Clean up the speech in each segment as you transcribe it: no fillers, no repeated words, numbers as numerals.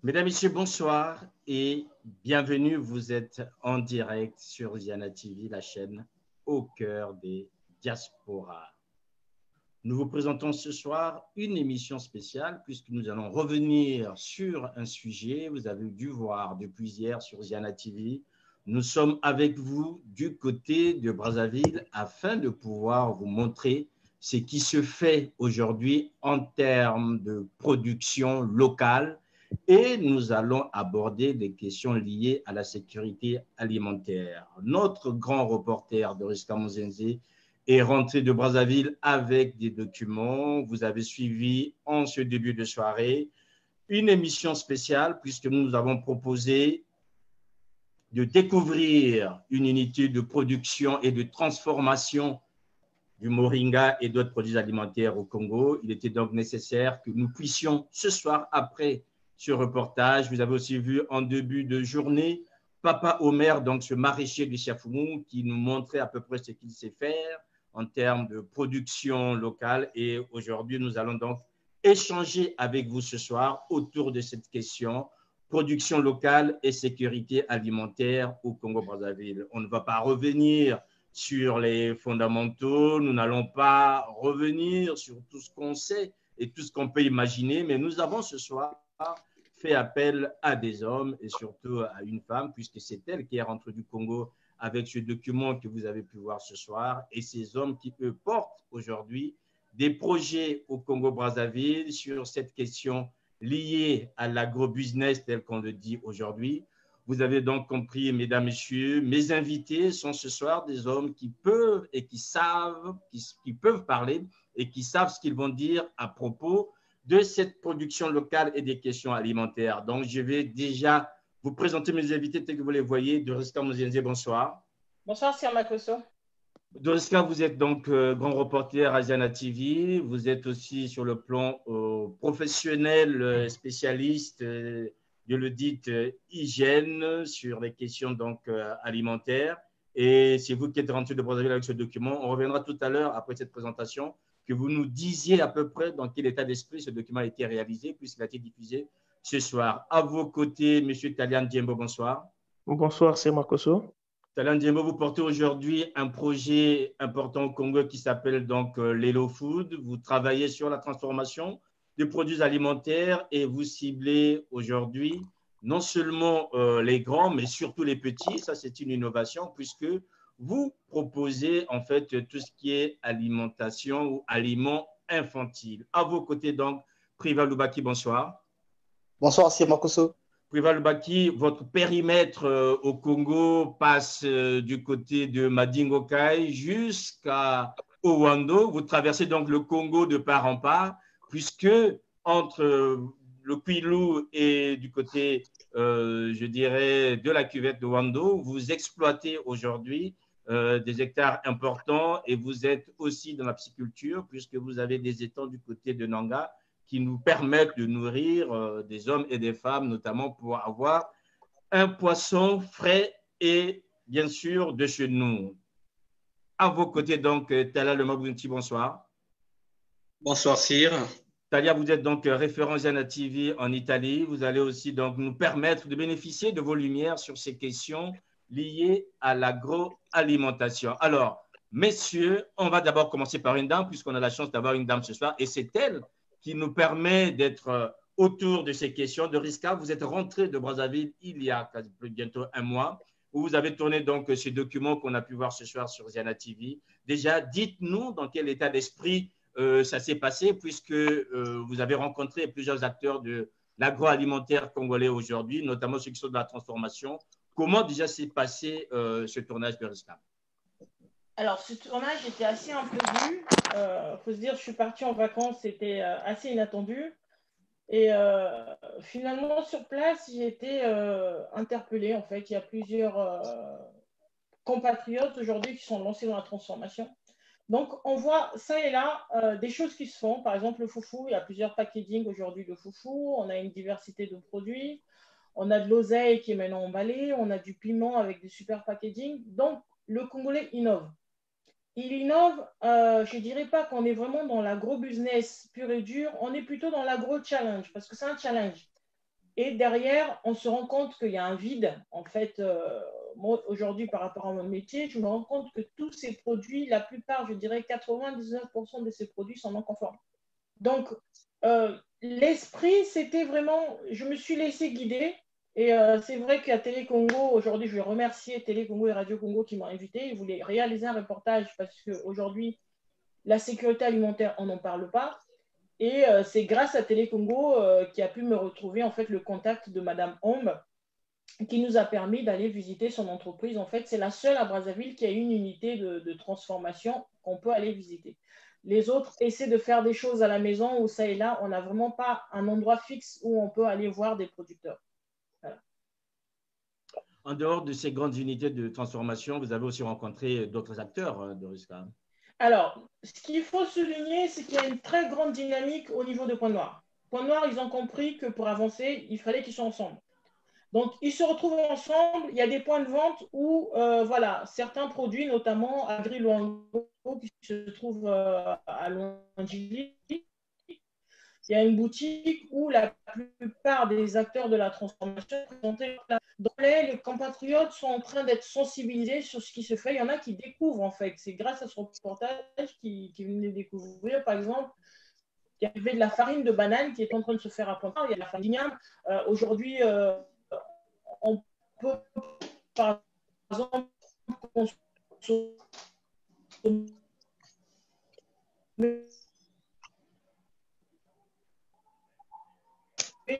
Mesdames, Messieurs, bonsoir et bienvenue. Vous êtes en direct sur Ziana TV, la chaîne au cœur des diasporas. Nous vous présentons ce soir une émission spéciale puisque nous allons revenir sur un sujet. Vous avez dû voir depuis hier sur Ziana TV. Nous sommes avec vous du côté de Brazzaville afin de pouvoir vous montrer ce qui se fait aujourd'hui en termes de production locale et nous allons aborder des questions liées à la sécurité alimentaire. Notre grand reporter Doris Kamozenze est rentré de Brazzaville avec des documents. Vous avez suivi en ce début de soirée une émission spéciale puisque nous avons proposé de découvrir une unité de production et de transformation du moringa et d'autres produits alimentaires au Congo. Il était donc nécessaire que nous puissions ce soir, après ce reportage, vous avez aussi vu en début de journée Papa Omer, donc ce maraîcher du Chafoumou, qui nous montrait à peu près ce qu'il sait faire en termes de production locale. Et aujourd'hui, nous allons donc échanger avec vous ce soir autour de cette question production locale et sécurité alimentaire au Congo-Brazzaville. On ne va pas revenir sur les fondamentaux, nous n'allons pas revenir sur tout ce qu'on sait et tout ce qu'on peut imaginer, mais nous avons ce soir fait appel à des hommes et surtout à une femme, puisque c'est elle qui est rentrée du Congo avec ce document que vous avez pu voir ce soir, et ces hommes qui, eux, portent aujourd'hui des projets au Congo-Brazzaville sur cette question liée à l'agrobusiness tel qu'on le dit aujourd'hui. Vous avez donc compris, mesdames, messieurs, mes invités sont ce soir des hommes qui peuvent et qui savent, qui peuvent parler et qui savent ce qu'ils vont dire à propos de cette production locale et des questions alimentaires. Donc, je vais déjà vous présenter mes invités tels que vous les voyez. Doriska Mozienze, bonsoir. Bonsoir, Sir Makoso. Doriska, vous êtes donc grand reporter à Ziana TV. Vous êtes aussi sur le plan professionnel, spécialiste de l'audit hygiène sur les questions donc alimentaires. Et c'est vous qui êtes rentré de Brazzaville avec ce document. On reviendra tout à l'heure après cette présentation que vous nous disiez à peu près dans quel état d'esprit ce document a été réalisé puisqu'il a été diffusé ce soir. À vos côtés, Monsieur Talian Diembo, bonsoir. Bonsoir, c'est Makoso. Talent Diembo, vous portez aujourd'hui un projet important au Congo qui s'appelle donc l'Hello Food. Vous travaillez sur la transformation des produits alimentaires et vous ciblez aujourd'hui non seulement les grands, mais surtout les petits. Ça, c'est une innovation puisque vous proposez en fait tout ce qui est alimentation ou aliments infantiles. À vos côtés, donc, Priva Loubaki, bonsoir. Bonsoir, c'est Makoso. Prival Baki, votre périmètre au Congo passe du côté de Madingokai jusqu'à Owando. Vous traversez donc le Congo de part en part, puisque entre le Kwilu et du côté, je dirais, de la cuvette de Wando, vous exploitez aujourd'hui des hectares importants et vous êtes aussi dans la pisciculture, puisque vous avez des étangs du côté de Nanga qui nous permettent de nourrir des hommes et des femmes, notamment pour avoir un poisson frais et bien sûr de chez nous. À vos côtés, donc, Talia Lemabounti, bonsoir. Bonsoir, Sir. Talia, vous êtes donc référent Zana TV en Italie. Vous allez aussi donc nous permettre de bénéficier de vos lumières sur ces questions liées à l'agroalimentation. Alors, messieurs, on va d'abord commencer par une dame, puisqu'on a la chance d'avoir une dame ce soir, et c'est elle qui nous permet d'être autour de ces questions. Doriska, vous êtes rentré de Brazzaville il y a bientôt un mois, où vous avez tourné donc ces documents qu'on a pu voir ce soir sur Ziana TV. Déjà, dites-nous dans quel état d'esprit ça s'est passé, puisque vous avez rencontré plusieurs acteurs de l'agroalimentaire congolais aujourd'hui, notamment ceux qui sont de la transformation. Comment déjà s'est passé ce tournage, Doriska? Alors, ce tournage était assez imprévu. Faut se dire, je suis partie en vacances, c'était assez inattendu. Et finalement, sur place, j'ai été interpellée. En fait, il y a plusieurs compatriotes aujourd'hui qui sont lancés dans la transformation. Donc, on voit ça et là des choses qui se font. Par exemple, le foufou, il y a plusieurs packaging aujourd'hui de foufou. On a une diversité de produits. On a de l'oseille qui est maintenant emballée. On a du piment avec des super packaging. Donc, le Congolais innove. Il innove, je ne dirais pas qu'on est vraiment dans l'agro-business pur et dur, on est plutôt dans l'agro-challenge, parce que c'est un challenge. Et derrière, on se rend compte qu'il y a un vide. En fait, moi, aujourd'hui, par rapport à mon métier, je me rends compte que tous ces produits, la plupart, je dirais 99% de ces produits sont non conformes. Donc, l'esprit, c'était vraiment, je me suis laissé guider. Et c'est vrai qu'à Télé Congo, aujourd'hui, je vais remercier Télé Congo et Radio Congo qui m'ont invité. Ils voulaient réaliser un reportage parce qu'aujourd'hui, la sécurité alimentaire, on n'en parle pas. Et c'est grâce à Télé Congo qui a pu me retrouver en fait le contact de Madame Ombe qui nous a permis d'aller visiter son entreprise. En fait, c'est la seule à Brazzaville qui a une unité de transformation qu'on peut aller visiter. Les autres essaient de faire des choses à la maison où ça et là, on n'a vraiment pas un endroit fixe où on peut aller voir des producteurs. Voilà. En dehors de ces grandes unités de transformation, vous avez aussi rencontré d'autres acteurs de Risca. Alors, ce qu'il faut souligner, c'est qu'il y a une très grande dynamique au niveau de Point Noir. Point Noir, ils ont compris que pour avancer, il fallait qu'ils soient ensemble. Donc, ils se retrouvent ensemble. Il y a des points de vente où, voilà, certains produits, notamment Agri Luango, qui se trouve à Luangili, il y a une boutique où la plupart des acteurs de la transformation présentaient. Donc, les compatriotes sont en train d'être sensibilisés sur ce qui se fait. Il y en a qui découvrent, en fait. C'est grâce à ce reportage qu'ils venaient découvrir, par exemple, il y avait de la farine de banane qui est en train de se faire à Pointe-Noire. Il y a de la farine d'igname. Aujourd'hui, on peut, par exemple, consommer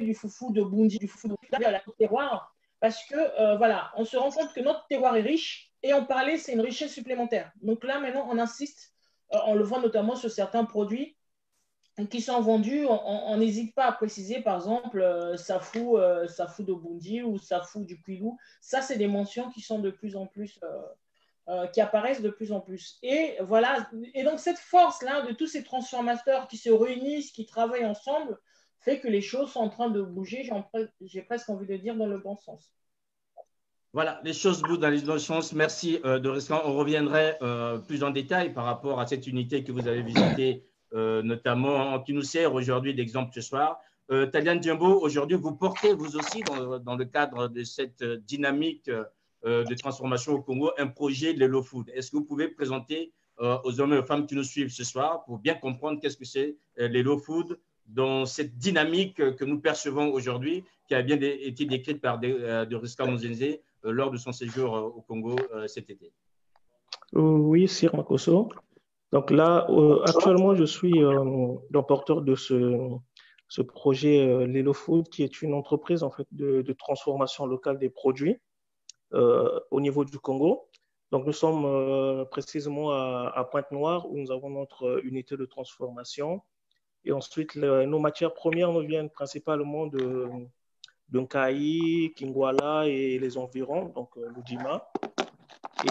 du foufou de Bundi, du foufou de la terroir, parce que voilà, on se rend compte que notre terroir est riche et en parler, c'est une richesse supplémentaire. Donc là, maintenant, on insiste, on le voit notamment sur certains produits qui sont vendus, on n'hésite pas à préciser, par exemple, safou de Bundi ou safou du Quilou. Ça, c'est des mentions qui sont de plus en plus, qui apparaissent de plus en plus. Et voilà, et donc cette force-là de tous ces transformateurs qui se réunissent, qui travaillent ensemble, fait que les choses sont en train de bouger, j'ai presque envie de dire, dans le bon sens. Voilà, les choses bougent dans les deux sens. Merci de Riscan. On reviendrait plus en détail par rapport à cette unité que vous avez visitée, notamment qui nous sert aujourd'hui d'exemple ce soir. Taliane Diembo, aujourd'hui, vous portez vous aussi dans le cadre de cette dynamique de transformation au Congo un projet de l'Hello Food. Est-ce que vous pouvez présenter aux hommes et aux femmes qui nous suivent ce soir pour bien comprendre qu'est-ce que c'est l'Hello Food dans cette dynamique que nous percevons aujourd'hui, qui a bien été décrite par de Riscan Muzenze lors de son séjour au Congo cet été. Oui, Sir Makoso. Donc là, actuellement, je suis le porteur de ce projet Lelo Food, qui est une entreprise en fait de transformation locale des produits au niveau du Congo. Donc nous sommes précisément à Pointe-Noire où nous avons notre unité de transformation. Et ensuite, nos matières premières nous viennent principalement de Nkayi, Kingwala et les environs, donc l'Udima.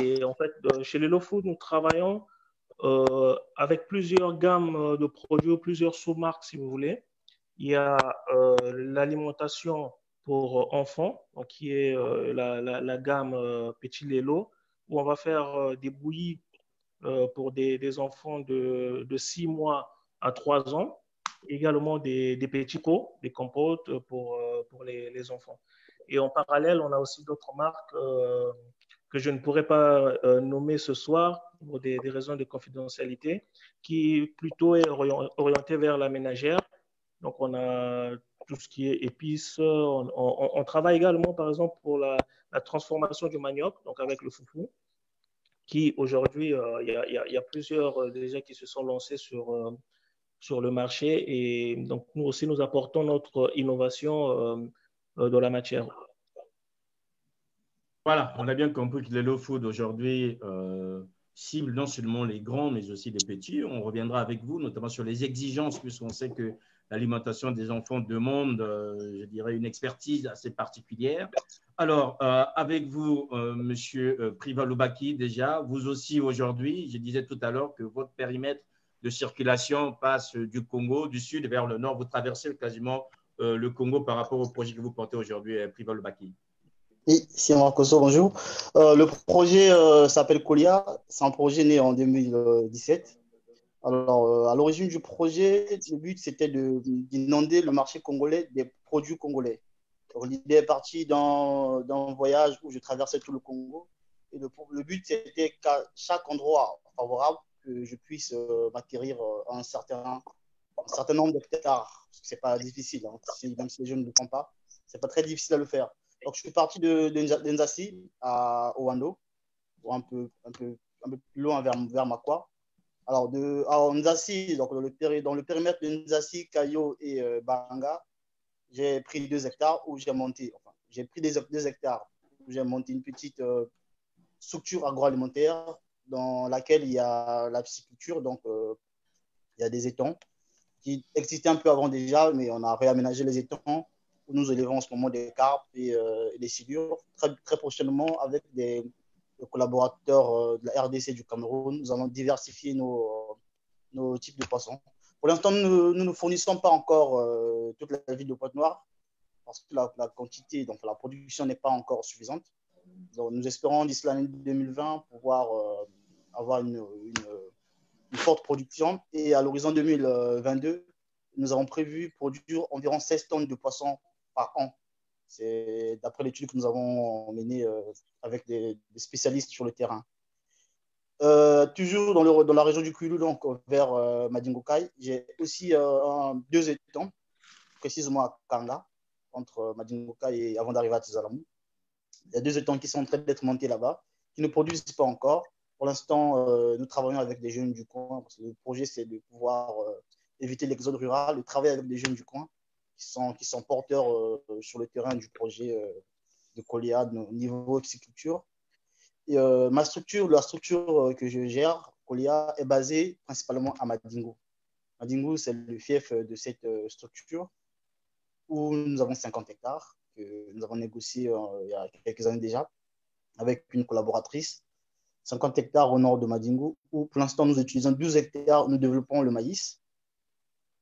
Et en fait, chez Lelo Food, nous travaillons avec plusieurs gammes de produits, plusieurs sous-marques, si vous voulez. Il y a l'alimentation pour enfants, donc qui est la gamme Petit Lelo, où on va faire des bouillies pour des enfants de 6 mois à 3 ans. Également des petits pots, des compotes pour les enfants. Et en parallèle, on a aussi d'autres marques que je ne pourrais pas nommer ce soir pour des raisons de confidentialité, qui plutôt est orienté vers la ménagère. Donc, on a tout ce qui est épices. On travaille également, par exemple, pour la transformation du manioc, donc avec le foufou, qui aujourd'hui, il y a plusieurs déjà qui se sont lancés sur le marché. Et donc, nous aussi, nous apportons notre innovation dans la matière. Voilà, on a bien compris que l'Hello Food aujourd'hui cible non seulement les grands, mais aussi les petits. On reviendra avec vous, notamment sur les exigences, puisqu'on sait que l'alimentation des enfants demande, je dirais, une expertise assez particulière. Alors, avec vous, Monsieur Priva Loubaki, déjà, vous aussi aujourd'hui, je disais tout à l'heure que votre périmètre de circulation passe du Congo, du sud vers le nord. Vous traversez quasiment le Congo par rapport au projet que vous portez aujourd'hui, Priva Loubaki. Oui, c'est Marcoso, bonjour. Le projet s'appelle Colia. C'est un projet né en 2017. Alors, à l'origine du projet, le but, c'était d'inonder le marché congolais des produits congolais. l'idée est partie dans un voyage où je traversais tout le Congo. Et le but, c'était qu'à chaque endroit favorable, que je puisse m'acquérir un certain nombre d'hectares. Ce n'est pas difficile, hein. Même si les jeunes ne le font pas, ce n'est pas très difficile à le faire. Donc, je suis parti de Nzassi à Owando, un peu plus loin vers Makwa. Alors, à Nzassi, donc dans le périmètre de Nzassi, Kayo et Banga, j'ai pris 2 hectares où j'ai monté, j'ai pris 2 hectares où j'ai monté une petite structure agroalimentaire dans laquelle il y a la pisciculture, donc il y a des étangs qui existaient un peu avant déjà, mais on a réaménagé les étangs où nous élevons en ce moment des carpes et des silures. Très, très prochainement, avec des collaborateurs de la RDC du Cameroun, nous allons diversifier nos types de poissons. Pour l'instant, nous ne fournissons pas encore toute la ville de Pointe-Noire parce que la quantité, donc la production n'est pas encore suffisante. Donc, nous espérons d'ici l'année 2020 pouvoir avoir une forte production. Et à l'horizon 2022, nous avons prévu produire environ 16 tonnes de poissons par an. C'est d'après l'étude que nous avons menée avec des spécialistes sur le terrain. Toujours dans la région du Kwilu, donc vers Madingokai, j'ai aussi 2 étangs, précisément à Kanga, entre Madingokai et avant d'arriver à Tizalamou. Il y a 2 étangs qui sont en train d'être montés là-bas, qui ne produisent pas encore. Pour l'instant, nous travaillons avec des jeunes du coin, parce que le projet, c'est de pouvoir éviter l'exode rural, de travailler avec des jeunes du coin qui sont porteurs sur le terrain du projet de Colia au niveau pisciculture. Et la structure que je gère, Colia, est basée principalement à Madingo. Madingo, c'est le fief de cette structure où nous avons 50 hectares que nous avons négocié il y a quelques années déjà avec une collaboratrice. 50 hectares au nord de Madingo, où pour l'instant nous utilisons 12 hectares, nous développons le maïs,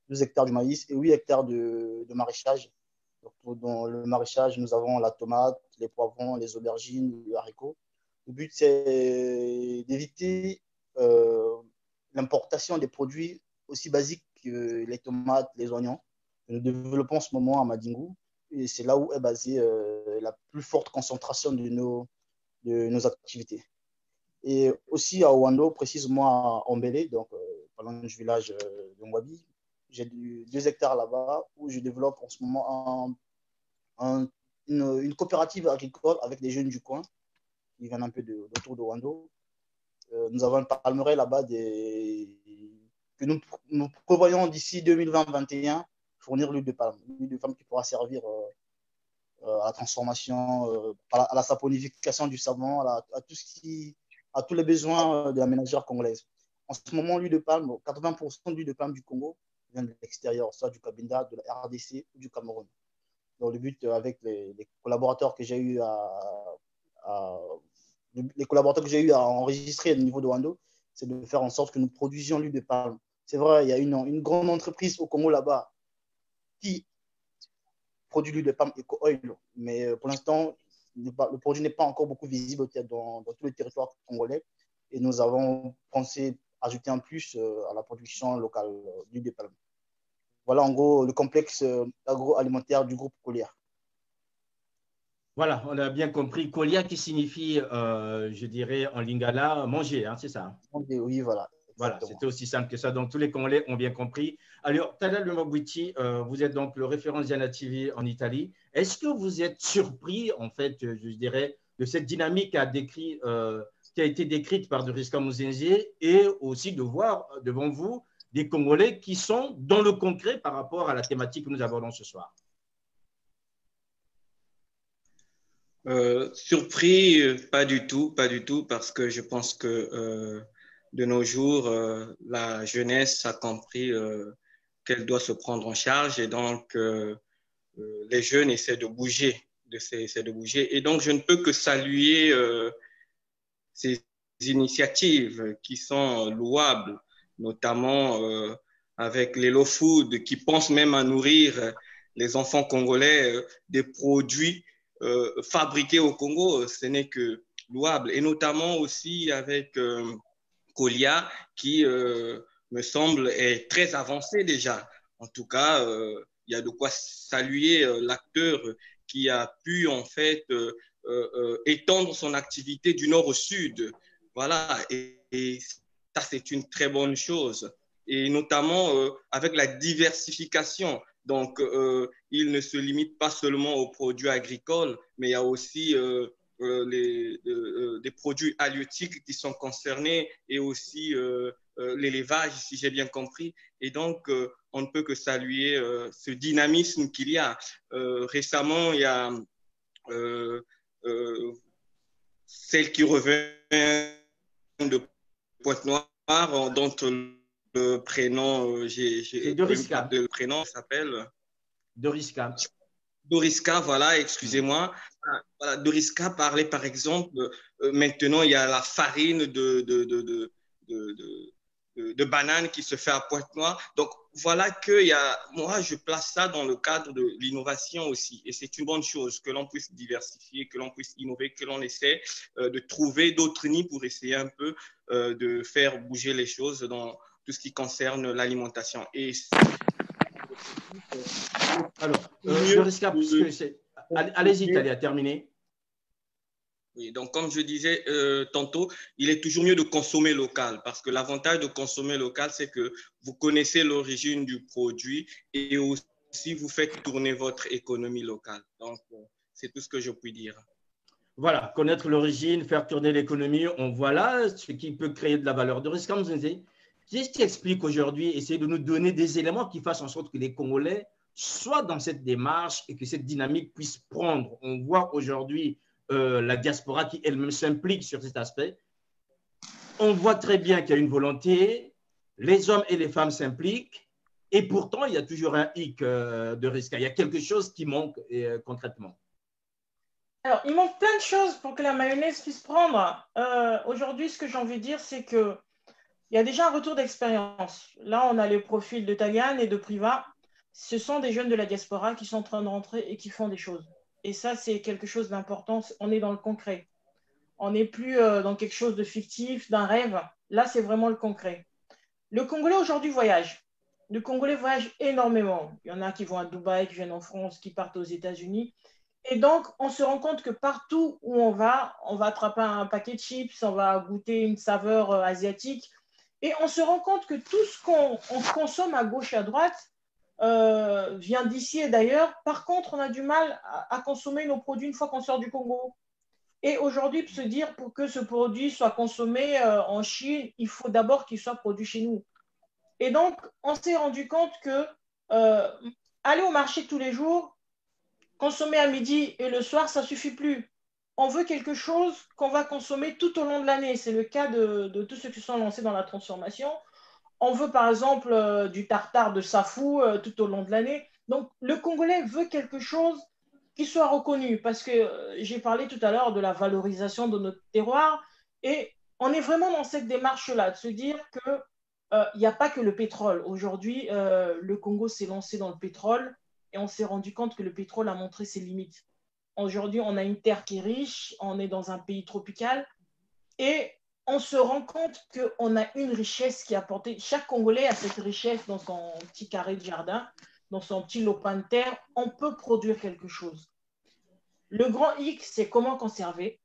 12 hectares du maïs et 8 hectares de maraîchage. Donc, dans le maraîchage, nous avons la tomate, les poivrons, les aubergines, le haricot. Le but, c'est d'éviter l'importation des produits aussi basiques que les tomates, les oignons. Nous développons en ce moment à Madingo et c'est là où est basée la plus forte concentration de nos activités. Et aussi à Owando, précisément à Ombélé, donc pas loin du village de Mwabi, j'ai 2 hectares là-bas où je développe en ce moment une coopérative agricole avec des jeunes du coin qui viennent un peu autour de Owando. Nous avons un palmeraie là-bas que nous prévoyons d'ici 2020-2021 fournir l'huile de palme qui pourra servir à la transformation, à la saponification du savon, à tous les besoins de la ménagère congolaise. En ce moment, l'huile de palme, 80% de l'huile de palme du Congo vient de l'extérieur, soit du Cabinda, de la RDC ou du Cameroun. Donc, le but avec les collaborateurs que j'ai eu à enregistrer au niveau de Wando, c'est de faire en sorte que nous produisions l'huile de palme. C'est vrai, il y a une grande entreprise au Congo là-bas qui produit l'huile de palme Eco-Oil, mais pour l'instant, le produit n'est pas encore beaucoup visible dans tout le territoire congolais et nous avons pensé ajouter un plus à la production locale d'huile de palme. Voilà en gros le complexe agroalimentaire du groupe Colia. Voilà, on a bien compris. Kolia qui signifie, je dirais en lingala, manger, hein, c'est ça? Oui, voilà. Voilà, c'était aussi simple que ça. Donc, tous les Congolais ont bien compris. Alors, Talal Mabouiti, vous êtes donc le référent Ziana TV en Italie. Est-ce que vous êtes surpris, en fait, je dirais, de cette dynamique qui a été décrite par Doriska Muzenzi et aussi de voir devant vous des Congolais qui sont dans le concret par rapport à la thématique que nous abordons ce soir? Surpris, pas du tout, parce que je pense que de nos jours, la jeunesse a compris qu'elle doit se prendre en charge et donc les jeunes essaient de bouger, Et donc, je ne peux que saluer ces initiatives qui sont louables, notamment avec l'Hello Food qui pense même à nourrir les enfants congolais des produits fabriqués au Congo. Ce n'est que louable. Et notamment aussi avec Colia qui, me semble, est très avancé déjà. En tout cas, il y a de quoi saluer l'acteur qui a pu en fait étendre son activité du nord au sud. Voilà, et ça, c'est une très bonne chose. Et notamment avec la diversification. Donc, il ne se limite pas seulement aux produits agricoles, mais il y a aussi des produits halieutiques qui sont concernés et aussi l'élevage, si j'ai bien compris. Et donc, on ne peut que saluer ce dynamisme qu'il y a. Récemment, il y a celle qui revient de Pointe-Noire, dont le prénom, le prénom s'appelle Doriska. Doriska, voilà, excusez-moi. Voilà, Doriska parlait par exemple, maintenant il y a la farine de banane qui se fait à Pointe-Noire. Donc voilà que moi je place ça dans le cadre de l'innovation aussi. Et c'est une bonne chose que l'on puisse diversifier, que l'on puisse innover, que l'on essaie de trouver d'autres nids pour essayer un peu de faire bouger les choses dans tout ce qui concerne l'alimentation. Et alors, allez-y, Talia, terminez. Oui, donc comme je disais tantôt, il est toujours mieux de consommer local parce que l'avantage de consommer local, c'est que vous connaissez l'origine du produit et aussi vous faites tourner votre économie locale. Donc, c'est tout ce que je puis dire. Voilà, connaître l'origine, faire tourner l'économie, on voit là ce qui peut créer de la valeur. Doris Kamzenzé, qu'est-ce qui explique aujourd'hui, essayer de nous donner des éléments qui fassent en sorte que les Congolais soient dans cette démarche et que cette dynamique puisse prendre. On voit aujourd'hui la diaspora qui elle-même s'implique sur cet aspect. On voit très bien qu'il y a une volonté, les hommes et les femmes s'impliquent, et pourtant, il y a toujours un hic de risque. Il y a quelque chose qui manque concrètement. Alors, il manque plein de choses pour que la mayonnaise puisse prendre. Aujourd'hui, ce que j'ai envie de dire, c'est qu'il y a déjà un retour d'expérience. Là, on a les profils de Taliane et de Priva. Ce sont des jeunes de la diaspora qui sont en train de rentrer et qui font des choses. Et ça, c'est quelque chose d'important. On est dans le concret. On n'est plus dans quelque chose de fictif, d'un rêve. Là, c'est vraiment le concret. Le Congolais aujourd'hui voyage. Le Congolais voyage énormément. Il y en a qui vont à Dubaï, qui viennent en France, qui partent aux États-Unis. Et donc, on se rend compte que partout où on va attraper un paquet de chips, on va goûter une saveur asiatique. Et on se rend compte que tout ce qu'on consomme à gauche et à droite vient d'ici et d'ailleurs. Par contre, on a du mal à consommer nos produits une fois qu'on sort du Congo. Et aujourd'hui, se dire pour que ce produit soit consommé en Chine, il faut d'abord qu'il soit produit chez nous. Et donc, on s'est rendu compte que aller au marché tous les jours, consommer à midi et le soir, ça ne suffit plus. On veut quelque chose qu'on va consommer tout au long de l'année. C'est le cas de tous ceux qui sont lancés dans la transformation. On veut par exemple du tartare de safou tout au long de l'année. Donc, le Congolais veut quelque chose qui soit reconnu parce que j'ai parlé tout à l'heure de la valorisation de notre terroir et on est vraiment dans cette démarche-là, de se dire qu'il n'y a pas que le pétrole. Aujourd'hui, le Congo s'est lancé dans le pétrole et on s'est rendu compte que le pétrole a montré ses limites. Aujourd'hui, on a une terre qui est riche, on est dans un pays tropical et on se rend compte qu'on a une richesse qui est apportée. Chaque Congolais a cette richesse dans son petit carré de jardin, dans son petit lopin de terre. On peut produire quelque chose. Le grand hic, c'est comment conserver,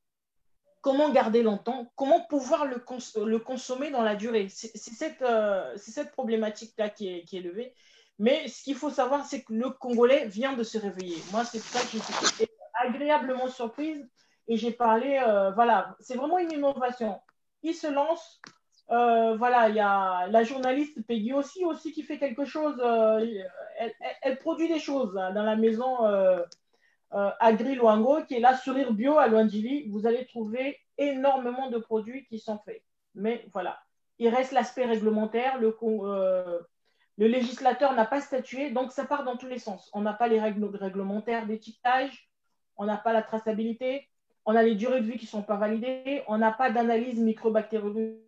comment garder longtemps, comment pouvoir le consommer dans la durée. C'est cette problématique-là qui est levée. Mais ce qu'il faut savoir, c'est que le Congolais vient de se réveiller. Moi, c'est pour ça que j'étais agréablement surprise et j'ai parlé, voilà, c'est vraiment une innovation. Il se lance, voilà, il y a la journaliste Peggy aussi qui fait quelque chose, elle produit des choses hein, dans la maison Agri Luango, qui est là, Sourire Bio à Luandjili. Vous allez trouver énormément de produits qui sont faits. Mais voilà, il reste l'aspect réglementaire, le législateur n'a pas statué, donc ça part dans tous les sens. On n'a pas les règles réglementaires d'étiquetage, on n'a pas la traçabilité, on a les durées de vie qui ne sont pas validées, on n'a pas d'analyse microbactériologique,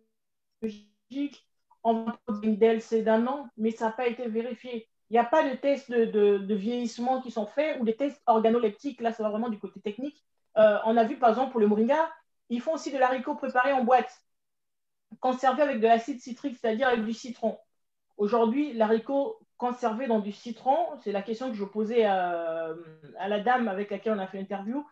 on va produire une DLC d'un an, mais ça n'a pas été vérifié. Il n'y a pas de tests de vieillissement qui sont faits ou des tests organoleptiques, là ça va vraiment du côté technique. On a vu par exemple pour le moringa, ils font aussi de l'haricot préparé en boîte, conservé avec de l'acide citrique, c'est-à-dire avec du citron. Aujourd'hui, l'haricot conservé dans du citron? C'est la question que je posais à la dame avec laquelle on a fait l'interview.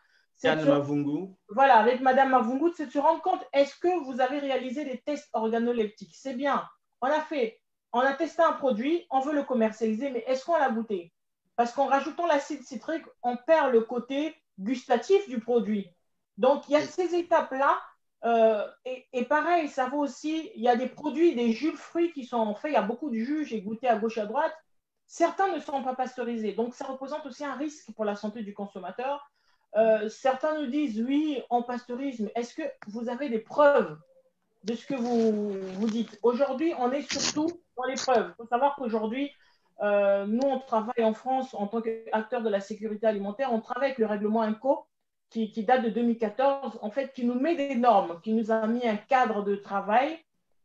Anne Mavungu. Voilà, avec Madame Mavungu, c'est de se rendre compte, est-ce que vous avez réalisé des tests organoleptiques? C'est bien, on a testé un produit, on veut le commercialiser, mais est-ce qu'on l'a goûté? Parce qu'en rajoutant l'acide citrique, on perd le côté gustatif du produit. Donc, il y a ces étapes-là. Et pareil, ça vaut aussi, il y a des produits, des jus de fruits qui sont faits, il y a beaucoup de jus, j'ai goûté à gauche, à droite. Certains ne sont pas pasteurisés. Donc, ça représente aussi un risque pour la santé du consommateur. Certains nous disent, oui, on pasteurise, mais est-ce que vous avez des preuves de ce que vous dites? Aujourd'hui, on est surtout dans les preuves. Il faut savoir qu'aujourd'hui, nous, on travaille en France en tant qu'acteur de la sécurité alimentaire. On travaille avec le règlement INCO qui date de 2014, en fait, qui nous met des normes, qui nous a mis un cadre de travail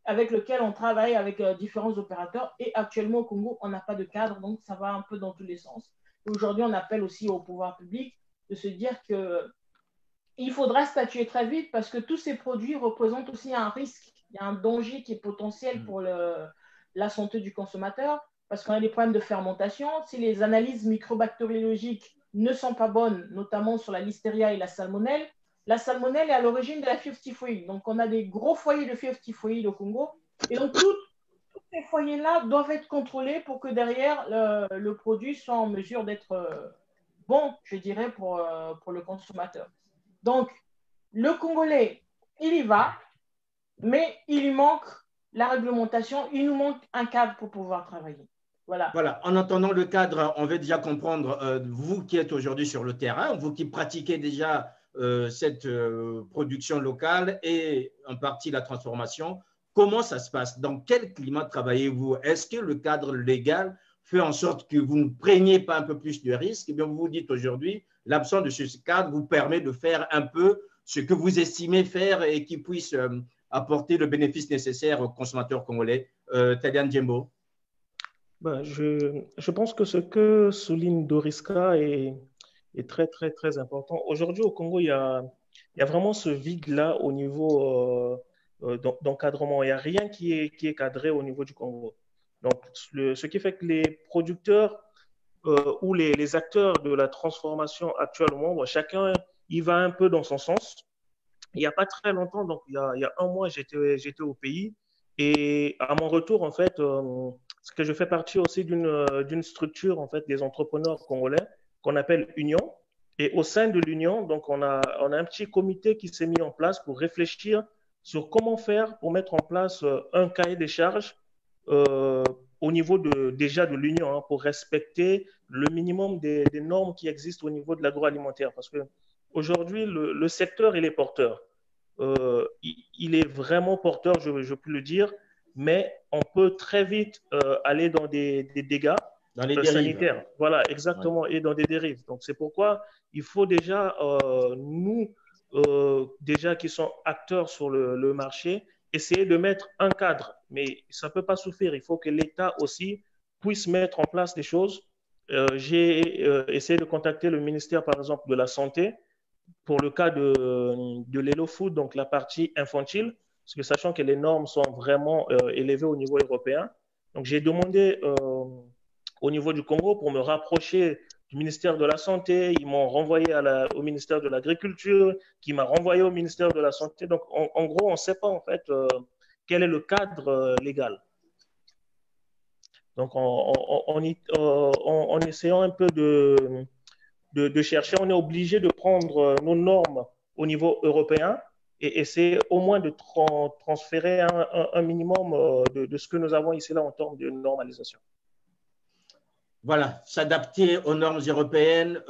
avec lequel on travaille avec différents opérateurs. Et actuellement, au Congo, on n'a pas de cadre, donc ça va un peu dans tous les sens. Aujourd'hui, on appelle aussi au pouvoir public de se dire qu'il faudra statuer très vite parce que tous ces produits représentent aussi un risque. Il y a un danger qui est potentiel pour la santé du consommateur parce qu'on a des problèmes de fermentation. Si les analyses microbactériologiques ne sont pas bonnes, notamment sur la listeria et la salmonelle est à l'origine de la fièvre typhoïde. Donc, on a des gros foyers de fièvre typhoïde au Congo. Et donc, tous ces foyers-là doivent être contrôlés pour que derrière, le produit soit en mesure d'être bon, je dirais, pour le consommateur. Donc, le Congolais, il y va, mais il lui manque la réglementation, il nous manque un cadre pour pouvoir travailler. Voilà. Voilà, en entendant le cadre, on veut déjà comprendre, vous qui êtes aujourd'hui sur le terrain, vous qui pratiquez déjà cette production locale et en partie la transformation, comment ça se passe? Dans quel climat travaillez-vous? Est-ce que le cadre légal fait en sorte que vous ne preniez pas un peu plus de risques? Eh bien, vous vous dites aujourd'hui, l'absence de ce cadre vous permet de faire un peu ce que vous estimez faire et qui puisse apporter le bénéfice nécessaire aux consommateurs congolais. Taliane Djembo. Ben, je pense que ce que souligne Doriska est très, très, très important. Aujourd'hui, au Congo, il y a vraiment ce vide-là au niveau d'encadrement. Il n'y a rien qui est cadré au niveau du Congo. Donc, ce qui fait que les producteurs ou les acteurs de la transformation actuellement, bon, chacun y va un peu dans son sens. Il n'y a pas très longtemps, donc il y a un mois, j'étais au pays. Et à mon retour, en fait, ce que je fais partie aussi d'une structure, en fait, des entrepreneurs congolais qu'on appelle Union. Et au sein de l'Union, donc on a un petit comité qui s'est mis en place pour réfléchir sur comment faire pour mettre en place un cahier des charges au niveau déjà de l'Union, hein, pour respecter le minimum des normes qui existent au niveau de l'agroalimentaire. Parce que aujourd'hui, le secteur, il est porteur. Il est vraiment porteur, je peux le dire, mais on peut très vite aller dans des dégâts sanitaires. Voilà, exactement, ouais. Et dans des dérives. Donc, c'est pourquoi il faut déjà, nous, déjà qui sont acteurs sur le marché, essayer de mettre un cadre. Mais ça ne peut pas suffire. Il faut que l'État aussi puisse mettre en place des choses. J'ai essayé de contacter le ministère, par exemple, de la Santé pour le cas de l'Hello Food, donc la partie infantile, parce que sachant que les normes sont vraiment élevées au niveau européen. Donc, j'ai demandé au niveau du Congo pour me rapprocher du ministère de la Santé. Ils m'ont renvoyé au ministère de l'Agriculture, qui m'a renvoyé au ministère de la Santé. Donc, en gros, on ne sait pas en fait quel est le cadre légal. Donc, en essayant un peu de chercher, on est obligé de prendre nos normes au niveau européen et essayer au moins de transférer un minimum de ce que nous avons ici là en termes de normalisation. Voilà, s'adapter aux normes européennes.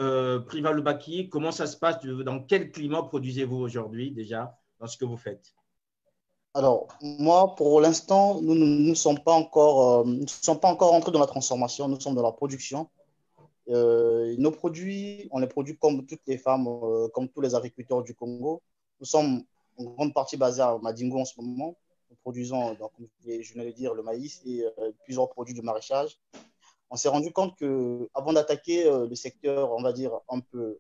Priva Lubaki, comment ça se passe? Dans quel climat produisez-vous aujourd'hui déjà dans ce que vous faites? Alors, moi, pour l'instant, nous ne sommes pas encore entrés dans la transformation, nous sommes dans la production. Nos produits, on les produit comme toutes les femmes, comme tous les agriculteurs du Congo. Nous sommes en grande partie basés à Madingo en ce moment. Nous produisons, donc, je venais de dire, le maïs et plusieurs produits de maraîchage. On s'est rendu compte qu'avant d'attaquer le secteur, on va dire un peu,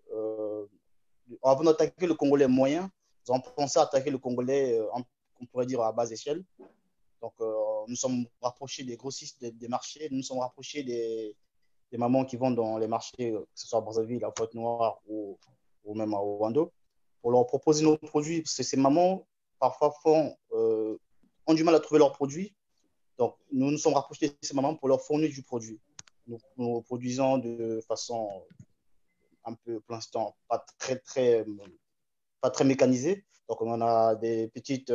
avant d'attaquer le Congolais moyen, nous avons pensé à attaquer le Congolais, on pourrait dire à basse échelle. Donc, nous sommes rapprochés des grossistes des marchés, nous sommes rapprochés des mamans qui vont dans les marchés, que ce soit à Brazzaville, à Pointe-Noire ou même à Ouando, pour leur proposer nos produits. Parce que ces mamans, parfois, ont du mal à trouver leurs produits. Donc, nous nous sommes rapprochés de ces mamans pour leur fournir du produit. Nous produisons de façon un peu, pour l'instant, pas très mécanisée. Donc, on a des petites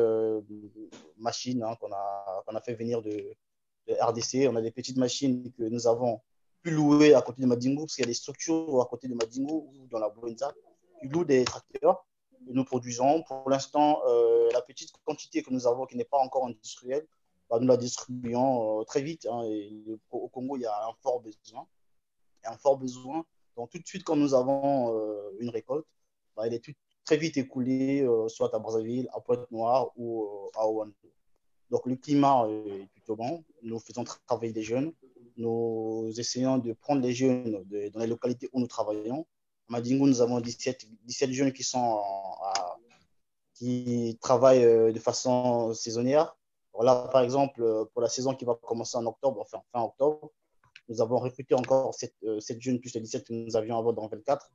machines qu'on a fait venir de RDC. On a des petites machines que nous avons pu louer à côté de Madingo, parce qu'il y a des structures à côté de Madingo ou dans la Bouenza qui louent des tracteurs que nous produisons. Pour l'instant, la petite quantité que nous avons, qui n'est pas encore industrielle, nous la distribuons très vite. Et au Congo, il y a un fort besoin. Donc, tout de suite, quand nous avons une récolte, elle est très vite écoulée, soit à Brazzaville, à Pointe-Noire ou à Ouando. Donc, le climat est plutôt bon. Nous faisons travailler des jeunes. Nous essayons de prendre les jeunes dans les localités où nous travaillons. À Madingo, nous avons 17 jeunes qui travaillent de façon saisonnière. Là, par exemple, pour la saison qui va commencer en octobre, fin octobre, nous avons recruté encore 7 jeunes plus les 17 que nous avions avant dans 24,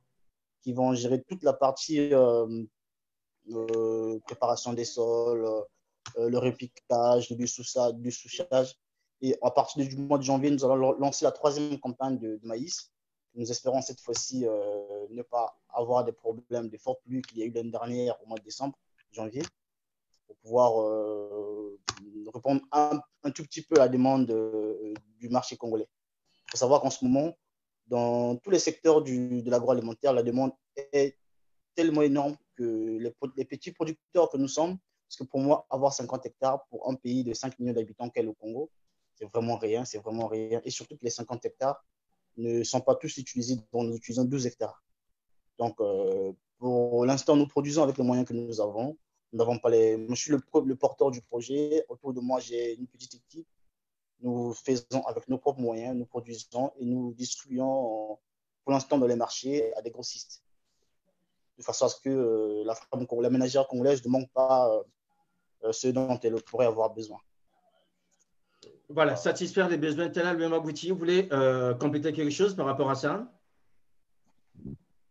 qui vont gérer toute la partie préparation des sols, le repiquage, du souchage. Et à partir du mois de janvier, nous allons lancer la 3e campagne de maïs. Nous espérons cette fois-ci ne pas avoir des problèmes de fortes pluies qu'il y a eu l'année dernière au mois de décembre, janvier, pour pouvoir répondre un tout petit peu à la demande du marché congolais. Il faut savoir qu'en ce moment, dans tous les secteurs de l'agroalimentaire, la demande est tellement énorme que les petits producteurs que nous sommes, parce que pour moi, avoir 50 hectares pour un pays de 5 millions d'habitants qu'est le Congo, c'est vraiment rien. Et surtout que les 50 hectares ne sont pas tous utilisés, dont nous utilisons 12 hectares. Donc, pour l'instant, nous produisons avec les moyens que nous avons. Nous n'avons pas je suis le porteur du projet. Autour de moi, j'ai une petite équipe. Nous faisons avec nos propres moyens, nous produisons et nous distribuons pour l'instant dans les marchés à des grossistes. De façon à ce que la ménagère congolaise ne manque pas ce dont elle pourrait avoir besoin. Voilà, satisfaire les besoins. Talal Bemagouti, vous voulez compléter quelque chose par rapport à ça?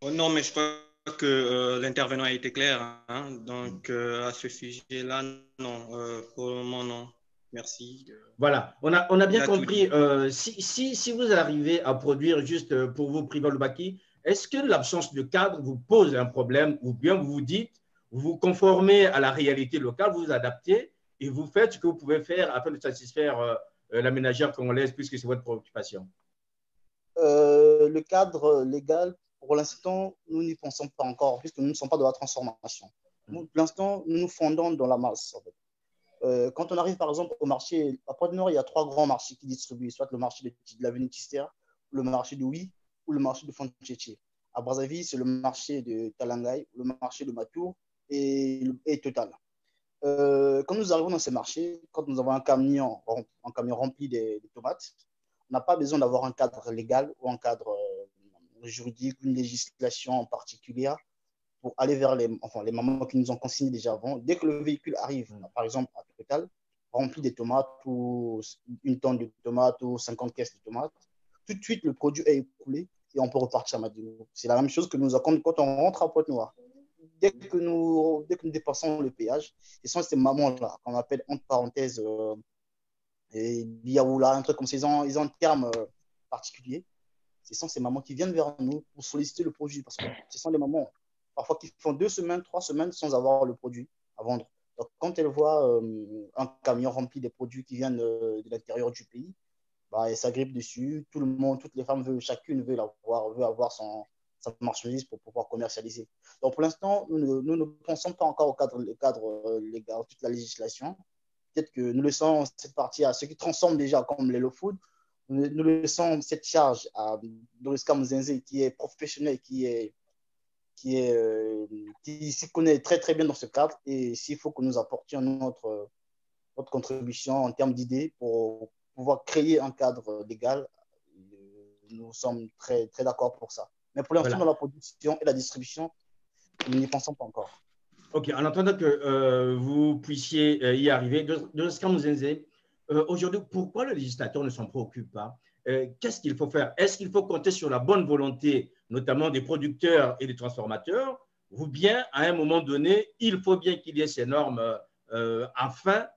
Non, mais je crois que l'intervenant a été clair. Donc, à ce sujet-là, non. Pour le moment, non. Merci. Voilà, on a bien compris. Si vous arrivez à produire juste pour vous, Prival Loubaki, est-ce que l'absence de cadre vous pose un problème ou bien vous vous dites, vous vous conformez à la réalité locale, vous vous adaptez et vous faites ce que vous pouvez faire afin de satisfaire la ménagère congolaise puisque c'est votre préoccupation? Le cadre légal, pour l'instant, nous n'y pensons pas encore puisque nous ne sommes pas dans la transformation. Pour l'instant, nous nous fondons dans la masse. En fait. Quand on arrive par exemple au marché, à Pointe-Noire, il y a 3 grands marchés qui distribuent, soit le marché de l'avenue Tister, le marché de Oui ou le marché de Fontchéché. À Brazzaville, c'est le marché de Talangay, le marché de Matour et Total. Quand nous arrivons dans ces marchés, quand nous avons un camion rempli de tomates, on n'a pas besoin d'avoir un cadre légal ou un cadre juridique, une législation en particulier pour aller vers les mamans qui nous ont consigné déjà avant. Dès que le véhicule arrive, par exemple, à Total, rempli de tomates ou une tonne de tomates ou 50 caisses de tomates, tout de suite, le produit est écoulé et on peut repartir à Madingo. C'est la même chose que nous avons quand on rentre à Pointe-Noire. Dès que nous dépassons le péage, ce sont ces mamans-là qu'on appelle entre parenthèses Biaoula, un truc comme ça, ils ont un terme particulier. Ce sont ces mamans qui viennent vers nous pour solliciter le produit parce que ce sont des mamans parfois qui font 2 semaines, 3 semaines sans avoir le produit à vendre. Donc, quand elles voient un camion rempli de produits qui viennent de l'intérieur du pays, elles s'agrippent dessus. Tout le monde, toutes les femmes chacune veut avoir sa marchandise pour pouvoir commercialiser. Donc, pour l'instant, nous ne pensons pas encore au cadre légal, toute la législation. Peut-être que nous laissons cette partie à ceux qui transforment déjà comme les low food. Nous laissons cette charge à Doriska Mzenze qui est professionnel, qui s'y connaît très très bien dans ce cadre. Et s'il faut que nous apportions notre contribution en termes d'idées pour pouvoir créer un cadre légal, nous sommes très, très d'accord pour ça. Mais pour l'instant, dans la production et la distribution, nous n'y pensons pas encore. Ok, en attendant que vous puissiez y arriver, Doriska Mzenze, aujourd'hui, pourquoi le législateur ne s'en préoccupe pas? Qu'est-ce qu'il faut faire? Est-ce qu'il faut compter sur la bonne volonté, notamment des producteurs et des transformateurs, ou bien, à un moment donné, il faut bien qu'il y ait ces normes afin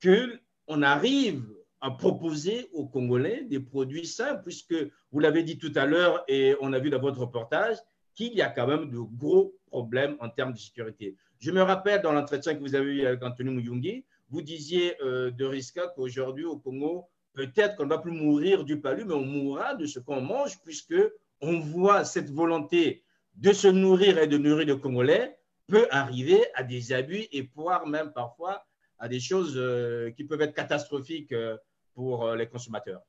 qu'on arrive à proposer aux Congolais des produits sains, puisque vous l'avez dit tout à l'heure et on a vu dans votre reportage qu'il y a quand même de gros problèmes en termes de sécurité. Je me rappelle dans l'entretien que vous avez eu avec Anthony Muyungi, vous disiez de Risca qu'aujourd'hui au Congo, peut-être qu'on ne va plus mourir du palu, mais on mourra de ce qu'on mange, puisqu'on voit cette volonté de se nourrir et de nourrir les Congolais peut arriver à des abus et voire même parfois à des choses qui peuvent être catastrophiques pour les consommateurs.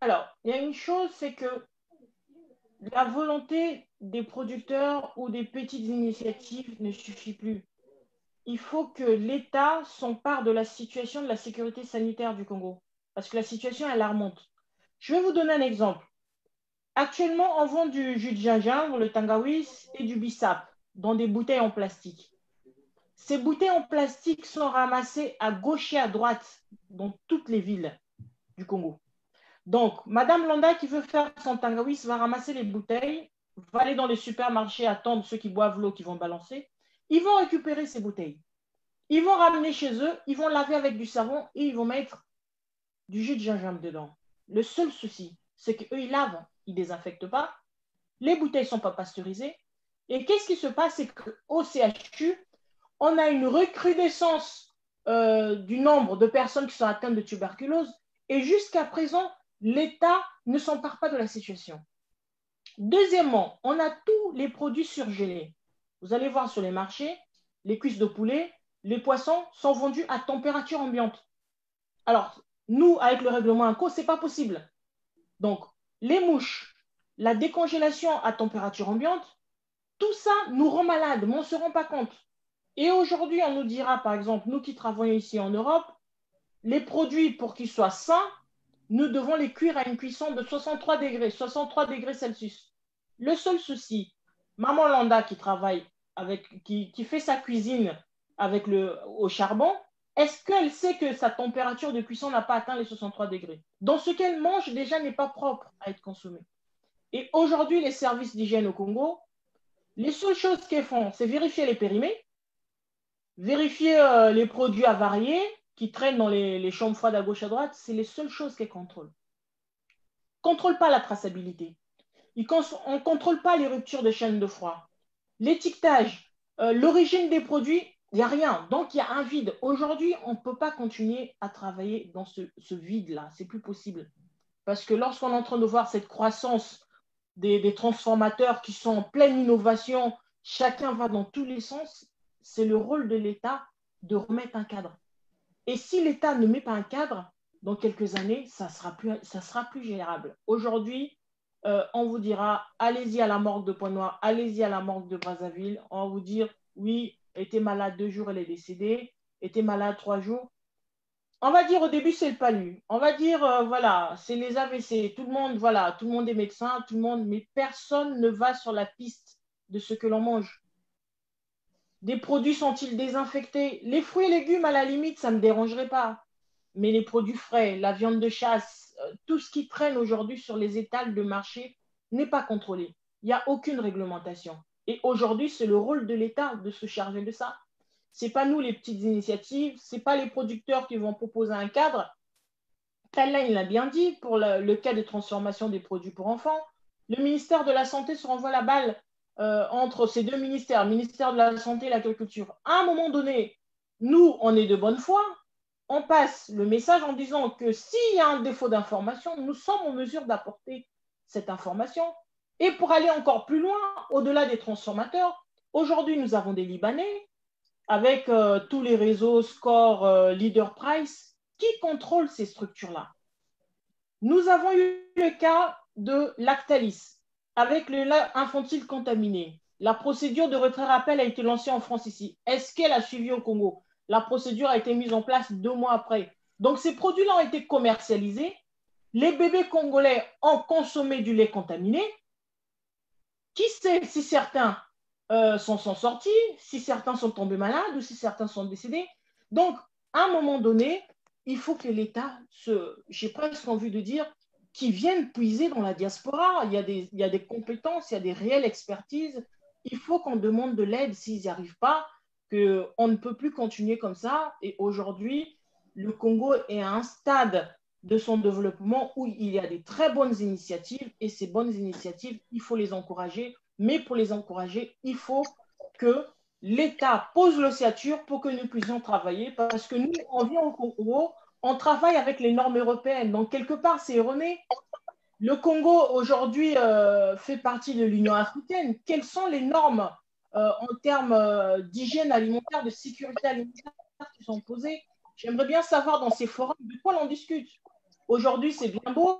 Alors, il y a une chose, c'est que la volonté des producteurs ou des petites initiatives ne suffit plus. Il faut que l'État s'empare de la situation de la sécurité sanitaire du Congo, parce que la situation est alarmante. Je vais vous donner un exemple. Actuellement, on vend du jus de gingembre, le tangawis et du bissap dans des bouteilles en plastique. Ces bouteilles en plastique sont ramassées à gauche et à droite dans toutes les villes du Congo. Donc, Madame Landa qui veut faire son tangawis va ramasser les bouteilles, va aller dans les supermarchés, attendre ceux qui boivent l'eau qui vont balancer. Ils vont récupérer ces bouteilles. Ils vont ramener chez eux, ils vont laver avec du savon et ils vont mettre du jus de gingembre dedans. Le seul souci, c'est qu'eux, ils lavent, ils ne désinfectent pas. Les bouteilles ne sont pas pasteurisées. Et qu'est-ce qui se passe? C'est qu'au CHU, on a une recrudescence du nombre de personnes qui sont atteintes de tuberculose. Et jusqu'à présent, l'État ne s'empare pas de la situation. Deuxièmement, on a tous les produits surgelés. Vous allez voir sur les marchés, les cuisses de poulet, les poissons sont vendus à température ambiante. Alors, nous, avec le règlement INCO, ce n'est pas possible. Donc, les mouches, la décongélation à température ambiante, tout ça nous rend malades, mais on ne se rend pas compte. Et aujourd'hui, on nous dira, par exemple, nous qui travaillons ici en Europe, les produits, pour qu'ils soient sains, nous devons les cuire à une cuisson de 63 degrés Celsius. Le seul souci, Maman Landa qui travaille qui fait sa cuisine au charbon, est-ce qu'elle sait que sa température de cuisson n'a pas atteint les 63 degrés? Donc, ce qu'elle mange déjà n'est pas propre à être consommé. Et aujourd'hui, les services d'hygiène au Congo, les seules choses qu'ils font, c'est vérifier les périmés, vérifier les produits avariés qui traînent dans les chambres froides à gauche à droite, c'est les seules choses qu'ils contrôlent. Ils ne contrôlent pas la traçabilité. On ne contrôle pas les ruptures de chaîne de froid. L'étiquetage, l'origine des produits, il n'y a rien. Donc, il y a un vide. Aujourd'hui, on ne peut pas continuer à travailler dans ce vide-là. Ce n'est plus possible. Parce que lorsqu'on est en train de voir cette croissance des transformateurs qui sont en pleine innovation, chacun va dans tous les sens, c'est le rôle de l'État de remettre un cadre. Et si l'État ne met pas un cadre, dans quelques années, ça sera plus gérable. Aujourd'hui, on vous dira, allez-y à la morgue de Pointe-Noire, allez-y à la morgue de Brazzaville. On va vous dire, oui, était malade 2 jours, elle est décédée, était malade 3 jours. On va dire au début, c'est le palu. On va dire, voilà, c'est les AVC. Tout le monde est médecin, mais personne ne va sur la piste de ce que l'on mange. Des produits sont-ils désinfectés? Les fruits et légumes, à la limite, ça ne me dérangerait pas. Mais les produits frais, la viande de chasse, tout ce qui traîne aujourd'hui sur les étals de marché n'est pas contrôlé. Il n'y a aucune réglementation. Et aujourd'hui, c'est le rôle de l'État de se charger de ça. Ce n'est pas nous, les petites initiatives, ce n'est pas les producteurs qui vont proposer un cadre. Talin, il l'a bien dit, pour le cas de transformation des produits pour enfants, le ministère de la Santé se renvoie la balle entre ces deux ministères, le ministère de la Santé et l'Agriculture. À un moment donné, nous, on est de bonne foi, on passe le message en disant que s'il y a un défaut d'information, nous sommes en mesure d'apporter cette information. Et pour aller encore plus loin, au-delà des transformateurs, aujourd'hui, nous avons des Libanais avec tous les réseaux Score, Leader Price, qui contrôlent ces structures-là. Nous avons eu le cas de Lactalis, avec le lait infantile contaminé. La procédure de retrait-rappel a été lancée en France ici. Est-ce qu'elle a suivi au Congo? La procédure a été mise en place 2 mois après. Donc, ces produits-là ont été commercialisés. Les bébés congolais ont consommé du lait contaminé. Qui sait si certains sont sortis, si certains sont tombés malades ou si certains sont décédés? Donc, à un moment donné, il faut que l'État, j'ai presque envie de dire, qui viennent puiser dans la diaspora. Il y a des compétences, il y a des réelles expertises. Il faut qu'on demande de l'aide s'ils n'y arrivent pas, qu'on ne peut plus continuer comme ça. Et aujourd'hui, le Congo est à un stade de son développement où il y a des très bonnes initiatives. Et ces bonnes initiatives, il faut les encourager. Mais pour les encourager, il faut que l'État pose l'ossature pour que nous puissions travailler. Parce que nous, on vient au Congo, on travaille avec les normes européennes. Donc, quelque part, c'est erroné. Le Congo, aujourd'hui, fait partie de l'Union africaine. Quelles sont les normes en termes d'hygiène alimentaire, de sécurité alimentaire qui sont posées? J'aimerais bien savoir dans ces forums de quoi l'on discute. Aujourd'hui, c'est bien beau.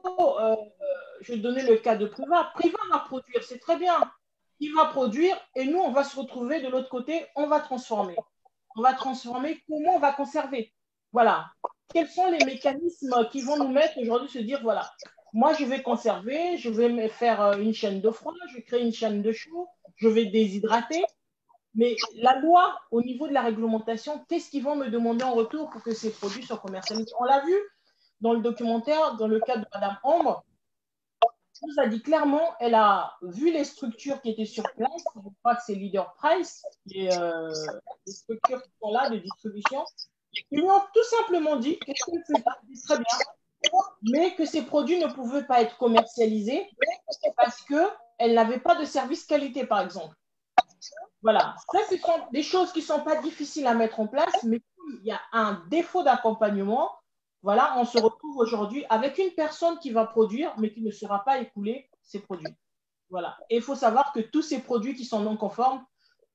Je vais donner le cas de Priva. Priva va produire, c'est très bien. Il va produire et nous, on va se retrouver de l'autre côté, on va transformer. On va transformer, comment on va conserver? Voilà. Quels sont les mécanismes qui vont nous mettre aujourd'hui se dire, voilà, moi, je vais conserver, je vais me faire une chaîne de froid, je vais créer une chaîne de chaud, je vais déshydrater. Mais la loi, au niveau de la réglementation, qu'est-ce qu'ils vont me demander en retour pour que ces produits soient commercialisés? On l'a vu dans le documentaire, dans le cas de Madame Ambre, elle nous a dit clairement, elle a vu les structures qui étaient sur place, je crois que c'est Leader Price, les structures qui sont là de distribution. Ils lui ont tout simplement dit que c'est très bien, mais que ces produits ne pouvaient pas être commercialisés parce qu'elles n'avaient pas de service qualité, par exemple. Voilà, ça, ce sont des choses qui ne sont pas difficiles à mettre en place, mais il y a un défaut d'accompagnement. Voilà, on se retrouve aujourd'hui avec une personne qui va produire, mais qui ne saura pas écouler ses produits. Voilà. Et il faut savoir que tous ces produits qui sont non conformes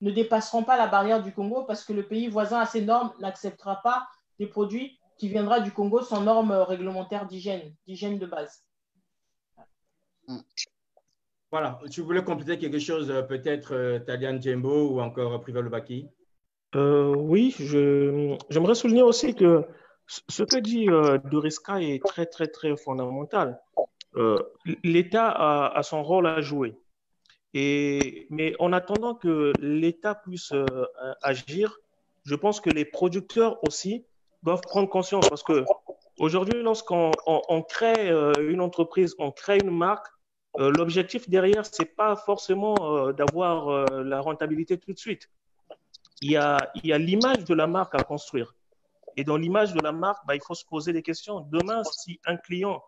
ne dépasseront pas la barrière du Congo parce que le pays voisin à ces normes n'acceptera pas des produits qui viendraient du Congo sans normes réglementaires d'hygiène de base. Voilà, tu voulais compléter quelque chose, peut-être Talian Djembo ou encore Priva Lubaki? Oui, j'aimerais souligner aussi que ce que dit Doriska est très, très, très fondamental. L'État a son rôle à jouer. Mais en attendant que l'État puisse agir, je pense que les producteurs aussi doivent prendre conscience parce que aujourd'hui, lorsqu'on crée une entreprise, on crée une marque, l'objectif derrière, ce n'est pas forcément d'avoir la rentabilité tout de suite. Il y a l'image de la marque à construire. Et dans l'image de la marque, il faut se poser des questions. Demain, si un client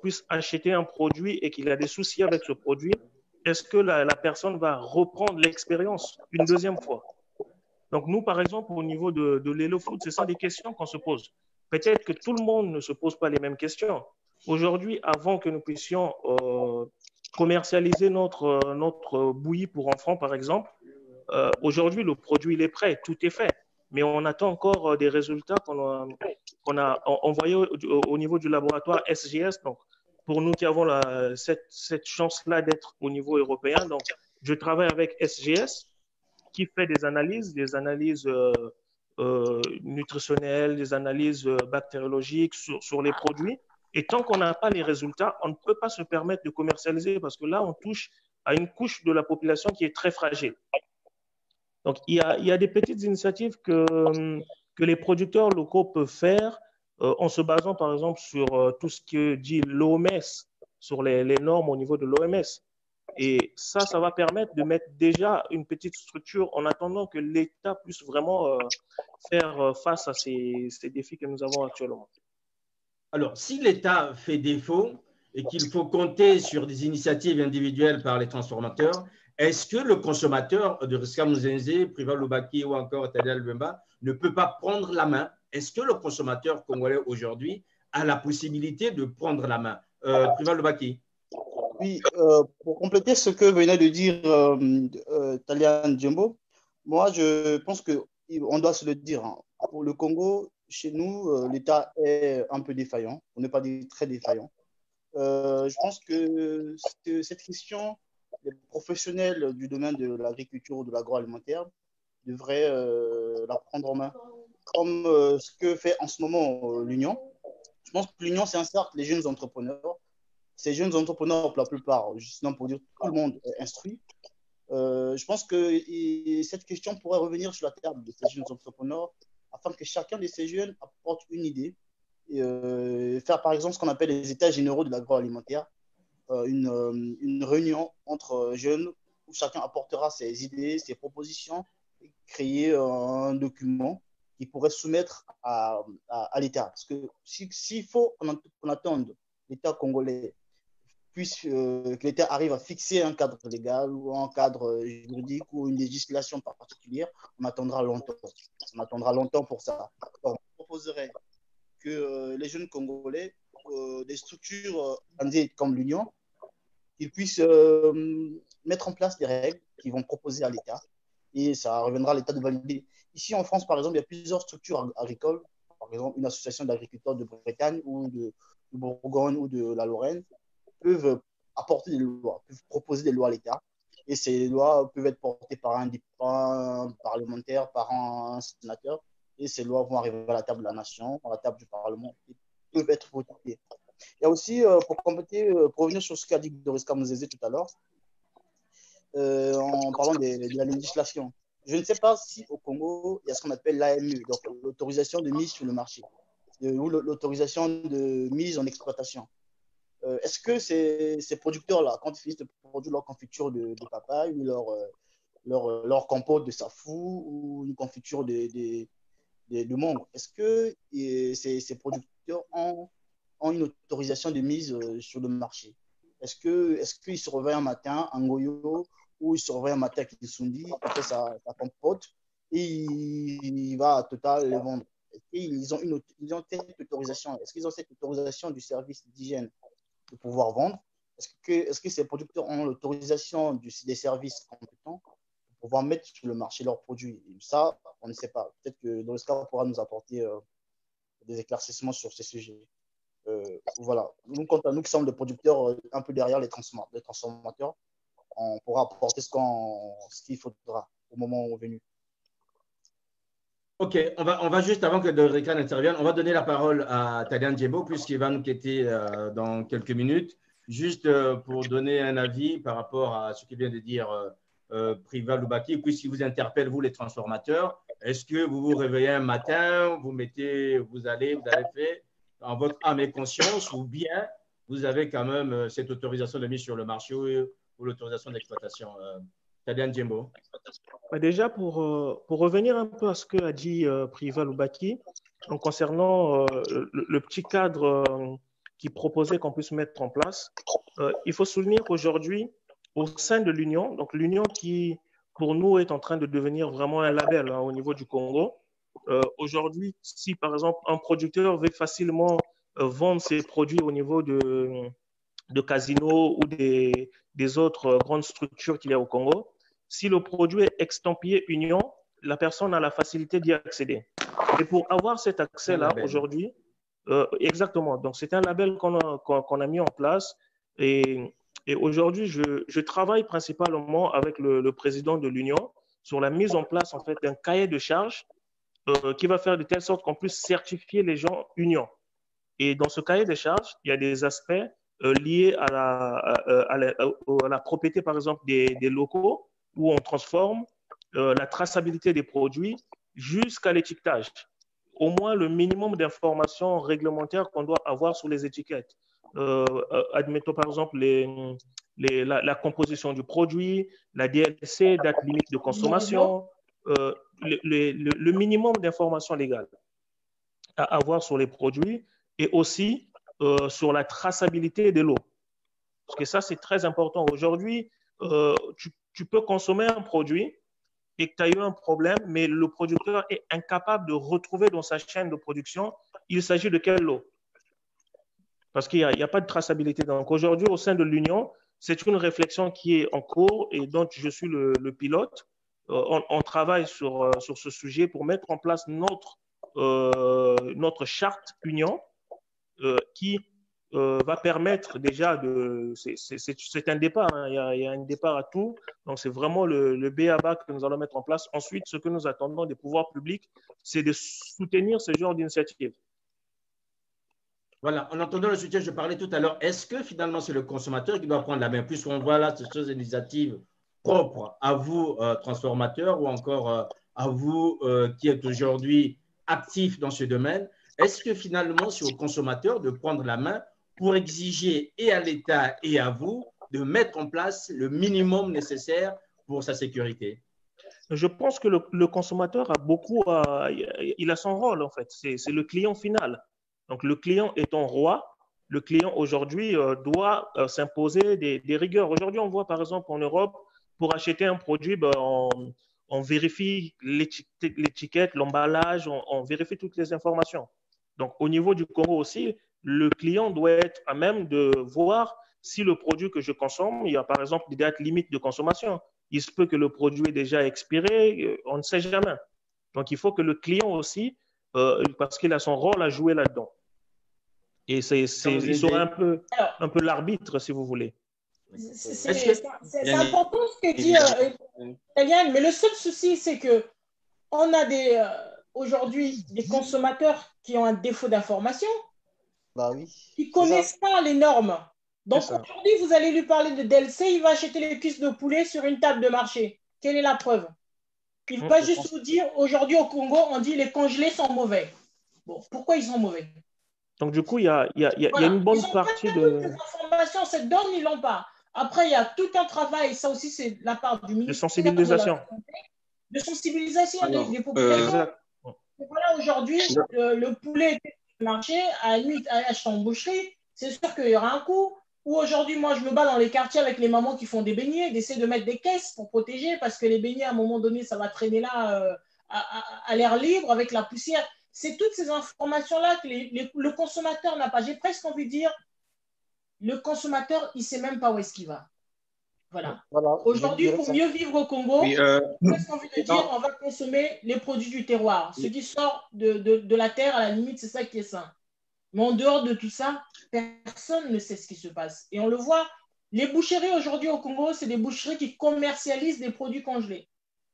puisse acheter un produit et qu'il a des soucis avec ce produit, est-ce que la personne va reprendre l'expérience une deuxième fois? Donc, nous, par exemple, au niveau de l'Elo Food, ce sont des questions qu'on se pose. Peut-être que tout le monde ne se pose pas les mêmes questions. Aujourd'hui, avant que nous puissions commercialiser notre bouillie pour enfants, par exemple, aujourd'hui, le produit il est prêt, tout est fait. Mais on attend encore des résultats qu'on a envoyés au niveau du laboratoire SGS. Donc, pour nous qui avons cette chance-là d'être au niveau européen, donc je travaille avec SGS qui fait des analyses nutritionnelles, des analyses bactériologiques sur les produits. Et tant qu'on n'a pas les résultats, on ne peut pas se permettre de commercialiser parce que là, on touche à une couche de la population qui est très fragile. Donc, il y a des petites initiatives que les producteurs locaux peuvent faire en se basant, par exemple, sur tout ce que dit l'OMS, sur les normes au niveau de l'OMS. Et ça va permettre de mettre déjà une petite structure en attendant que l'État puisse vraiment faire face à ces défis que nous avons actuellement. Alors, si l'État fait défaut et qu'il faut compter sur des initiatives individuelles par les transformateurs, est-ce que le consommateur de Doriska Muzenze, Priva Lubaki ou encore Talian Lubemba ne peut pas prendre la main? Est-ce que le consommateur congolais aujourd'hui a la possibilité de prendre la main? Priva Lubaki. Oui, pour compléter ce que venait de dire Talian Djembo, moi je pense qu'on doit se le dire. Hein. Pour le Congo, chez nous, l'État est un peu défaillant, pour ne pas dire très défaillant. Je pense que cette question, les professionnels du domaine de l'agriculture ou de l'agroalimentaire devraient la prendre en main, comme ce que fait en ce moment l'Union. Je pense que l'Union s'insère les jeunes entrepreneurs. Ces jeunes entrepreneurs, pour la plupart, sinon pour dire tout le monde est instruit. Je pense que cette question pourrait revenir sur la table de ces jeunes entrepreneurs afin que chacun de ces jeunes apporte une idée faire par exemple ce qu'on appelle les états généraux de l'agroalimentaire, une réunion entre jeunes où chacun apportera ses idées, ses propositions, et créer un document qui pourrait soumettre à l'État. Parce que s'il faut qu'on attende l'État congolais que l'État arrive à fixer un cadre légal ou un cadre juridique ou une législation particulière, on attendra longtemps. On attendra longtemps pour ça. Donc, on proposerait que les jeunes Congolais, des structures comme l'Union, qu'ils puissent mettre en place des règles qu'ils vont proposer à l'État et ça reviendra à l'État de valider. Ici en France, par exemple, il y a plusieurs structures agricoles, par exemple une association d'agriculteurs de Bretagne ou de Bourgogne ou de la Lorraine, peuvent apporter des lois, peuvent proposer des lois à l'État. Et ces lois peuvent être portées par un parlementaire, par un sénateur. Et ces lois vont arriver à la table de la nation, à la table du Parlement, et peuvent être votées. Il y a aussi, pour compléter, pour revenir sur ce qu'a dit Doris Kamuzeze tout à l'heure, en parlant de la législation. Je ne sais pas si au Congo, il y a ce qu'on appelle l'AME, donc l'autorisation de mise sur le marché, ou l'autorisation de mise en exploitation. Est-ce que ces producteurs-là, quand ils finissent de produire leur confiture de papaye ou leur compote de safou ou une confiture de mangue, est-ce que ces producteurs ont une autorisation de mise sur le marché? Est-ce qu'ils se réveillent un matin en Goyo ou ils se réveillent un matin à Kisundi, il fait sa compote et il va à Total les vendre? Et ils ont cette autorisation. Est-ce qu'ils ont cette autorisation du service d'hygiène de pouvoir vendre? Est-ce que ces producteurs ont l'autorisation des services compétents pour pouvoir mettre sur le marché leurs produits? Et ça, on ne sait pas. Peut-être que Doris pourra nous apporter des éclaircissements sur ces sujets. Voilà. Nous, quant à nous qui sommes des producteurs un peu derrière les transformateurs, on pourra apporter ce qu'il faudra au moment venu. Ok, on va juste, avant que Dorika n'intervienne, on va donner la parole à Tadian Djebo, puisqu'il va nous quitter dans quelques minutes. Juste pour donner un avis par rapport à ce que vient de dire Priva Loubaki, puisqu'il vous interpelle, vous les transformateurs. Est-ce que vous vous réveillez un matin, vous allez faire en votre âme et conscience, ou bien vous avez quand même cette autorisation de mise sur le marché ou l'autorisation d'exploitation? Tadian Djebo. Déjà, pour revenir un peu à ce qu'a dit Priva Loubaki, concernant le petit cadre qui proposait qu'on puisse mettre en place, il faut souligner qu'aujourd'hui, au sein de l'Union, donc l'Union qui, pour nous, est en train de devenir vraiment un label au niveau du Congo, aujourd'hui, si par exemple un producteur veut facilement vendre ses produits au niveau de casinos ou des autres grandes structures qu'il y a au Congo, si le produit est estampillé Union, la personne a la facilité d'y accéder. Et pour avoir cet accès-là aujourd'hui, exactement, donc c'est un label qu'on a mis en place. Et aujourd'hui, je travaille principalement avec le président de l'Union sur la mise en place en fait, d'un cahier de charges qui va faire de telle sorte qu'on puisse certifier les gens Union. Et dans ce cahier de charges, il y a des aspects liés à la propriété, par exemple, des locaux, où on transforme la traçabilité des produits jusqu'à l'étiquetage. Au moins le minimum d'informations réglementaires qu'on doit avoir sur les étiquettes. Admettons par exemple la composition du produit, la DLC, date limite de consommation, le minimum d'informations légales à avoir sur les produits et aussi sur la traçabilité de l'eau. Parce que ça, c'est très important. Aujourd'hui, tu peux consommer un produit et que tu as eu un problème, mais le producteur est incapable de retrouver dans sa chaîne de production, il s'agit de quelle eau. Parce qu'il n'y a pas de traçabilité. Donc aujourd'hui, au sein de l'Union, c'est une réflexion qui est en cours et dont je suis le pilote. On travaille sur ce sujet pour mettre en place notre charte Union qui va permettre déjà de… C'est un départ, hein, il y a un départ à tout. Donc, c'est vraiment le B.A.B.A. que nous allons mettre en place. Ensuite, ce que nous attendons des pouvoirs publics, c'est de soutenir ce genre d'initiative. Voilà, en entendant le soutien, je parlais tout à l'heure, est-ce que finalement, c'est le consommateur qui doit prendre la main? Puisqu'on voit là ces initiatives propres à vous, transformateurs, ou encore à vous qui êtes aujourd'hui actifs dans ce domaine. est-ce que finalement, c'est aux consommateurs de prendre la main pour exiger et à l'État et à vous de mettre en place le minimum nécessaire pour sa sécurité? Je pense que le consommateur il a son rôle en fait, c'est le client final. Donc le client étant roi, le client aujourd'hui doit s'imposer des rigueurs. Aujourd'hui, on voit par exemple en Europe, pour acheter un produit, on vérifie l'étiquette, l'emballage, on vérifie toutes les informations. Donc au niveau du Congo aussi, le client doit être à même de voir si le produit que je consomme, il y a par exemple des dates limites de consommation. Il se peut que le produit est déjà expiré, on ne sait jamais. Donc, il faut que le client aussi, parce qu'il a son rôle à jouer là-dedans. Et il sera un peu l'arbitre, si vous voulez. C'est important ce que dit Eliane, mais le seul souci, c'est qu'on a aujourd'hui des consommateurs qui ont un défaut d'information, qui ne connaissent pas les normes. Donc aujourd'hui, vous allez lui parler de DLC, il va acheter les cuisses de poulet sur une table de marché. Quelle est la preuve? Il va juste vous dire, aujourd'hui au Congo, on dit les congelés sont mauvais. Bon, pourquoi ils sont mauvais? Donc du coup, il y a une bonne partie de... Ces informations, cette donne, ils ne l'ont pas. Après, il y a tout un travail, ça aussi c'est la part du ministère de sensibilisation. De sensibilisation des populations. Voilà, aujourd'hui, le poulet sur le marché, à la limite, à acheter en boucherie, c'est sûr qu'il y aura un coût. Ou aujourd'hui, moi, je me bats dans les quartiers avec les mamans qui font des beignets, d'essayer de mettre des caisses pour protéger, parce que les beignets, à un moment donné, ça va traîner là à l'air libre avec la poussière. C'est toutes ces informations-là que le consommateur n'a pas. J'ai presque envie de dire, le consommateur, il ne sait même pas où est-ce qu'il va. Voilà. Aujourd'hui, pour mieux vivre au Congo, j'ai presque envie de dire, on va consommer les produits du terroir. Ce qui sort de la terre, à la limite, c'est ça qui est sain. Mais en dehors de tout ça, personne ne sait ce qui se passe. Et on le voit, les boucheries aujourd'hui au Congo, c'est des boucheries qui commercialisent des produits congelés.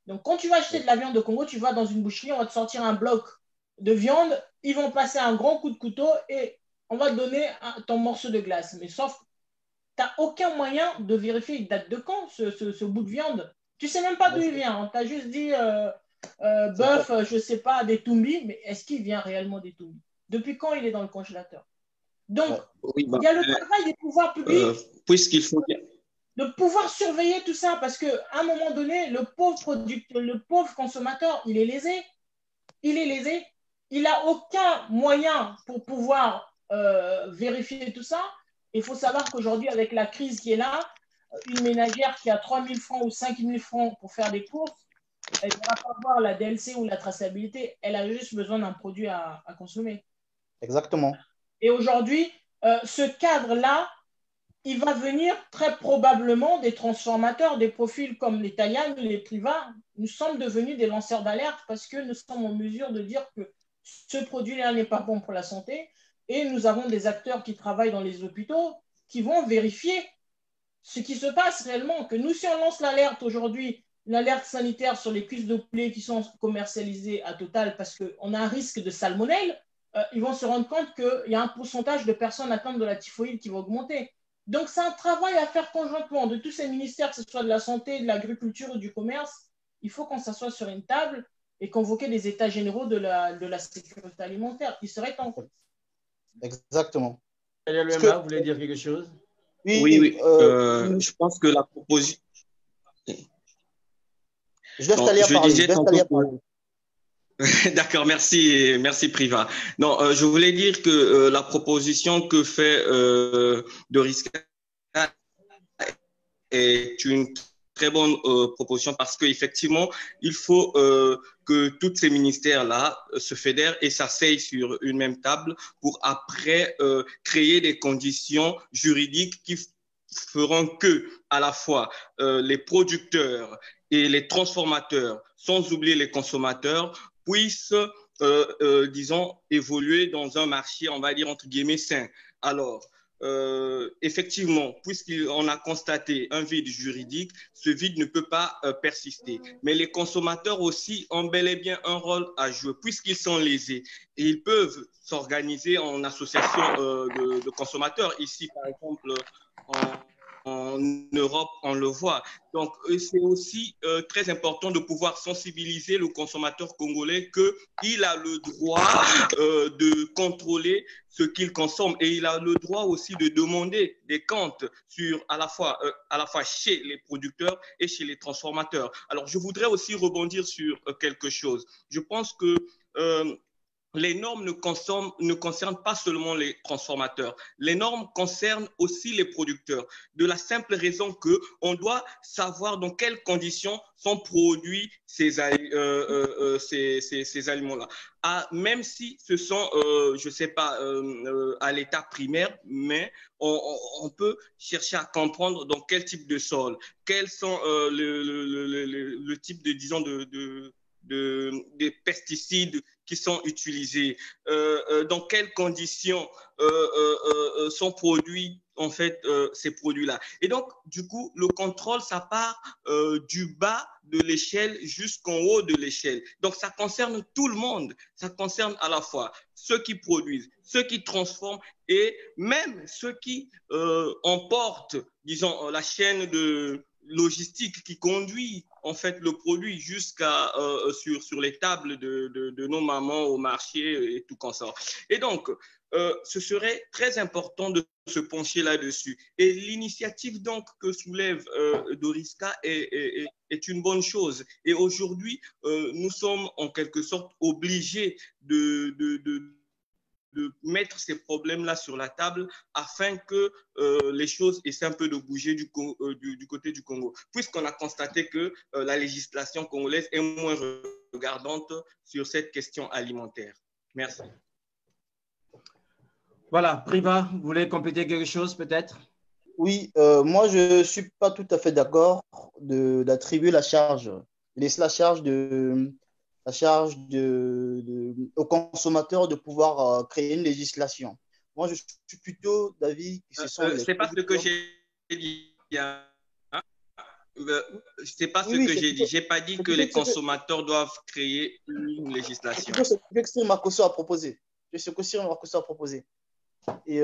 Donc, quand tu vas acheter de la viande au Congo, tu vas dans une boucherie, on va te sortir un bloc de viande, ils vont passer un grand coup de couteau et on va te donner ton morceau de glace. Mais sauf que tu n'as aucun moyen de vérifier une date de quand, ce bout de viande. Tu ne sais même pas d'où il vient. On t'a juste dit bœuf, je ne sais pas, des toumbis, mais est-ce qu'il vient réellement des toumbis? Depuis quand il est dans le congélateur? Donc, il y a le travail des pouvoirs publics puisqu'il faut de pouvoir surveiller tout ça, parce qu'à un moment donné, le pauvre consommateur, il est lésé. Il est lésé. Il n'a aucun moyen pour pouvoir vérifier tout ça. Il faut savoir qu'aujourd'hui, avec la crise qui est là, une ménagère qui a 3 000 francs ou 5 000 francs pour faire des courses, elle ne va pas avoir la DLC ou la traçabilité. Elle a juste besoin d'un produit à consommer. Exactement. Et aujourd'hui, ce cadre-là, il va venir très probablement des transformateurs, des profils comme les Taïan, les Privas. Nous sommes devenus des lanceurs d'alerte parce que nous sommes en mesure de dire que ce produit-là n'est pas bon pour la santé. Et nous avons des acteurs qui travaillent dans les hôpitaux qui vont vérifier ce qui se passe réellement. Que nous, si on lance l'alerte aujourd'hui, l'alerte sanitaire sur les cuisses de poulet qui sont commercialisées à Total parce qu'on a un risque de salmonelle, ils vont se rendre compte qu'il y a un pourcentage de personnes atteintes de la typhoïde qui va augmenter. Donc, c'est un travail à faire conjointement de tous ces ministères, que ce soit de la santé, de l'agriculture ou du commerce. Il faut qu'on s'assoie sur une table et convoquer des états généraux de la sécurité alimentaire. Il serait temps. Exactement. Vous voulez dire quelque chose? Oui. Je pense que la proposition... Je laisse Talia parler. D'accord, merci Priva. Non, je voulais dire que la proposition que fait Doris est une très bonne proposition parce qu'effectivement, il faut que tous ces ministères-là se fédèrent et s'asseyent sur une même table pour après créer des conditions juridiques qui feront que, à la fois, les producteurs et les transformateurs, sans oublier les consommateurs, puissent, disons, évoluer dans un marché, on va dire, entre guillemets, sain. Alors, effectivement, puisqu'on a constaté un vide juridique, ce vide ne peut pas persister. Mais les consommateurs aussi ont bel et bien un rôle à jouer, puisqu'ils sont lésés. Et ils peuvent s'organiser en association de consommateurs. Ici, par exemple, en Europe, on le voit. Donc, c'est aussi très important de pouvoir sensibiliser le consommateur congolais qu'il a le droit de contrôler ce qu'il consomme et il a le droit aussi de demander des comptes sur à la fois chez les producteurs et chez les transformateurs. Alors, je voudrais aussi rebondir sur quelque chose. Je pense que les normes ne concernent pas seulement les transformateurs. Les normes concernent aussi les producteurs, de la simple raison qu'on doit savoir dans quelles conditions sont produits ces aliments-là. Même si ce sont, je ne sais pas, à l'état primaire, mais on peut chercher à comprendre dans quel type de sol, quels sont le type de, disons, des pesticides qui sont utilisés, dans quelles conditions sont produits en fait ces produits-là. Et donc, du coup, le contrôle, ça part du bas de l'échelle jusqu'en haut de l'échelle. Donc, ça concerne tout le monde. Ça concerne à la fois ceux qui produisent, ceux qui transforment et même ceux qui emportent, disons, la chaîne de logistique qui conduit en fait le produit jusqu'à sur les tables de nos mamans au marché et tout comme ça. Et donc, ce serait très important de se pencher là-dessus. Et l'initiative donc que soulève Doriska est une bonne chose. Et aujourd'hui, nous sommes en quelque sorte obligés de mettre ces problèmes-là sur la table afin que les choses essaient un peu de bouger du côté du Congo. Puisqu'on a constaté que la législation congolaise est moins regardante sur cette question alimentaire. Merci. Voilà, Priva, vous voulez compléter quelque chose peut-être? Oui, moi je ne suis pas tout à fait d'accord d'attribuer la charge, laisser la charge au consommateur de pouvoir créer une législation. Moi, je suis plutôt d'avis que ce sont les c'est pas ce que j'ai dit. Hein? C'est pas ce que j'ai dit. J'ai pas dit que les consommateurs doivent créer une législation. C'est ce que Cyril Makosso a proposé. C'est ce que Cyril Makosso a proposé. Et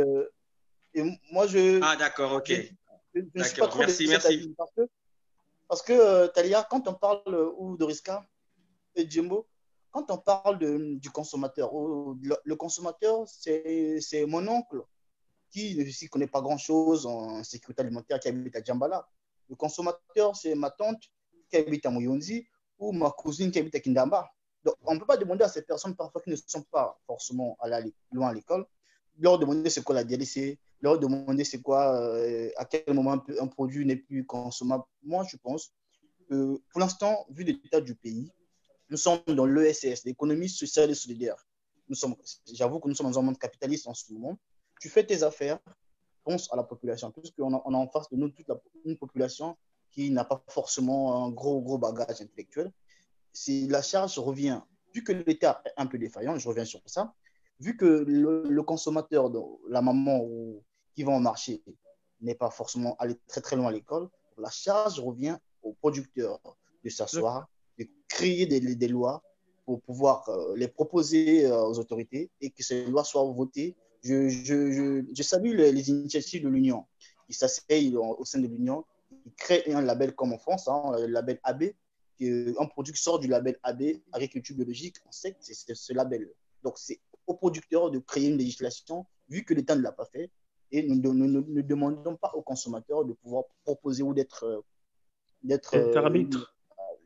moi, Ah, d'accord, ok. Je ne suis pas trop merci. Parce que Talia, quand on parle, ou Doriska et Djembo, quand on parle du consommateur, le consommateur, c'est mon oncle qui ne connaît pas grand-chose en sécurité alimentaire, qui habite à Djambala. Le consommateur, c'est ma tante qui habite à Moyonzi ou ma cousine qui habite à Kindamba. Donc, on ne peut pas demander à ces personnes parfois qui ne sont pas forcément loin à l'école, leur demander c'est quoi la DLC, leur demander c'est quoi, à quel moment un produit n'est plus consommable. Moi, je pense que pour l'instant, vu l'état du pays, nous sommes dans l'ESS, l'économie sociale et solidaire. J'avoue que nous sommes dans un monde capitaliste en ce moment. Tu fais tes affaires, pense à la population, puisqu'on a en face de nous toute une population qui n'a pas forcément un gros bagage intellectuel. Si la charge revient, vu que l'État est un peu défaillant, je reviens sur ça, vu que le consommateur, la maman qui va au marché, n'est pas forcément allé très loin à l'école, la charge revient au producteur de s'asseoir, de créer des lois pour pouvoir les proposer aux autorités et que ces lois soient votées. Je salue les initiatives de l'Union qui s'asseyent au sein de l'Union, qui créent un label comme en France, hein, le label AB, un produit qui sort du label AB, agriculture biologique, on sait que c'est ce label. Donc, c'est aux producteurs de créer une législation, vu que l'État ne l'a pas fait, et nous ne demandons pas aux consommateurs de pouvoir proposer ou d'être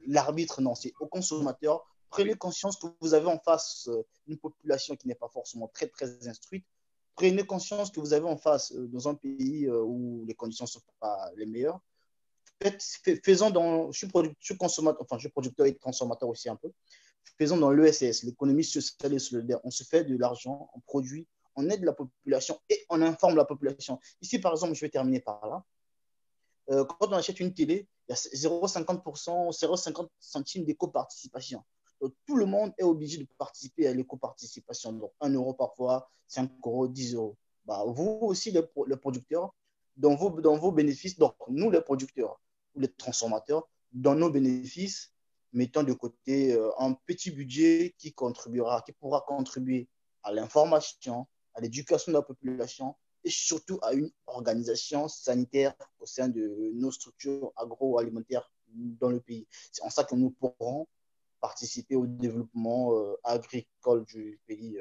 l'arbitre. Non, c'est aux consommateurs. Prenez conscience que vous avez en face une population qui n'est pas forcément très instruite. Prenez conscience que vous avez en face dans un pays où les conditions ne sont pas les meilleures. Faisons dans, je suis consommateur, enfin, je suis producteur et consommateur aussi un peu. Faisons dans l'ESS, l'économie sociale et solidaire. On se fait de l'argent, on produit, on aide la population et on informe la population. Ici, par exemple, je vais terminer par là. Quand on achète une télé, il y a 0,50%, 0,50 centimes d'éco-participation. Donc, tout le monde est obligé de participer à l'éco-participation. Donc, 1 euro parfois, 5 euros, 10 euros. Bah, vous aussi, les producteurs, dans vos bénéfices, donc nous, les producteurs, les transformateurs, dans nos bénéfices, mettons de côté un petit budget qui pourra contribuer à l'information, à l'éducation de la population et surtout à une organisation sanitaire au sein de nos structures agroalimentaires dans le pays. C'est en ça que nous pourrons participer au développement agricole du pays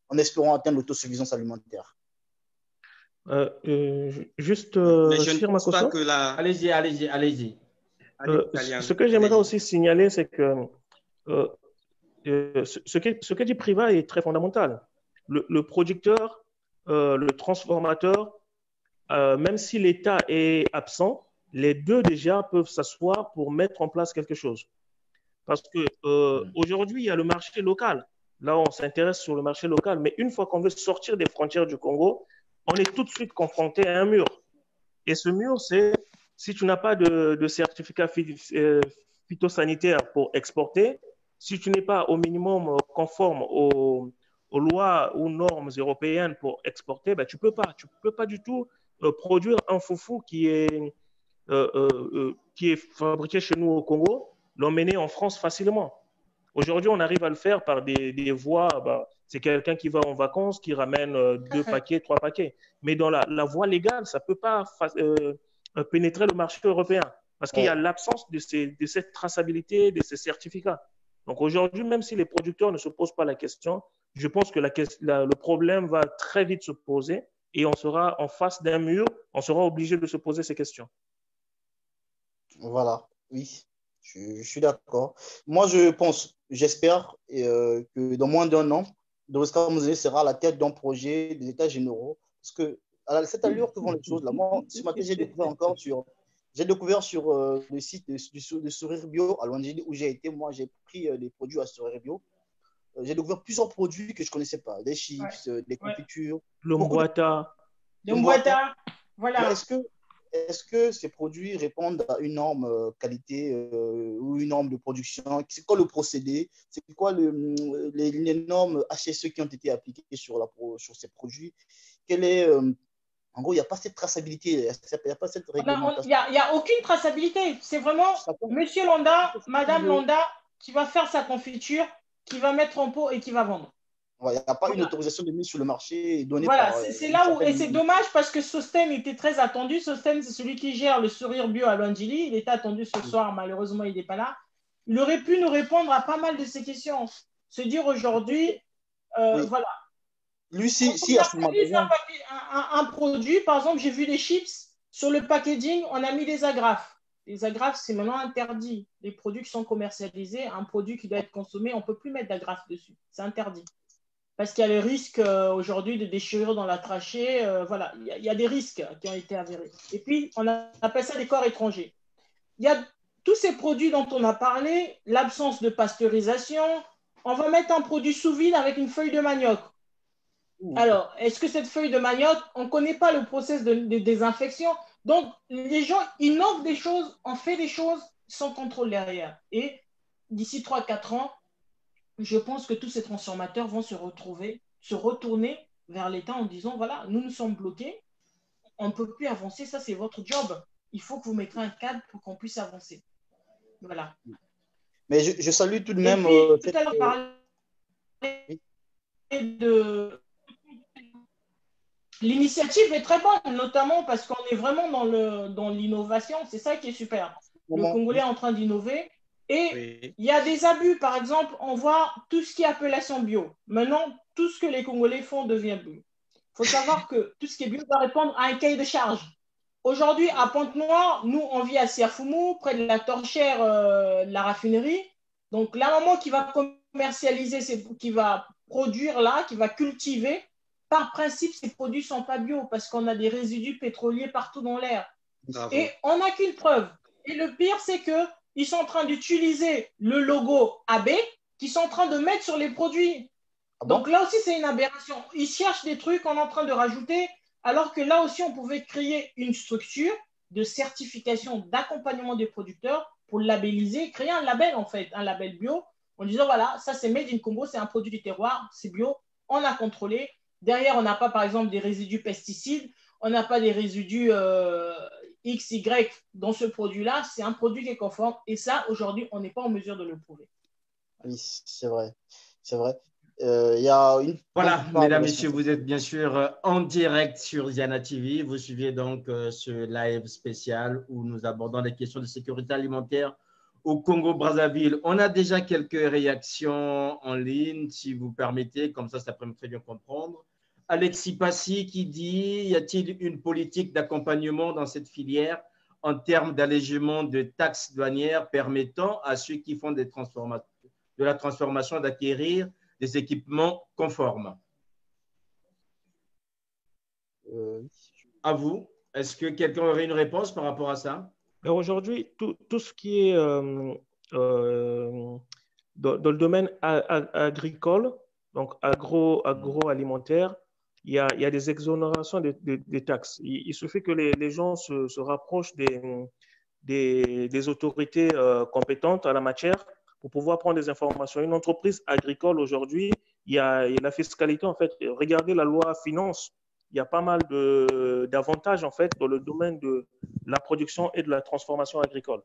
en espérant atteindre l'autosuffisance alimentaire. Juste, Mais je ne Sir pense pas Makosso, que la... Allez-y. Allez, ce que j'aimerais aussi signaler, c'est que ce que dit Priva est très fondamental. Le producteur, le transformateur, même si l'État est absent, les deux déjà peuvent s'asseoir pour mettre en place quelque chose. Parce que aujourd'hui, il y a le marché local. Là, on s'intéresse sur le marché local. Mais une fois qu'on veut sortir des frontières du Congo, on est tout de suite confronté à un mur. Et ce mur, c'est si tu n'as pas de certificat phytosanitaire pour exporter, si tu n'es pas au minimum conforme aux lois ou normes européennes pour exporter, ben, tu peux pas. Tu peux pas du tout produire un foufou qui est fabriqué chez nous au Congo, l'emmener en France facilement. Aujourd'hui, on arrive à le faire par des voies. Bah, c'est quelqu'un qui va en vacances, qui ramène 2 paquets, 3 paquets. Mais dans la voie légale, ça ne peut pas pénétrer le marché européen parce qu'il y a l'absence de cette traçabilité, de ces certificats. Donc aujourd'hui, même si les producteurs ne se posent pas la question, je pense que le problème va très vite se poser et on sera en face d'un mur, on sera obligé de se poser ces questions. Voilà, oui, je suis d'accord. Moi, je pense, j'espère que dans moins d'1 an, Dorska Moussene sera à la tête d'un projet des États généraux. Parce que à cette allure que vont les choses, là, moi, ce matin, j'ai découvert sur le site de Sourire Bio à Luandjili où j'ai été. Moi, j'ai pris des produits à Sourire Bio. J'ai découvert plusieurs produits que je ne connaissais pas, des chips, des confitures. Le Mbouata. Le Mbouata, voilà. Est-ce que ces produits répondent à une norme qualité ou une norme de production? C'est quoi le procédé? C'est quoi les normes HSE qui ont été appliquées sur ces produits? En gros, il n'y a pas cette traçabilité, il n'y a pas cette réglementation. Il n'y a aucune traçabilité. C'est vraiment Monsieur Londa, Madame Londa qui va faire sa confiture, qui va mettre en pot et qui va vendre. Il n'y a pas une autorisation de mise sur le marché donnée par… Voilà, c'est là où… Et c'est dommage parce que Sostem était très attendu. Sostem, c'est celui qui gère le Sourire Bio à Luandjili. Il était attendu ce soir. Malheureusement, il n'est pas là. Il aurait pu nous répondre à pas mal de ces questions. Se dire aujourd'hui, voilà. Lui, si à ce moment un produit, par exemple, j'ai vu des chips, sur le packaging, on a mis des agrafes. Les agrafes, c'est maintenant interdit. Les produits qui sont commercialisés, un produit qui doit être consommé, on ne peut plus mettre d'agrafes dessus. C'est interdit. Parce qu'il y a le risque aujourd'hui de déchirure dans la trachée. Voilà, il y a des risques qui ont été avérés. Et puis, on appelle ça des corps étrangers. Il y a tous ces produits dont on a parlé, l'absence de pasteurisation. On va mettre un produit sous vide avec une feuille de manioc. Alors, est-ce que cette feuille de manioc, on ne connaît pas le process de désinfection? Donc, les gens innovent des choses, on fait des choses sans contrôle derrière. Et d'ici 3-4 ans, je pense que tous ces transformateurs vont se retourner vers l'État en disant, voilà, nous sommes bloqués, on ne peut plus avancer, ça c'est votre job. Il faut que vous mettiez un cadre pour qu'on puisse avancer. Voilà. Mais je salue tout de même… Puis, tout à l'heure, parler de… L'initiative est très bonne, notamment parce qu'on est vraiment dans l'innovation. C'est ça qui est super. Le Congolais est en train d'innover. Et il y a des abus. Par exemple, on voit tout ce qui est appellation bio. Maintenant, tout ce que les Congolais font devient bio. Il faut savoir que tout ce qui est bio doit répondre à un cahier de charge. Aujourd'hui, à Pointe-Noire, nous, on vit à Siafoumou, près de la torchère, la raffinerie. Donc, la maman qui va commercialiser, qui va produire là, qui va cultiver, par principe, ces produits ne sont pas bio parce qu'on a des résidus pétroliers partout dans l'air. Et on n'a qu'une preuve. Et le pire, c'est qu'ils sont en train d'utiliser le logo AB qu'ils sont en train de mettre sur les produits. Donc là aussi, c'est une aberration. Ils cherchent des trucs, on est en train de rajouter, alors que là aussi, on pouvait créer une structure de certification, d'accompagnement des producteurs pour labelliser, créer un label en fait, un label bio, en disant voilà, ça c'est Made in Congo, c'est un produit du terroir, c'est bio, on a contrôlé. Derrière, on n'a pas, par exemple, des résidus pesticides, on n'a pas des résidus X, Y dans ce produit-là. C'est un produit qui est conforme. Et ça, aujourd'hui, on n'est pas en mesure de le prouver. Oui, c'est vrai. C'est vrai. Il y a une Voilà, grande part de mesdames, messieurs, responsabilité. vous êtes bien sûr en direct sur Ziana TV. Vous suivez donc ce live spécial où nous abordons les questions de sécurité alimentaire au Congo-Brazzaville. On a déjà quelques réactions en ligne, si vous permettez, comme ça permet très bien comprendre. Alexis Passy qui dit, y a-t-il une politique d'accompagnement dans cette filière en termes d'allègement de taxes douanières permettant à ceux qui font de la transformation d'acquérir des équipements conformes? À vous. Est-ce que quelqu'un aurait une réponse par rapport à ça? Aujourd'hui, tout ce qui est dans le domaine agricole, donc agroalimentaire, il y a des exonérations des taxes. Il suffit que les gens se rapprochent des autorités compétentes en la matière pour pouvoir prendre des informations. Une entreprise agricole aujourd'hui, il y a la fiscalité en fait. Regardez la loi finance. Il y a pas mal d'avantages en fait dans le domaine de la production et de la transformation agricole.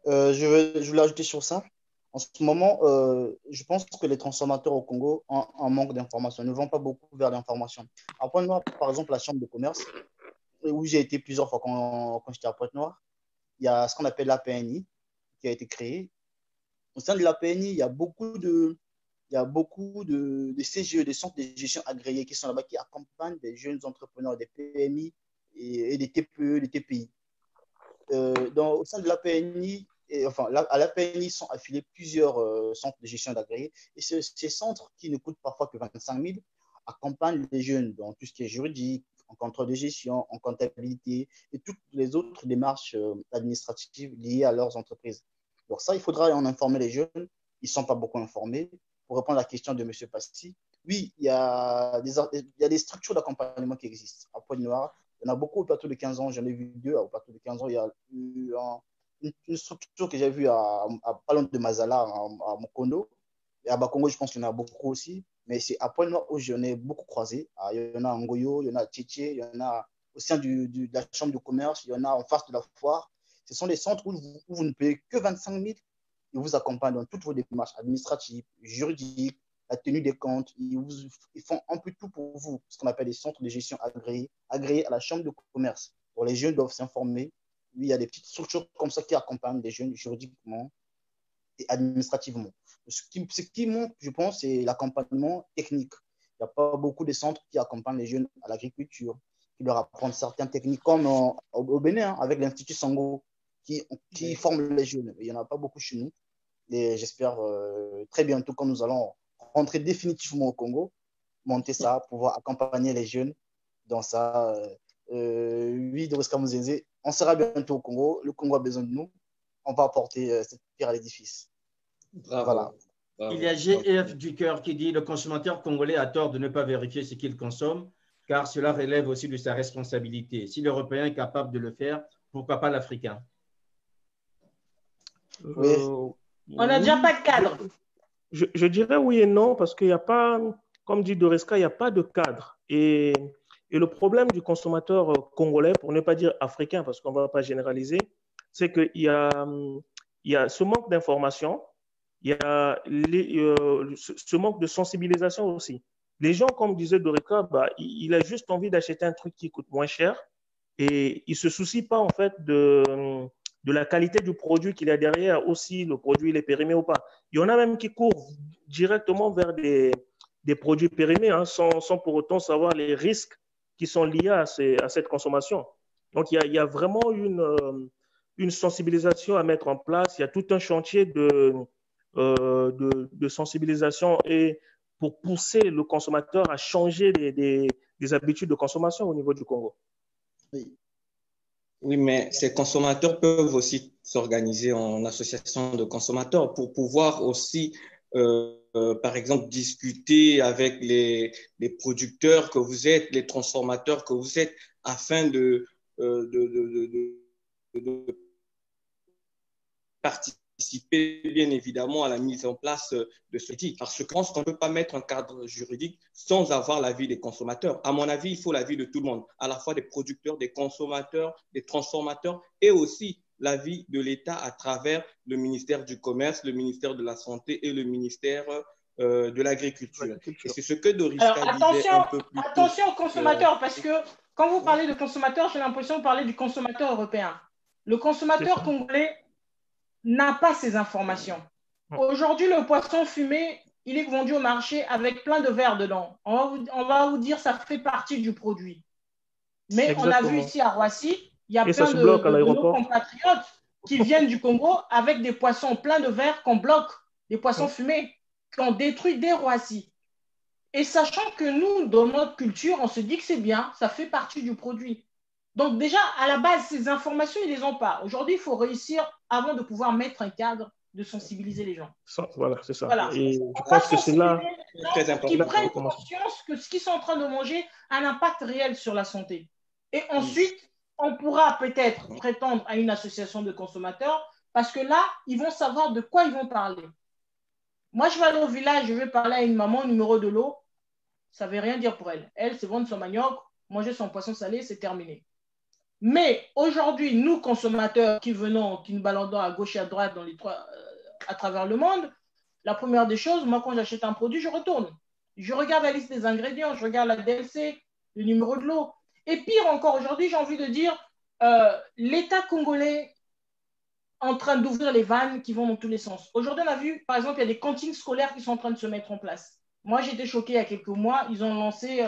Je voulais ajouter sur ça. En ce moment, je pense que les transformateurs au Congo ont un manque d'informations. Ils ne vont pas beaucoup vers l'information. À Pointe-Noire, par exemple, la chambre de commerce, où j'ai été plusieurs fois quand j'étais à Pointe-Noire, il y a ce qu'on appelle l'APNI qui a été créé. Au sein de l'APNI, il y a beaucoup de CGE, des centres de gestion agréés qui sont là-bas, qui accompagnent des jeunes entrepreneurs, des PMI et des TPE, des TPI. Au sein de l'APNI, à l'APNI sont affiliés plusieurs centres de gestion d'agréés. Et ces centres, qui ne coûtent parfois que 25 000, accompagnent les jeunes dans tout ce qui est juridique, en contrôle de gestion, en comptabilité et toutes les autres démarches administratives liées à leurs entreprises. Donc ça, il faudra en informer les jeunes. Ils ne sont pas beaucoup informés. Pour répondre à la question de M. Passy, oui, il y a des structures d'accompagnement qui existent. À Pointe-Noire, il y en a beaucoup au plateau de 15 ans. J'en ai vu 2 au plateau de 15 ans. Il y a eu une structure que j'ai vue à pas loin de Mazala, à Mokondo. Et à Bakongo, je pense qu'il y en a beaucoup aussi. Mais c'est à Pointe-Noire où j'en ai beaucoup croisé. Il y en a à Ngoyo, il y en a à Tchétché, il y en a au sein de la chambre de commerce, il y en a en face de la foire. Ce sont des centres où vous ne payez que 25 000. Ils vous accompagnent dans toutes vos démarches administratives, juridiques, la tenue des comptes. Ils font un peu tout pour vous, ce qu'on appelle des centres de gestion agréés à la chambre de commerce. Bon, les jeunes doivent s'informer. Oui, il y a des petites structures comme ça qui accompagnent les jeunes juridiquement et administrativement. Ce qui manque, je pense, c'est l'accompagnement technique. Il n'y a pas beaucoup de centres qui accompagnent les jeunes à l'agriculture, qui leur apprennent certaines techniques, comme au Bénin, avec l'Institut Sango, qui forme les jeunes. Il n'y en a pas beaucoup chez nous. Et j'espère très bientôt, quand nous allons rentrer définitivement au Congo, monter ça, pouvoir accompagner les jeunes dans ça. Oui, Doriska Muzenze, on sera bientôt au Congo. Le Congo a besoin de nous. On va apporter cette pierre à l'édifice. Bravo. Voilà. Bravo. Il y a GF du cœur qui dit: le consommateur congolais a tort de ne pas vérifier ce qu'il consomme, car cela relève aussi de sa responsabilité. Si l'Européen est capable de le faire, pourquoi pas l'Africain? Oui. On n'a déjà pas de cadre. Je dirais oui et non, parce qu'il n'y a pas, comme dit Doriska, il n'y a pas de cadre. Et le problème du consommateur congolais, pour ne pas dire africain, parce qu'on ne va pas généraliser, c'est qu'il y a ce manque d'information, il y a ce manque de sensibilisation aussi. Les gens, comme disait Doriska, il a juste envie d'acheter un truc qui coûte moins cher et il ne se soucie pas en fait de la qualité du produit qu'il y a derrière, aussi le produit il est périmé ou pas. Il y en a même qui courent directement vers des produits périmés sans pour autant savoir les risques qui sont liés à cette consommation. Donc il y a vraiment une sensibilisation à mettre en place. Il y a tout un chantier de sensibilisation et pour pousser le consommateur à changer des habitudes de consommation au niveau du Congo. Oui. Oui, mais ces consommateurs peuvent aussi s'organiser en association de consommateurs pour pouvoir aussi, par exemple, discuter avec les producteurs que vous êtes, les transformateurs que vous êtes, afin de participer bien évidemment à la mise en place de ce type. Parce que je pense qu'on ne peut pas mettre un cadre juridique sans avoir l'avis des consommateurs. À mon avis, il faut l'avis de tout le monde, à la fois des producteurs, des consommateurs, des transformateurs et aussi l'avis de l'État à travers le ministère du Commerce, le ministère de la Santé et le ministère de l'Agriculture. Et c'est ce que Doriska disait un peu plus tôt. Attention aux consommateurs, parce que quand vous parlez de consommateurs, j'ai l'impression de parler du consommateur européen. Le consommateur congolais n'a pas ces informations. Aujourd'hui, le poisson fumé, il est vendu au marché avec plein de verre dedans. On va vous dire ça fait partie du produit. Mais on a vu ici à Roissy, il y a plein de nos compatriotes qui viennent du Congo avec des poissons pleins de verre qu'on bloque, des poissons fumés, qu'on détruit dès Roissy. Et sachant que nous, dans notre culture, on se dit que c'est bien, ça fait partie du produit. Donc déjà, à la base, ces informations, ils ne les ont pas. Aujourd'hui, il faut réussir, avant de pouvoir mettre un cadre, de sensibiliser les gens. Voilà, c'est ça. Voilà. Et je pense que c'est là très important. Qu'ils prennent conscience que ce qu'ils sont en train de manger a un impact réel sur la santé. Et ensuite, on pourra peut-être prétendre à une association de consommateurs parce que là, ils vont savoir de quoi ils vont parler. Moi, je vais aller au village, je vais parler à une maman numéro de l'eau. Ça ne veut rien dire pour elle. Elle, c'est vendre son manioc, manger son poisson salé, c'est terminé. Mais aujourd'hui, nous, consommateurs qui venons, qui nous baladons à gauche et à droite à travers le monde, la première des choses, moi, quand j'achète un produit, je retourne. Je regarde la liste des ingrédients, je regarde la DLC, le numéro de l'eau. Et pire encore, aujourd'hui, j'ai envie de dire, l'État congolais en train d'ouvrir les vannes qui vont dans tous les sens. Aujourd'hui, on a vu, par exemple, il y a des cantines scolaires qui sont en train de se mettre en place. Moi, j'étais choquée il y a quelques mois. Ils ont lancé,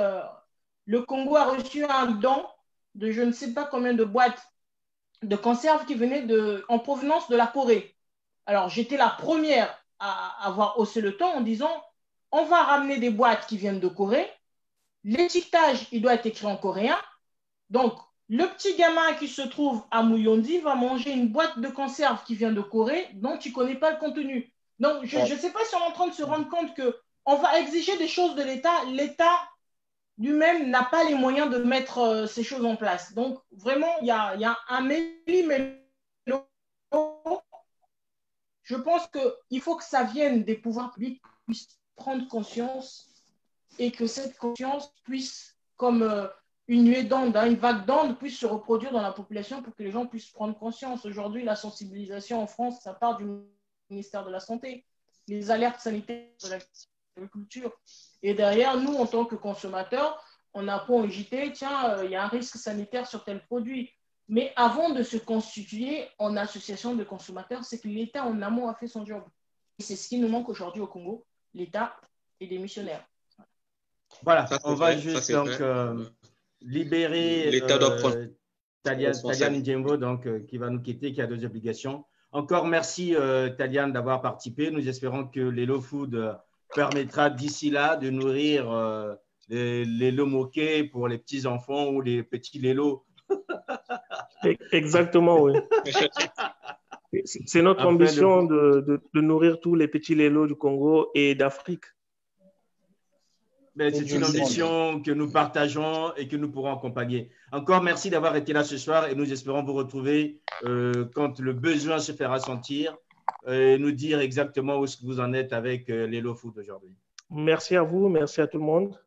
le Congo a reçu un don de je ne sais pas combien de boîtes de conserves qui venaient en provenance de la Corée. Alors, j'étais la première à avoir haussé le ton en disant, on va ramener des boîtes qui viennent de Corée. L'étiquetage, il doit être écrit en coréen. Donc, le petit gamin qui se trouve à Mouyondi va manger une boîte de conserve qui vient de Corée dont tu ne connais pas le contenu. Donc, je ne sais pas si on est en train de se rendre compte qu'on va exiger des choses de l'État. L'État lui-même n'a pas les moyens de mettre ces choses en place. Donc, vraiment, il y a un méli-mélo. Je pense qu'il faut que ça vienne des pouvoirs publics qui puissent prendre conscience et que cette conscience puisse, comme une nuée d'onde, une vague d'onde puisse se reproduire dans la population pour que les gens puissent prendre conscience. Aujourd'hui, la sensibilisation en France, ça part du ministère de la Santé, les alertes sanitaires de l'agriculture. Et derrière, nous, en tant que consommateurs, on a pas JT, tiens, il y a un risque sanitaire sur tel produit. Mais avant de se constituer en association de consommateurs, c'est que l'État en amont a fait son job. Et c'est ce qui nous manque aujourd'hui au Congo, l'État et les missionnaires. Voilà, on va juste donc libérer Taliane Ndiembo, donc, qui va nous quitter, qui a deux obligations. Encore merci Taliane d'avoir participé. Nous espérons que l'Elo Food permettra d'ici là de nourrir les lomoquets pour les petits-enfants ou les petits lélos. Exactement, oui. C'est notre ambition de nourrir tous les petits lélos du Congo et d'Afrique. C'est une ambition que nous partageons et que nous pourrons accompagner. Encore merci d'avoir été là ce soir et nous espérons vous retrouver quand le besoin se fera sentir et nous dire exactement où vous en êtes avec l'Elo Food aujourd'hui. Merci à vous, merci à tout le monde.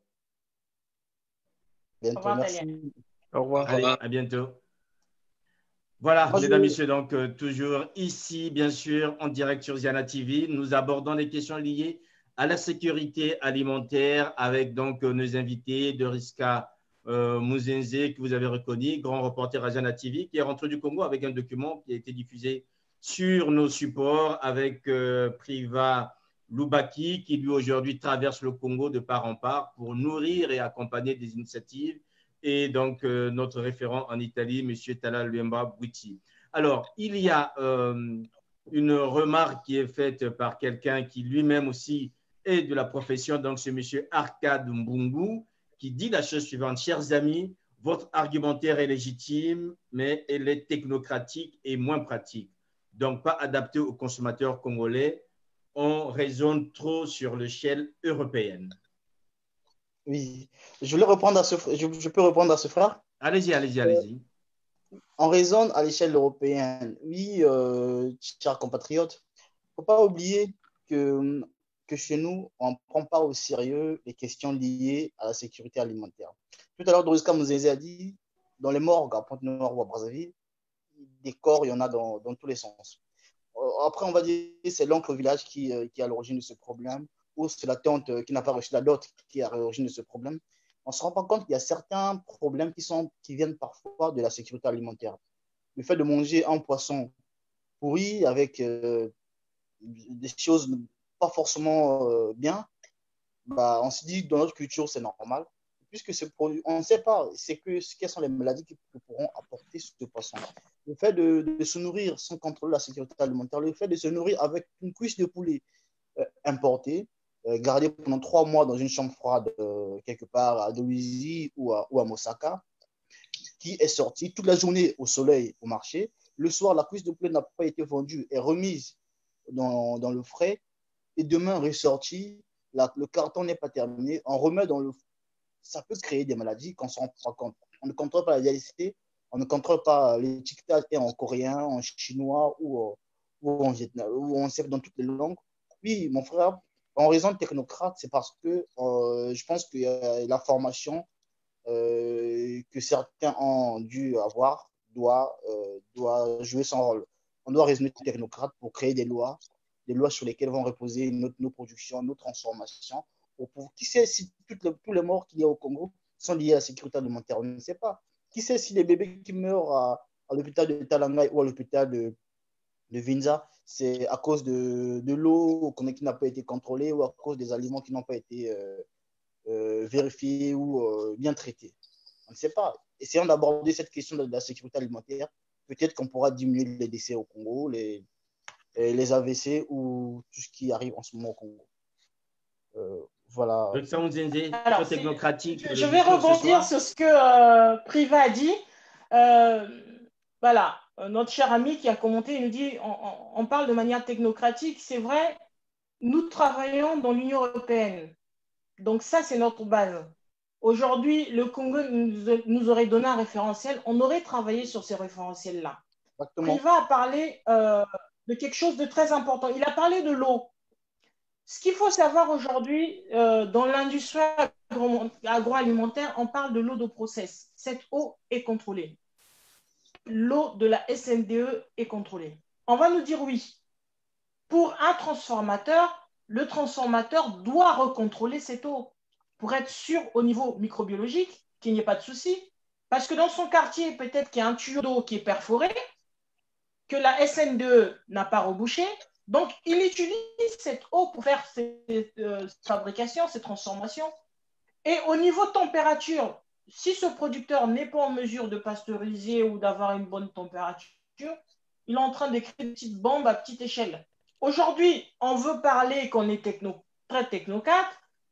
Bientôt, au revoir, merci. Au revoir. Allez, à bientôt. Voilà, mesdames, messieurs, donc toujours ici, bien sûr, en direct sur Ziana TV, nous abordons les questions liées à la sécurité alimentaire avec donc nos invités Doriska Muzenze, que vous avez reconnu, grand reporter à Ziana TV, qui est rentré du Congo avec un document qui a été diffusé sur nos supports avec Priva Lubaki, qui lui aujourd'hui traverse le Congo de part en part pour nourrir et accompagner des initiatives. Et donc, notre référent en Italie, M. Talal Luemba Bouiti. Alors, il y a une remarque qui est faite par quelqu'un qui lui-même aussi est de la profession, donc c'est M. Arkad Mbungu, qui dit la chose suivante. Chers amis, votre argumentaire est légitime, mais elle est technocratique et moins pratique. Donc, pas adapté aux consommateurs congolais. On raisonne trop sur l'échelle européenne. Oui, je voulais reprendre je peux répondre à ce frère? Allez-y. On raisonne à l'échelle européenne. Oui, chers compatriotes, il ne faut pas oublier que chez nous, on ne prend pas au sérieux les questions liées à la sécurité alimentaire. Tout à l'heure, Doriska Muzenze a dit, dans les morgues à Pointe-Noire ou à Brazzaville, des corps, il y en a dans tous les sens. Après, on va dire que c'est l'oncle au village qui est à l'origine de ce problème, ou c'est la tante qui n'a pas reçu la dot qui est à l'origine de ce problème. On ne se rend pas compte qu'il y a certains problèmes qui viennent parfois de la sécurité alimentaire. Le fait de manger un poisson pourri avec des choses pas forcément bien, bah, on se dit que dans notre culture, c'est normal. Puisque ce produit, on ne sait pas quelles sont les maladies que pourront apporter ce poisson. Le fait de se nourrir sans contrôler la sécurité alimentaire, le fait de se nourrir avec une cuisse de poulet importée, gardée pendant 3 mois dans une chambre froide quelque part à Dolisie ou à Mosaka, qui est sortie toute la journée au soleil au marché. Le soir, la cuisse de poulet n'a pas été vendue et remise dans le frais. Et demain, ressortie, le carton n'est pas terminé, on remet dans le. Ça peut créer des maladies quand on s'en rend pas compte. On ne contrôle pas la diversité, on ne contrôle pas l'étiquetage en coréen, en chinois ou en vietnamien, ou on sait dans toutes les langues. Oui, mon frère, en raison de technocrate, c'est parce que je pense que la formation que certains ont dû avoir doit jouer son rôle. On doit raisonner technocrate pour créer des lois sur lesquelles vont reposer nos productions, nos transformations. Qui sait si tous les morts qu'il y a au Congo sont liés à la sécurité alimentaire? On ne sait pas. Qui sait si les bébés qui meurent à l'hôpital de Talangai ou à l'hôpital de Vinza, c'est à cause de l'eau qui n'a pas été contrôlée ou à cause des aliments qui n'ont pas été vérifiés ou bien traités. On ne sait pas. Essayons d'aborder cette question de la sécurité alimentaire. Peut-être qu'on pourra diminuer les décès au Congo, les AVC ou tout ce qui arrive en ce moment au Congo. Voilà. Alors, technocratique. Je vais rebondir sur ce que Priva a dit. Voilà, notre cher ami qui a commenté, il nous dit, on parle de manière technocratique. C'est vrai, nous travaillons dans l'Union européenne. Donc ça, c'est notre base. Aujourd'hui, le Congo nous aurait donné un référentiel. On aurait travaillé sur ces référentiels-là. Priva a parlé de quelque chose de très important. Il a parlé de l'eau. Ce qu'il faut savoir aujourd'hui, dans l'industrie agroalimentaire, on parle de l'eau de process. Cette eau est contrôlée. L'eau de la SNDE est contrôlée. On va nous dire oui. Pour un transformateur, le transformateur doit recontrôler cette eau pour être sûr au niveau microbiologique qu'il n'y ait pas de souci. Parce que dans son quartier, peut-être qu'il y a un tuyau d'eau qui est perforé, que la SNDE n'a pas rebouché. Donc, il utilise cette eau pour faire ses fabrications, ses transformations. Et au niveau température, si ce producteur n'est pas en mesure de pasteuriser ou d'avoir une bonne température, il est en train d'écrire des petites bombes à petite échelle. Aujourd'hui, on veut parler qu'on est très technocrate,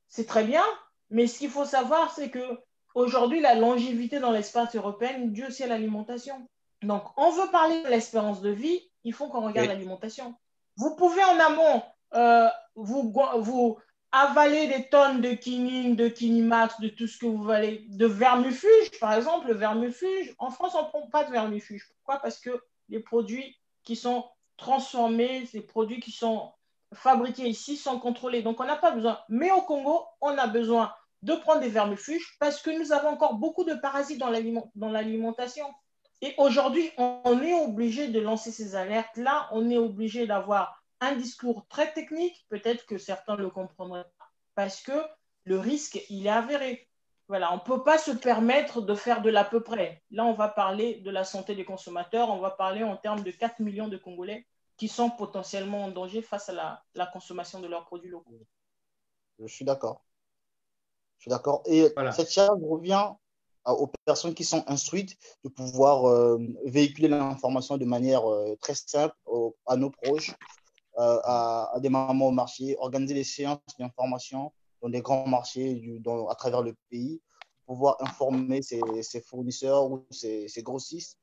c'est très bien, mais ce qu'il faut savoir, c'est qu'aujourd'hui, la longévité dans l'espace européen est due aussi à l'alimentation. Donc, on veut parler de l'espérance de vie, il faut qu'on regarde l'alimentation. Vous pouvez en amont vous avaler des tonnes de quinine, de Kinimax, de tout ce que vous voulez, de vermifuge, par exemple, le vermifuge. En France, on ne prend pas de vermifuge. Pourquoi? Parce que les produits qui sont transformés, les produits qui sont fabriqués ici sont contrôlés. Donc, on n'a pas besoin. Mais au Congo, on a besoin de prendre des vermifuges parce que nous avons encore beaucoup de parasites dans l'alimentation. Et aujourd'hui, on est obligé de lancer ces alertes-là. On est obligé d'avoir un discours très technique. Peut-être que certains le comprendraient pas parce que le risque, il est avéré. Voilà, on ne peut pas se permettre de faire de l'à peu près. Là, on va parler de la santé des consommateurs. On va parler en termes de 4 millions de Congolais qui sont potentiellement en danger face à la consommation de leurs produits locaux. Je suis d'accord. Et voilà. Cette charge revient aux personnes qui sont instruites de pouvoir véhiculer l'information de manière très simple à nos proches, à des mamans au marché, organiser des séances d'information dans des grands marchés à travers le pays, pour pouvoir informer ses fournisseurs ou ses grossistes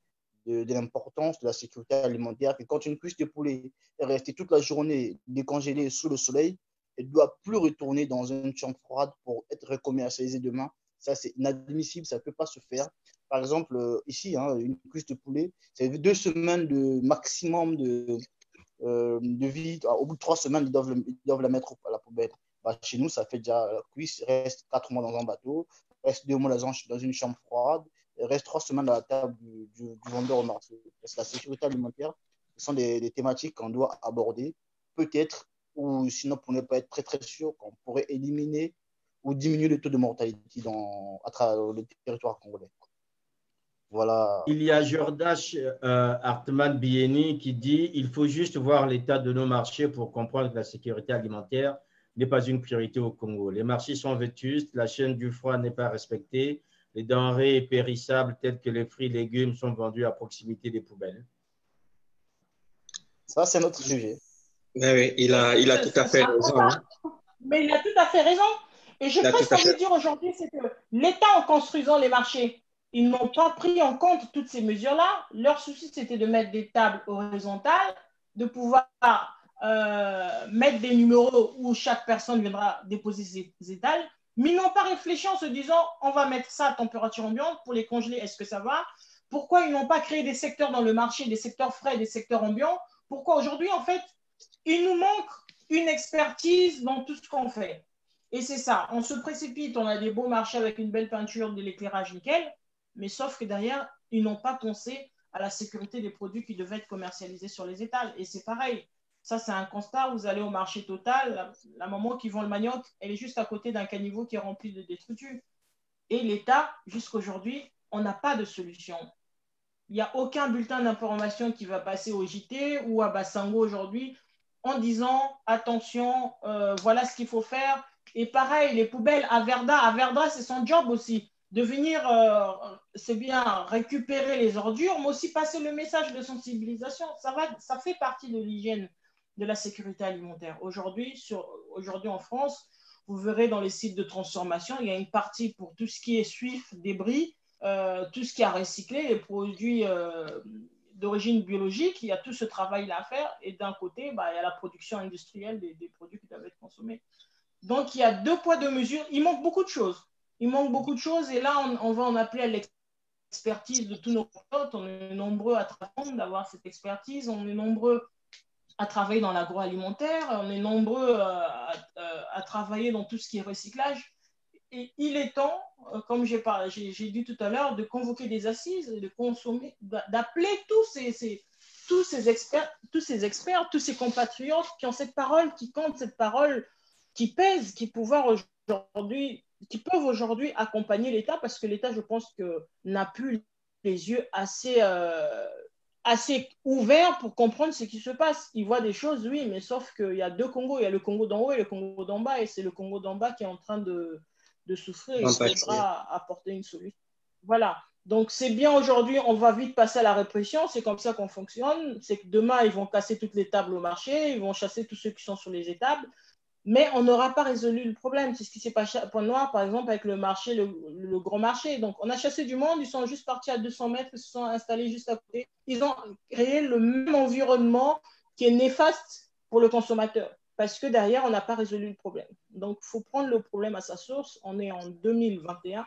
de l'importance de la sécurité alimentaire. Et quand une cuisse de poulet est restée toute la journée décongelée sous le soleil, elle ne doit plus retourner dans une chambre froide pour être recommercialisée demain. Ça, c'est inadmissible, ça ne peut pas se faire. Par exemple, ici, une cuisse de poulet, c'est 2 semaines de maximum de vie. Au bout de 3 semaines, ils doivent la mettre à la poubelle. Chez nous, ça fait déjà, la cuisse reste 4 mois dans un bateau, reste 2 mois dans une chambre froide, reste 3 semaines à la table du vendeur au marché. Parce que la sécurité alimentaire, ce sont des thématiques qu'on doit aborder, peut-être, ou sinon, pour ne pas être très, très sûr, qu'on pourrait éliminer ou diminuer le taux de mortalité à travers le territoire congolais. Voilà. Il y a Jordache Hartmann Bieni qui dit il faut juste voir l'état de nos marchés pour comprendre que la sécurité alimentaire n'est pas une priorité au Congo. Les marchés sont vétustes, la chaîne du froid n'est pas respectée, les denrées périssables telles que les fruits et légumes sont vendus à proximité des poubelles. Ça, c'est notre sujet. Mais oui, il a tout à fait raison. Hein. Mais il a tout à fait raison. Et je pense qu'on veut dire aujourd'hui, c'est que l'État, en construisant les marchés, ils n'ont pas pris en compte toutes ces mesures-là. Leur souci, c'était de mettre des tables horizontales, de pouvoir mettre des numéros où chaque personne viendra déposer ses étals. Mais ils n'ont pas réfléchi en se disant, on va mettre ça à température ambiante pour les congeler, est-ce que ça va? Pourquoi ils n'ont pas créé des secteurs dans le marché, des secteurs frais, des secteurs ambiants? Pourquoi aujourd'hui, en fait, il nous manque une expertise dans tout ce qu'on fait. Et c'est ça, on se précipite, on a des beaux marchés avec une belle peinture, de l'éclairage nickel, mais sauf que derrière, ils n'ont pas pensé à la sécurité des produits qui devaient être commercialisés sur les étals. Et c'est pareil, ça c'est un constat, vous allez au marché Total, la maman qui vend le manioc, elle est juste à côté d'un caniveau qui est rempli de détritus. Et l'État, jusqu'aujourd'hui, on n'a pas de solution. Il n'y a aucun bulletin d'information qui va passer au JT ou à Bassango aujourd'hui en disant attention, voilà ce qu'il faut faire. Et pareil, les poubelles à Verda, c'est son job aussi, de venir, c'est bien récupérer les ordures, mais aussi passer le message de sensibilisation. Ça fait partie de l'hygiène de la sécurité alimentaire. Aujourd'hui en France, vous verrez dans les sites de transformation, il y a une partie pour tout ce qui est suif, débris, tout ce qui est à recycler, les produits d'origine biologique, il y a tout ce travail-là à faire. Et d'un côté, il y a la production industrielle des produits qui doivent être consommés. Donc, il y a 2 poids, 2 mesures. Il manque beaucoup de choses. Et là, on va en appeler à l'expertise de tous nos potes. On est nombreux à travailler d'avoir cette expertise. On est nombreux à travailler dans l'agroalimentaire. On est nombreux à travailler dans tout ce qui est recyclage. Et il est temps, comme j'ai dit tout à l'heure, de convoquer des assises, d'appeler tous ces experts, tous ces compatriotes qui ont cette parole, qui comptent cette parole, qui pèse, qui peuvent aujourd'hui accompagner l'État, parce que l'État, je pense, n'a plus les yeux assez ouverts pour comprendre ce qui se passe. Il voit des choses, oui, mais sauf qu'il y a 2 Congos, il y a le Congo d'en haut et le Congo d'en bas, et c'est le Congo d'en bas qui est en train de souffrir, il faudra apporter une solution. Voilà. Donc, c'est bien aujourd'hui, on va vite passer à la répression, c'est comme ça qu'on fonctionne. C'est que demain, ils vont casser toutes les tables au marché, ils vont chasser tous ceux qui sont sur les étables, mais on n'aura pas résolu le problème. C'est ce qui s'est passé à Pointe-Noire, par exemple, avec le marché, le grand marché. Donc, on a chassé du monde, ils sont juste partis à 200 mètres, ils se sont installés juste à côté. Ils ont créé le même environnement qui est néfaste pour le consommateur, parce que derrière, on n'a pas résolu le problème. Donc, il faut prendre le problème à sa source. On est en 2021,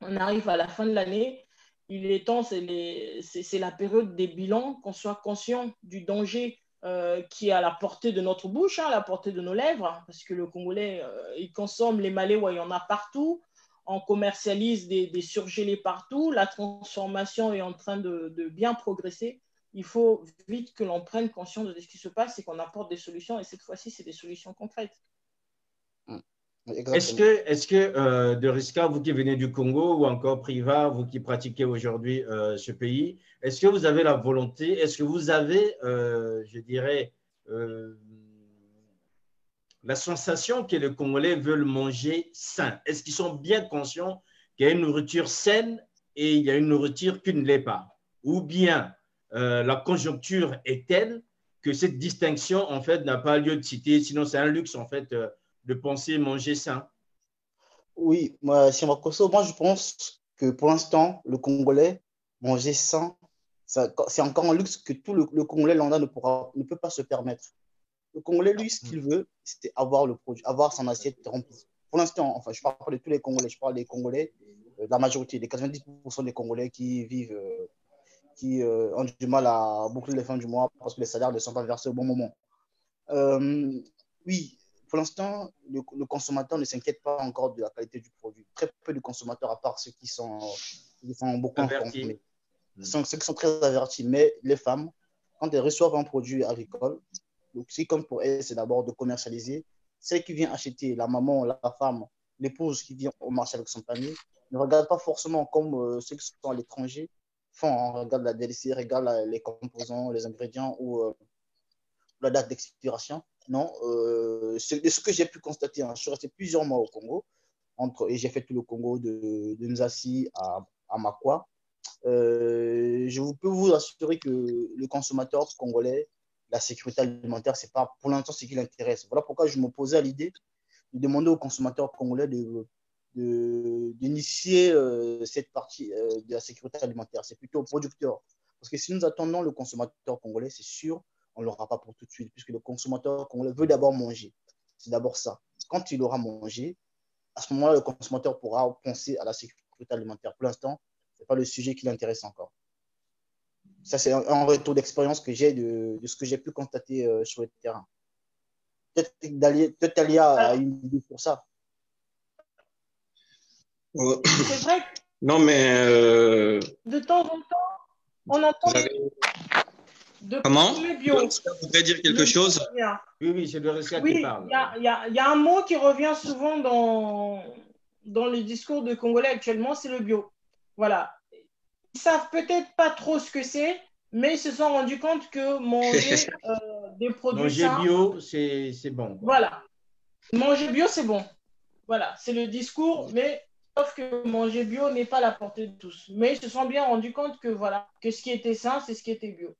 on arrive à la fin de l'année. Il est temps, c'est la période des bilans, qu'on soit conscient du danger qui est à la portée de notre bouche, à la portée de nos lèvres, parce que le Congolais, il consomme les maléois, il y en a partout. On commercialise des surgelés partout. La transformation est en train de bien progresser. Il faut vite que l'on prenne conscience de ce qui se passe et qu'on apporte des solutions. Et cette fois-ci, c'est des solutions concrètes. Est-ce que Deriska, vous qui venez du Congo, ou encore Priva, vous qui pratiquez aujourd'hui ce pays, est-ce que vous avez la volonté, est-ce que vous avez, je dirais, la sensation que les Congolais veulent manger sain? Est-ce qu'ils sont bien conscients qu'il y a une nourriture saine et il y a une nourriture qui ne l'est pas? Ou bien la conjoncture est telle que cette distinction, en fait, n'a pas lieu de citer, sinon c'est un luxe, en fait, de penser manger sain? Oui, moi je pense que pour l'instant, le Congolais, manger sain, c'est encore un luxe que tout le Congolais lambda ne peut pas se permettre. Le Congolais, lui, ce qu'il veut, c'est avoir le produit, avoir son assiette remplie. Pour l'instant, enfin, je ne parle pas de tous les Congolais, je parle des Congolais, la majorité, les 90% des Congolais qui vivent, qui ont du mal à boucler les fins du mois parce que les salaires ne sont pas versés au bon moment. Oui, pour l'instant, le consommateur ne s'inquiète pas encore de la qualité du produit. Très peu de consommateurs, à part ceux qui sont Ils sont beaucoup Avertis. informés. Ce sont ceux qui sont très avertis. Mais les femmes, quand elles reçoivent un produit agricole, donc, c'est comme pour elles, c'est d'abord de commercialiser. Celle qui vient acheter, la maman, la femme, l'épouse qui vient au marché avec son panier, ne regarde pas forcément comme ceux qui sont à l'étranger font. On regarde la DLC, regarde les composants, les ingrédients ou la date d'expiration. Non, c'est de ce que j'ai pu constater. Hein. Je suis resté plusieurs mois au Congo et j'ai fait tout le Congo de Nzassi à Makwa. Je peux vous assurer que le consommateur congolais, la sécurité alimentaire, c'est pas pour l'instant ce qui l'intéresse. Voilà pourquoi je me posais à l'idée de demander aux consommateurs congolais d'initier cette partie de la sécurité alimentaire. C'est plutôt aux producteurs. Parce que si nous attendons le consommateur congolais, c'est sûr, on ne l'aura pas pour tout de suite, puisque le consommateur congolais veut d'abord manger. C'est d'abord ça. Quand il aura mangé, à ce moment-là, le consommateur pourra penser à la sécurité alimentaire. Pour l'instant, ce n'est pas le sujet qui l'intéresse encore. Ça, c'est un retour d'expérience que j'ai de ce que j'ai pu constater sur le terrain. Peut-être Talia a une idée pour ça. C'est vrai que non, mais de temps en temps, on entend de comment bio. Vous voudrez dire quelque chose? Oui, c'est le Doreska qui parle. Il y a un mot qui revient souvent dans les discours de Congolais actuellement, c'est le bio. Voilà. Ils savent peut-être pas trop ce que c'est, mais ils se sont rendus compte que manger des produits sains… Manger bio, c'est bon. Voilà. Manger bio, c'est bon. Voilà, c'est le discours, mais sauf que manger bio n'est pas à la portée de tous. Mais ils se sont bien rendus compte que, voilà, que ce qui était sain, c'est ce qui était bio.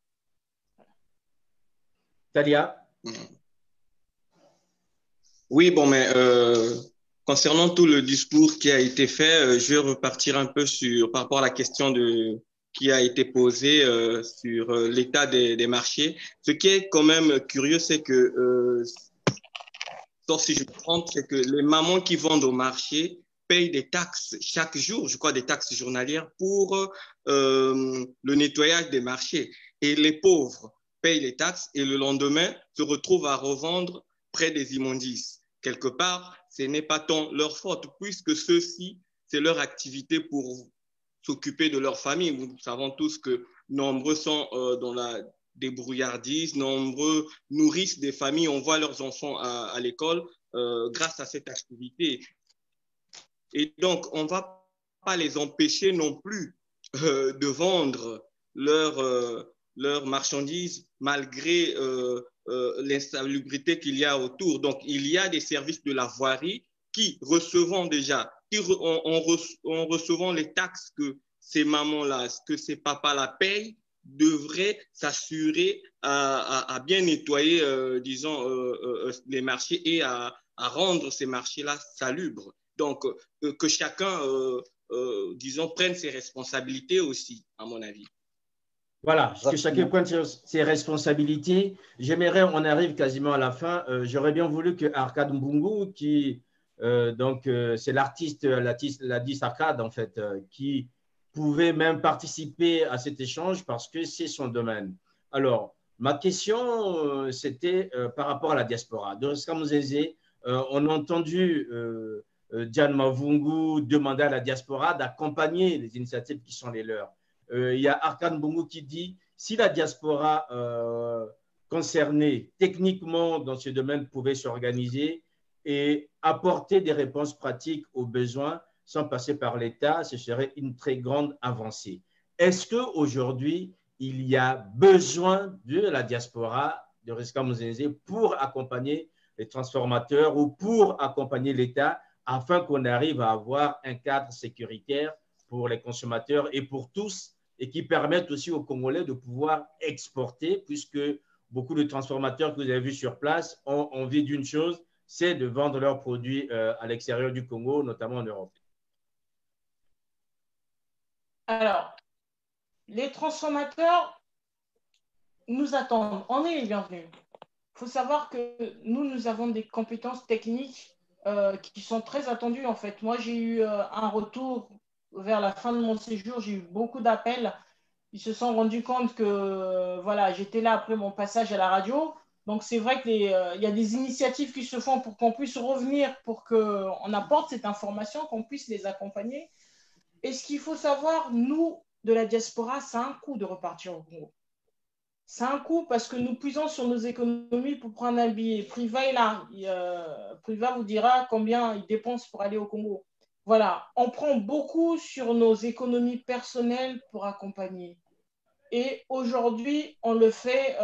Talia? Oui, bon, mais concernant tout le discours qui a été fait, je vais repartir un peu par rapport à la question qui a été posée sur l'état des marchés. Ce qui est quand même curieux, c'est que, sauf si je me trompe, c'est que les mamans qui vendent au marché payent des taxes chaque jour, je crois des taxes journalières pour le nettoyage des marchés. Et les pauvres payent les taxes et le lendemain se retrouvent à revendre près des immondices. Quelque part, ce n'est pas tant leur faute, puisque ceux-ci, c'est leur activité pour s'occuper de leur famille. Nous savons tous que nombreux sont dans la débrouillardise, nombreux nourrissent des familles, on voit leurs enfants à l'école grâce à cette activité. Et donc, on ne va pas les empêcher non plus de vendre leurs marchandises malgré l'insalubrité qu'il y a autour. Donc, il y a des services de la voirie qui recevant déjà, en recevant les taxes que ces mamans-là, que ces papas-là payent, devraient s'assurer à bien nettoyer, disons, les marchés et à rendre ces marchés-là salubres. Donc, que chacun, disons, prenne ses responsabilités aussi, à mon avis. Voilà, que chacun prenne ses responsabilités. J'aimerais, on arrive quasiment à la fin. J'aurais bien voulu que Arcade Mbungu, qui, c'est l'artiste Arcade, en fait, qui pouvait même participer à cet échange parce que c'est son domaine. Alors, ma question, c'était par rapport à la diaspora. Doreska Muzeze, on a entendu Diane Mavungu demander à la diaspora d'accompagner les initiatives qui sont les leurs. Il y a Arcade Mbungu qui dit si la diaspora concernée techniquement dans ce domaine pouvait s'organiser et apporter des réponses pratiques aux besoins sans passer par l'État, ce serait une très grande avancée. Est-ce qu'aujourd'hui, il y a besoin de la diaspora de Doreska Muzeze pour accompagner les transformateurs ou pour accompagner l'État afin qu'on arrive à avoir un cadre sécuritaire pour les consommateurs et pour tous et qui permettent aussi aux Congolais de pouvoir exporter puisque beaucoup de transformateurs que vous avez vus sur place ont envie d'une chose, c'est de vendre leurs produits à l'extérieur du Congo, notamment en Europe. Alors, les transformateurs nous attendent. On est les bienvenus. Il faut savoir que nous avons des compétences techniques qui sont très attendues en fait. Moi, j'ai eu un retour vers la fin de mon séjour, j'ai eu beaucoup d'appels. Ils se sont rendus compte que voilà, j'étais là après mon passage à la radio. Donc, c'est vrai qu'il y a des initiatives qui se font pour qu'on puisse revenir, pour qu'on apporte cette information, qu'on puisse les accompagner. Et ce qu'il faut savoir, nous, de la diaspora, ça a un coût de repartir au Congo. Ça a un coût parce que nous puisons sur nos économies pour prendre un billet. Priva est là. Priva vous dira combien il dépense pour aller au Congo. Voilà, on prend beaucoup sur nos économies personnelles pour accompagner. Et aujourd'hui, on le fait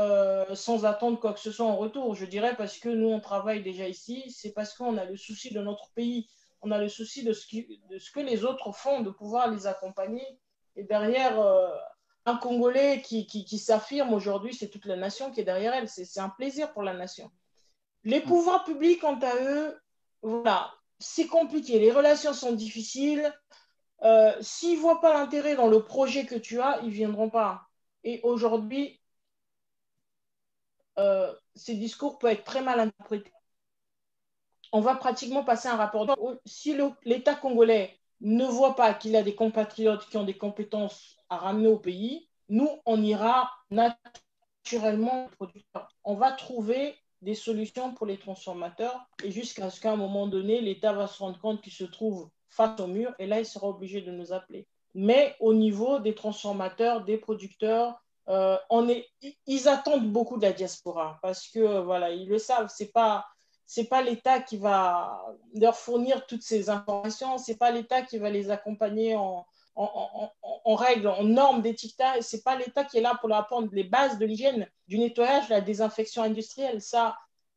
sans attendre quoi que ce soit en retour. Je dirais parce que nous, on travaille déjà ici. C'est parce qu'on a le souci de notre pays. On a le souci de ce que les autres font, de pouvoir les accompagner. Et derrière, un Congolais qui s'affirme aujourd'hui, c'est toute la nation qui est derrière elle. C'est un plaisir pour la nation. Les pouvoirs publics, quant à eux, voilà, c'est compliqué. Les relations sont difficiles. S'ils ne voient pas l'intérêt dans le projet que tu as, ils ne viendront pas. Et aujourd'hui, ces discours peuvent être très mal interprétés. On va pratiquement passer un rapport. Si l'État congolais ne voit pas qu'il a des compatriotes qui ont des compétences à ramener au pays, nous, on ira naturellement aux producteurs. On va trouver des solutions pour les transformateurs et jusqu'à ce qu'à un moment donné, l'État va se rendre compte qu'il se trouve face au mur et là, il sera obligé de nous appeler. Mais au niveau des transformateurs, des producteurs, ils attendent beaucoup de la diaspora parce que voilà, ils le savent, c'est pas l'État qui va leur fournir toutes ces informations, c'est pas l'État qui va les accompagner en règles, en normes d'étiquetage, c'est pas l'État qui est là pour leur apprendre les bases de l'hygiène, du nettoyage, de la désinfection industrielle. Ça,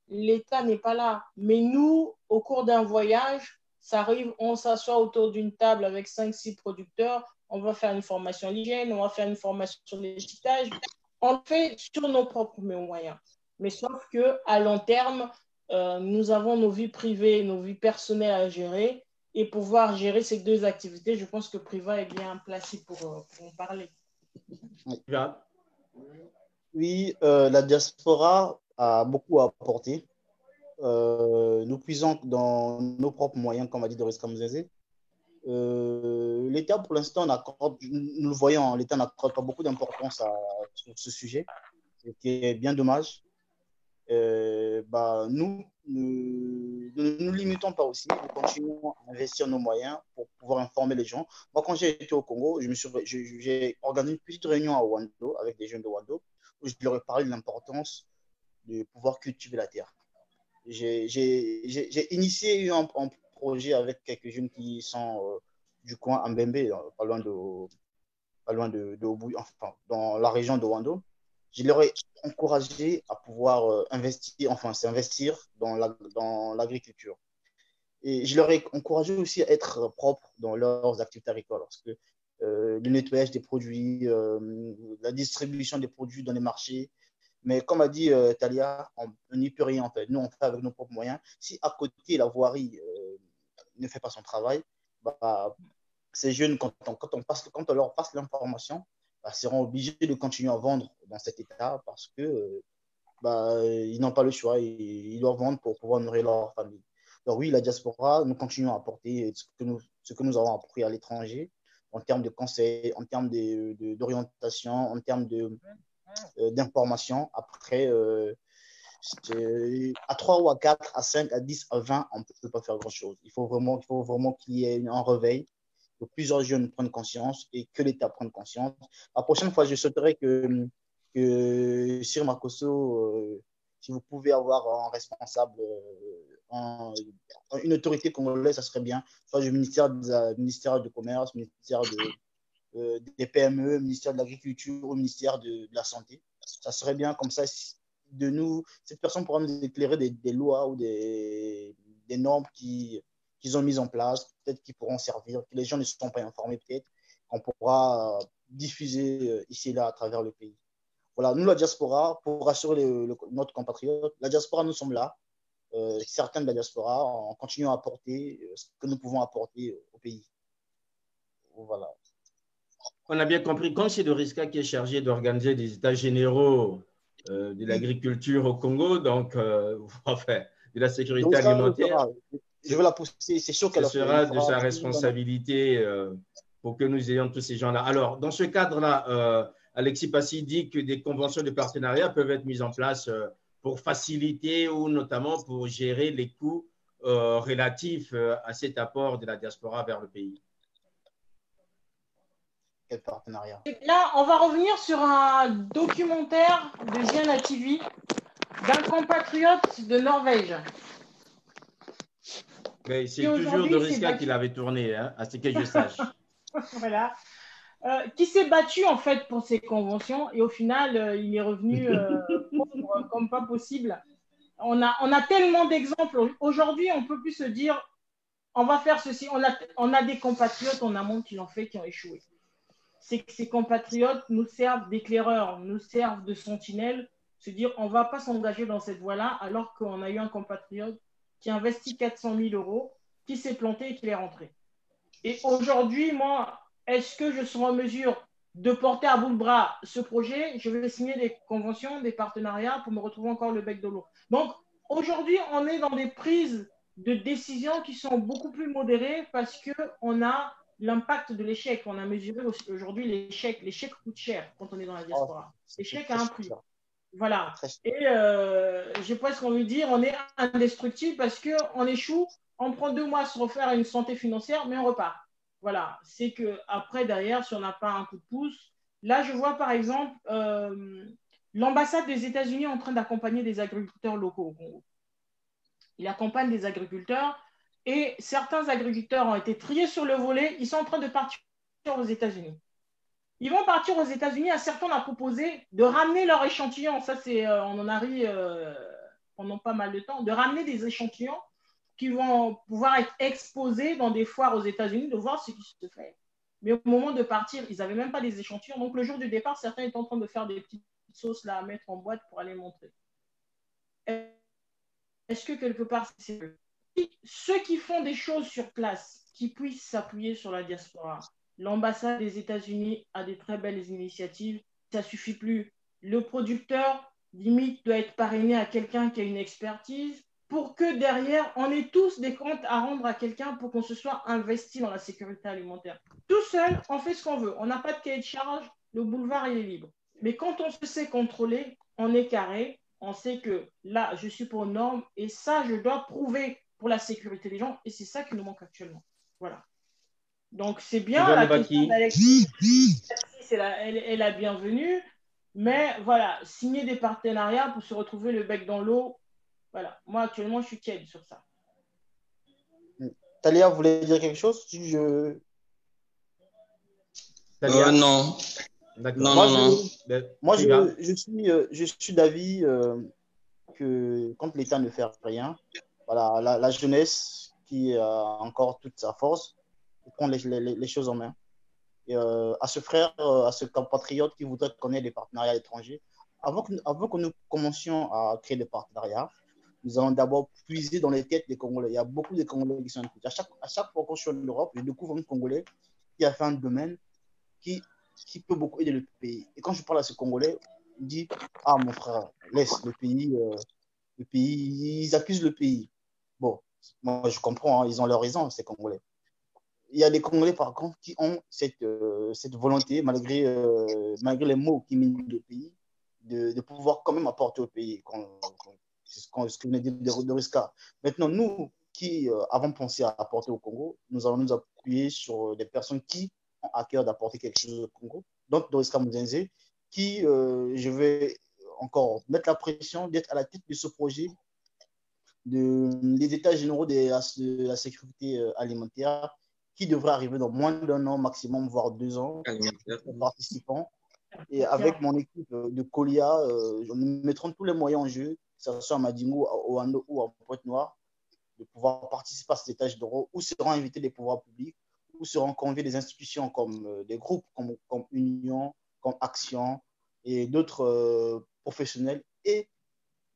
l'État n'est pas là. Mais nous, au cours d'un voyage, ça arrive, on s'assoit autour d'une table avec 5-6 producteurs, on va faire une formation à l'hygiène, on va faire une formation sur l'étiquetage. On le fait sur nos propres moyens. Mais sauf qu'à long terme, nous avons nos vies privées, nos vies personnelles à gérer. Et pouvoir gérer ces deux activités, je pense que Priva est bien placé pour en parler. Oui, la diaspora a beaucoup à apporter. Nous puisons dans nos propres moyens, comme a dit Doris Kamzeze. L'État, pour l'instant, nous le voyons, l'État n'accorde pas beaucoup d'importance sur ce sujet, ce qui est bien dommage. Nous ne nous limitons pas aussi, nous continuons à investir nos moyens pour pouvoir informer les gens. Moi, quand j'ai été au Congo, j'ai organisé une petite réunion à Ouando avec des jeunes de Ouando où je leur ai parlé de l'importance de pouvoir cultiver la terre. J'ai initié un projet avec quelques jeunes qui sont du coin Mbembe, pas loin de Obu, enfin, dans la région de Ouando. Je leur ai encouragé à pouvoir s'investir dans l'agriculture. Et je leur ai encouragé aussi à être propres dans leurs activités agricoles, parce que le nettoyage des produits, la distribution des produits dans les marchés. Mais comme a dit Talia, on n'y peut rien en fait. Nous, on fait avec nos propres moyens. Si à côté, la voirie ne fait pas son travail, ces jeunes, quand on leur passe l'information, seront obligés de continuer à vendre dans cet état parce que ils n'ont pas le choix. Ils doivent vendre pour pouvoir nourrir leur famille. Donc oui, la diaspora, nous continuons à apporter ce que nous avons appris à l'étranger en termes de conseils, en termes d'orientation, en termes d'information. Après, à 3 ou à 4, à 5, à 10, à 20, on ne peut pas faire grand-chose. Il faut vraiment qu'il y ait un réveil, que plusieurs jeunes prennent conscience et que l'État prenne conscience. La prochaine fois, je souhaiterais que Sir Makosso, si vous pouvez avoir un responsable, une autorité congolaise, ça serait bien. Soit du ministère du Commerce, ministère des PME, ministère de l'Agriculture ou ministère de la Santé. Ça serait bien comme ça. Cette personne pourra nous éclairer des lois ou des normes qu'ils ont mises en place, peut-être qu'ils pourront servir, que les gens ne sont pas informés, peut-être qu'on pourra diffuser ici et là à travers le pays. Voilà, nous, la diaspora, pour rassurer notre compatriote, la diaspora, nous sommes là. Certains de la diaspora, on continue à apporter ce que nous pouvons apporter au pays. Voilà. On a bien compris, comme c'est Doriska qui est chargé d'organiser des états généraux de l'agriculture au Congo, donc enfin, de la sécurité Doriska alimentaire. Je vais la pousser, c'est sûr qu'elle sera de sa responsabilité pour que nous ayons tous ces gens-là. Alors, dans ce cadre-là, Alexis Passy dit que des conventions de partenariat peuvent être mises en place pour faciliter ou notamment pour gérer les coûts relatifs à cet apport de la diaspora vers le pays. quel partenariat? Là, on va revenir sur un documentaire de Diana TV d'un compatriote de Norvège. Mais c'est toujours de Risca qui l'avait tourné, hein, à ce que je sache. Voilà. Qui s'est battu en fait pour ces conventions et au final, il est revenu pauvre comme pas possible. On a tellement d'exemples. Aujourd'hui, on ne peut plus se dire on va faire ceci. On a des compatriotes en amont qui l'ont fait, qui ont échoué. C'est que ces compatriotes nous servent d'éclaireurs, nous servent de sentinelles, se dire on ne va pas s'engager dans cette voie-là alors qu'on a eu un compatriote qui a investi 400 000 euros, qui s'est planté et qui est rentré. Et aujourd'hui, moi, est-ce que je serai en mesure de porter à bout de bras ce projet? Je vais signer des conventions, des partenariats pour me retrouver encore le bec de l'eau. Donc, aujourd'hui, on est dans des prises de décisions qui sont beaucoup plus modérées parce qu'on a l'impact de l'échec. On a mesuré aujourd'hui l'échec. L'échec coûte cher quand on est dans la diaspora. L'échec a un prix. Voilà. Et j'ai presque envie de dire, on est indestructible parce qu'on échoue, on prend 2 mois à se refaire une santé financière, mais on repart. Voilà. C'est qu'après, derrière, si on n'a pas un coup de pouce, là, je vois par exemple l'ambassade des États-Unis en train d'accompagner des agriculteurs locaux au Congo. Il accompagne des agriculteurs et certains agriculteurs ont été triés sur le volet. Ils sont en train de partir aux États-Unis. Ils vont partir aux États-Unis. À certains, on a proposé de ramener leur échantillon. Ça, on en a ri pendant pas mal de temps. De ramener des échantillons qui vont pouvoir être exposés dans des foires aux États-Unis, de voir ce qui se fait. Mais au moment de partir, ils n'avaient même pas des échantillons. Donc, le jour du départ, certains étaient en train de faire des petites sauces là, à mettre en boîte pour aller montrer. Est-ce que quelque part, c'est ceux qui font des choses sur place, qui puissent s'appuyer sur la diaspora? L'ambassade des États-Unis a des très belles initiatives. Ça ne suffit plus. Le producteur, limite, doit être parrainé à quelqu'un qui a une expertise pour que derrière, on ait tous des comptes à rendre à quelqu'un pour qu'on se soit investi dans la sécurité alimentaire. Tout seul, on fait ce qu'on veut. On n'a pas de cahier de charge. Le boulevard, il est libre. Mais quand on se sait contrôler, on est carré. On sait que là, je suis pour une norme et ça, je dois prouver pour la sécurité des gens et c'est ça qui nous manque actuellement. Voilà. Donc, c'est bien la question d'Alexis. Elle est la bienvenue, mais voilà, signer des partenariats pour se retrouver le bec dans l'eau, voilà. Moi, actuellement, je suis tiède sur ça. Talia voulait dire quelque chose? Talia? Non. D'accord. Moi, je suis d'avis que quand l'État ne fait rien, voilà, la jeunesse qui a encore toute sa force prend les choses en main. Et à ce frère, à ce compatriote qui voudrait connaître des partenariats étrangers, avant que nous commencions à créer des partenariats, nous allons d'abord puiser dans les têtes des Congolais. Il y a beaucoup de Congolais qui sont impliqués. À chaque fois que je suis en Europe, je découvre un Congolais qui a fait un domaine qui peut beaucoup aider le pays. Et quand je parle à ce Congolais, il dit « Ah, mon frère, laisse le pays, ils accusent le pays. » Bon, moi, je comprends, hein, ils ont leur raison, ces Congolais. Il y a des Congolais, par contre, qui ont cette volonté, malgré les mots qui minent le pays, de pouvoir quand même apporter au pays. C'est ce que venait de dire de Risca. Maintenant, nous qui avons pensé à apporter au Congo, nous allons nous appuyer sur des personnes qui ont à cœur d'apporter quelque chose au Congo. Donc, Doriska Muzenze, qui, je vais encore mettre la pression d'être à la tête de ce projet des états généraux de la sécurité alimentaire qui devrait arriver dans moins d'1 an maximum, voire 2 ans, participants. Et avec mon équipe de Colia, nous mettrons tous les moyens en jeu, que ce soit à Madingo, au Hando ou à Pointe-Noire, de pouvoir participer à ces états généraux où seront invités des pouvoirs publics, où seront conviés des institutions comme des groupes comme Union, comme Action et d'autres professionnels. Et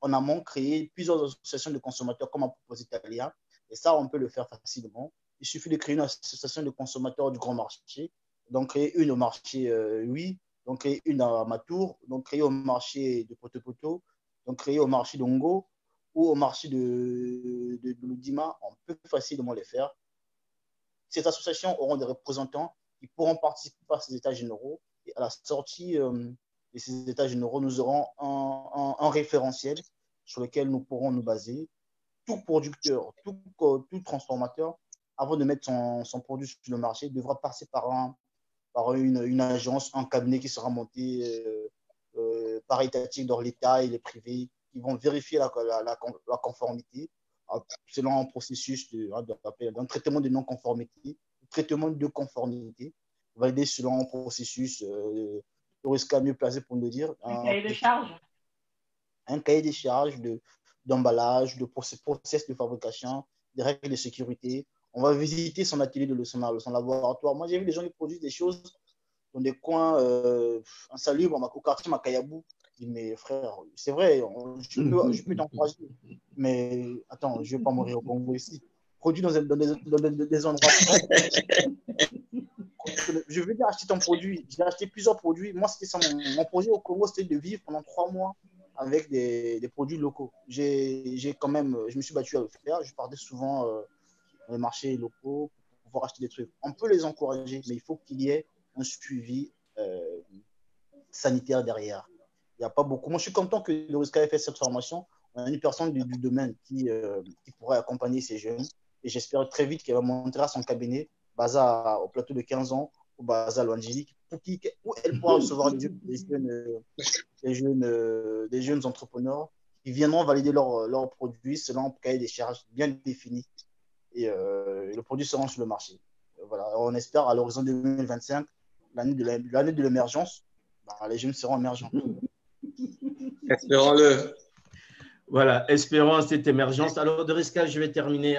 en amont, créer plusieurs associations de consommateurs comme a proposé Talia. Et ça, on peut le faire facilement. Il suffit de créer une association de consommateurs du grand marché, donc créer une au marché oui, donc créer une à Matour, donc créer au marché de Poto-Poto, donc créer au marché d'Ongo ou au marché de Lodima. On peut facilement les faire. Ces associations auront des représentants qui pourront participer à ces états généraux. Et à la sortie de ces états généraux, nous aurons un référentiel sur lequel nous pourrons nous baser. Tout producteur, tout transformateur, avant de mettre son produit sur le marché, devra passer par par une agence, un cabinet qui sera monté par étatique dans l'État et les privés, qui vont vérifier la conformité selon un processus d'un traitement de non-conformité, traitement de conformité, validé selon un processus, Eurosca mieux placé pour nous dire. Un cahier de charge. Un cahier de charge d'emballage, de process de fabrication, des règles de sécurité. On va visiter son atelier, son laboratoire. Moi, j'ai vu des gens qui produisent des choses dans des coins insalubres, au quartier Makayabou. Je dis, mais frère, c'est vrai, je peux t'encourager, mais attends, je ne vais pas mourir au Congo ici. Produit dans des endroits propres. Je veux acheter ton produit. J'ai acheté plusieurs produits. Moi, c'était ça. Mon projet au Congo, c'était de vivre pendant 3 mois avec des produits locaux. Je me suis battu à le faire. Je partais souvent dans les marchés locaux pour pouvoir acheter des trucs. On peut les encourager, mais il faut qu'il y ait un suivi sanitaire derrière. Il n'y a pas beaucoup. Moi, je suis content que Eurosca ait fait cette formation. On a une personne du domaine qui pourrait accompagner ces jeunes. Et j'espère très vite qu'elle va monter à son cabinet, basé au plateau de 15 ans, au basé à l'Angélique, où elle pourra recevoir des jeunes entrepreneurs qui viendront valider leurs produits selon un cahier des charges bien défini. Et le produit sera sur le marché. Voilà. On espère à l'horizon 2025, l'année de l'émergence, les jeunes seront émergents. Espérons-le. Voilà, espérons cette émergence. Alors, Doriska, je vais terminer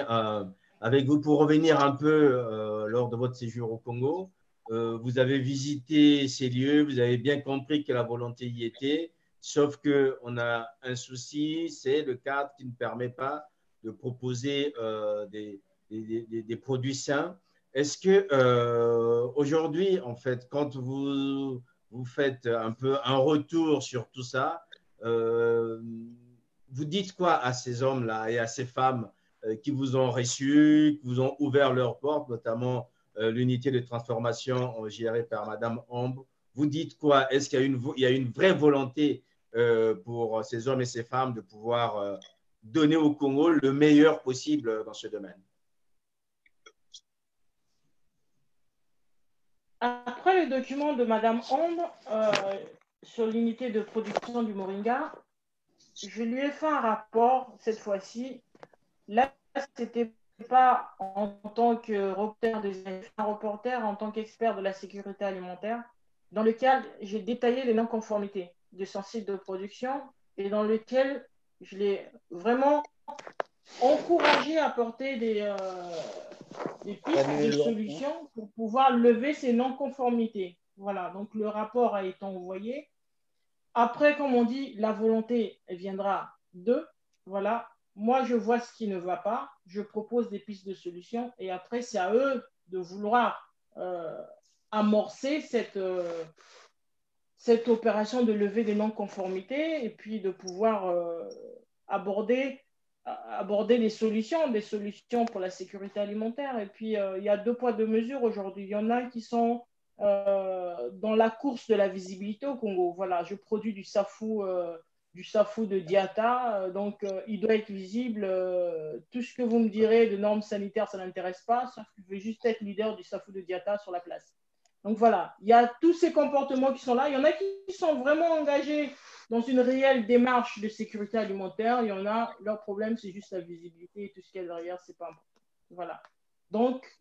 avec vous pour revenir un peu lors de votre séjour au Congo. Vous avez visité ces lieux, vous avez bien compris que la volonté y était, sauf qu'on a un souci, c'est le cadre qui ne permet pas de proposer des produits sains. Est-ce que aujourd'hui, en fait, quand vous faites un peu un retour sur tout ça, vous dites quoi à ces hommes-là et à ces femmes qui vous ont reçus, qui vous ont ouvert leurs portes, notamment l'unité de transformation gérée par Madame Ombre? Vous dites quoi? Est-ce qu'il y a une vraie volonté pour ces hommes et ces femmes de pouvoir donner au Congo le meilleur possible dans ce domaine? Après le document de Madame Ombre sur l'unité de production du Moringa, je lui ai fait un rapport cette fois-ci. Là, c'était pas en tant que reporter, en tant qu'expert de la sécurité alimentaire, dans lequel j'ai détaillé les non-conformités de son site de production et dans lequel je l'ai vraiment encouragé à apporter des pistes de solutions pour pouvoir lever ces non-conformités. Voilà, donc le rapport a été envoyé. Après, comme on dit, la volonté, elle viendra d'eux. Voilà, moi, je vois ce qui ne va pas, je propose des pistes de solutions et après, c'est à eux de vouloir amorcer cette opération de lever des non-conformités et puis de pouvoir aborder des solutions pour la sécurité alimentaire. Et puis, il y a 2 poids, 2 mesures aujourd'hui. Il y en a qui sont dans la course de la visibilité au Congo. Voilà, je produis du safou de Diata, donc il doit être visible. Tout ce que vous me direz de normes sanitaires, ça n'intéresse pas, sauf que je veux juste être leader du safou de Diata sur la place. Donc voilà, il y a tous ces comportements qui sont là. Il y en a qui sont vraiment engagés dans une réelle démarche de sécurité alimentaire. Il y en a, leur problème, c'est juste la visibilité et tout ce qu'il y a derrière, c'est pas important. Voilà. Donc,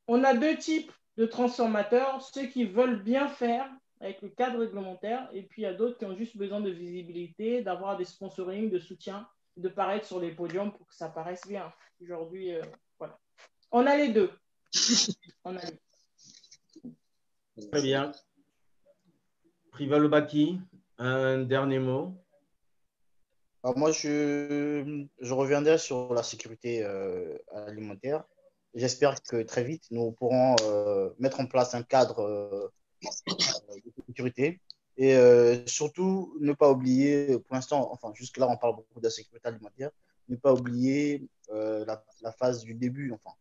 on a 2 types de transformateurs, ceux qui veulent bien faire avec le cadre réglementaire, et puis il y a d'autres qui ont juste besoin de visibilité, d'avoir des sponsorings, de soutien, de paraître sur les podiums pour que ça paraisse bien. Aujourd'hui, voilà. On a les deux. On a les deux. Très bien. Privalobaki, un dernier mot. Moi, je reviendrai sur la sécurité alimentaire. J'espère que très vite, nous pourrons mettre en place un cadre de sécurité et surtout ne pas oublier, pour l'instant, enfin jusque-là, on parle beaucoup de la sécurité alimentaire, ne pas oublier la phase du début, enfin,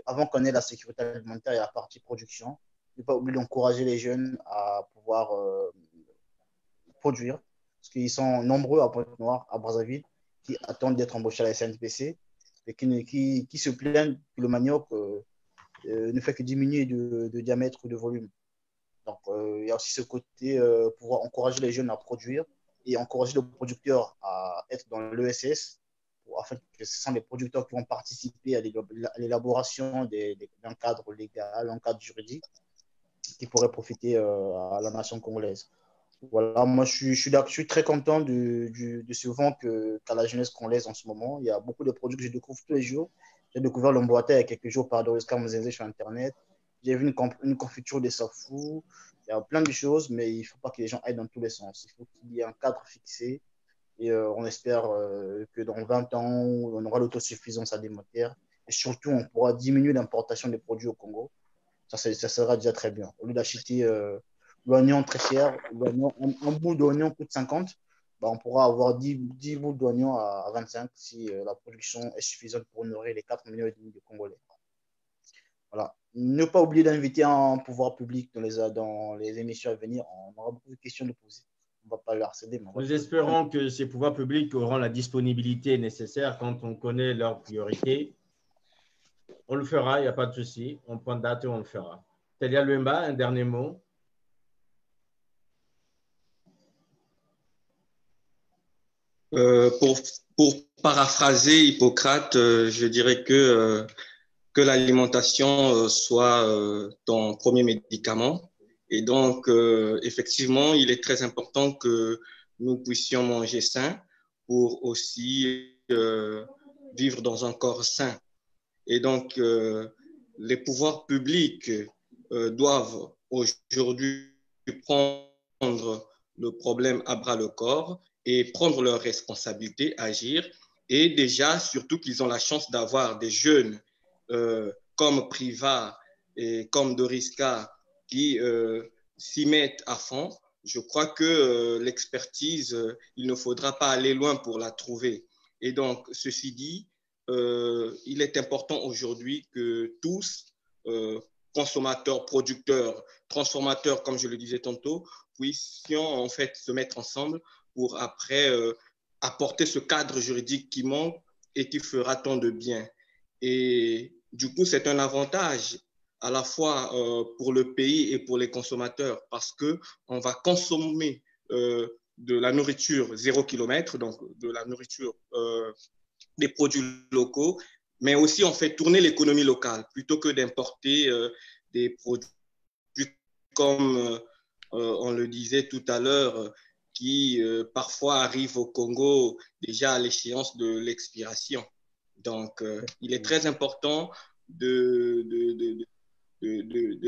avant qu'on ait la sécurité alimentaire et la partie production, ne pas oublier d'encourager les jeunes à pouvoir produire, parce qu'ils sont nombreux à Pointe-Noire, à Brazzaville, qui attendent d'être embauchés à la SNPC et qui se plaignent que le manioc ne fait que diminuer de diamètre ou de volume. Donc, il y a aussi ce côté pour encourager les jeunes à produire et encourager les producteurs à être dans l'ESS, afin que ce sont les producteurs qui vont participer à l'élaboration d'un cadre légal, un cadre juridique qui pourrait profiter à la nation congolaise. Voilà, moi je suis très content de ce vent qu'a la jeunesse congolaise en ce moment. Il y a beaucoup de produits que je découvre tous les jours. J'ai découvert l'emboîté il y a quelques jours par Doriska Mzeze sur Internet. J'ai vu une confiture de safou. Il y a plein de choses, mais il ne faut pas que les gens aillent dans tous les sens. Il faut qu'il y ait un cadre fixé. Et on espère que dans 20 ans, on aura l'autosuffisance alimentaire. Et surtout, on pourra diminuer l'importation des produits au Congo. Ça sera déjà très bien. Au lieu d'acheter l'oignon très cher, un bout d'oignon coûte 50, bah, on pourra avoir 10 bouts d'oignon à 25 si la production est suffisante pour nourrir les 4,5 millions de Congolais. Voilà. Ne pas oublier d'inviter un pouvoir public dans les émissions à venir. On aura beaucoup de questions de poser. On ne va pas le harceler. Nous espérons que ces pouvoirs publics auront la disponibilité nécessaire quand on connaît leurs priorités. On le fera, il n'y a pas de souci. On prend date et on le fera. Telia Luemba, un dernier mot. Pour paraphraser Hippocrate, je dirais que l'alimentation soit ton premier médicament. Et donc, effectivement, il est très important que nous puissions manger sain pour aussi vivre dans un corps sain. Et donc, les pouvoirs publics doivent aujourd'hui prendre le problème à bras le corps et prendre leurs responsabilités, agir. Et déjà, surtout qu'ils ont la chance d'avoir des jeunes comme Priva et comme Doriska qui s'y mettent à fond. Je crois que l'expertise, il ne faudra pas aller loin pour la trouver. Et donc, ceci dit, il est important aujourd'hui que tous, consommateurs, producteurs, transformateurs, comme je le disais tantôt, puissions en fait se mettre ensemble pour après apporter ce cadre juridique qui manque et qui fera tant de bien. Et du coup, c'est un avantage à la fois pour le pays et pour les consommateurs parce qu'on va consommer de la nourriture 0 km, donc de la nourriture des produits locaux, mais aussi on fait tourner l'économie locale plutôt que d'importer des produits comme on le disait tout à l'heure, qui parfois arrivent au Congo déjà à l'échéance de l'expiration. Donc, il est très important de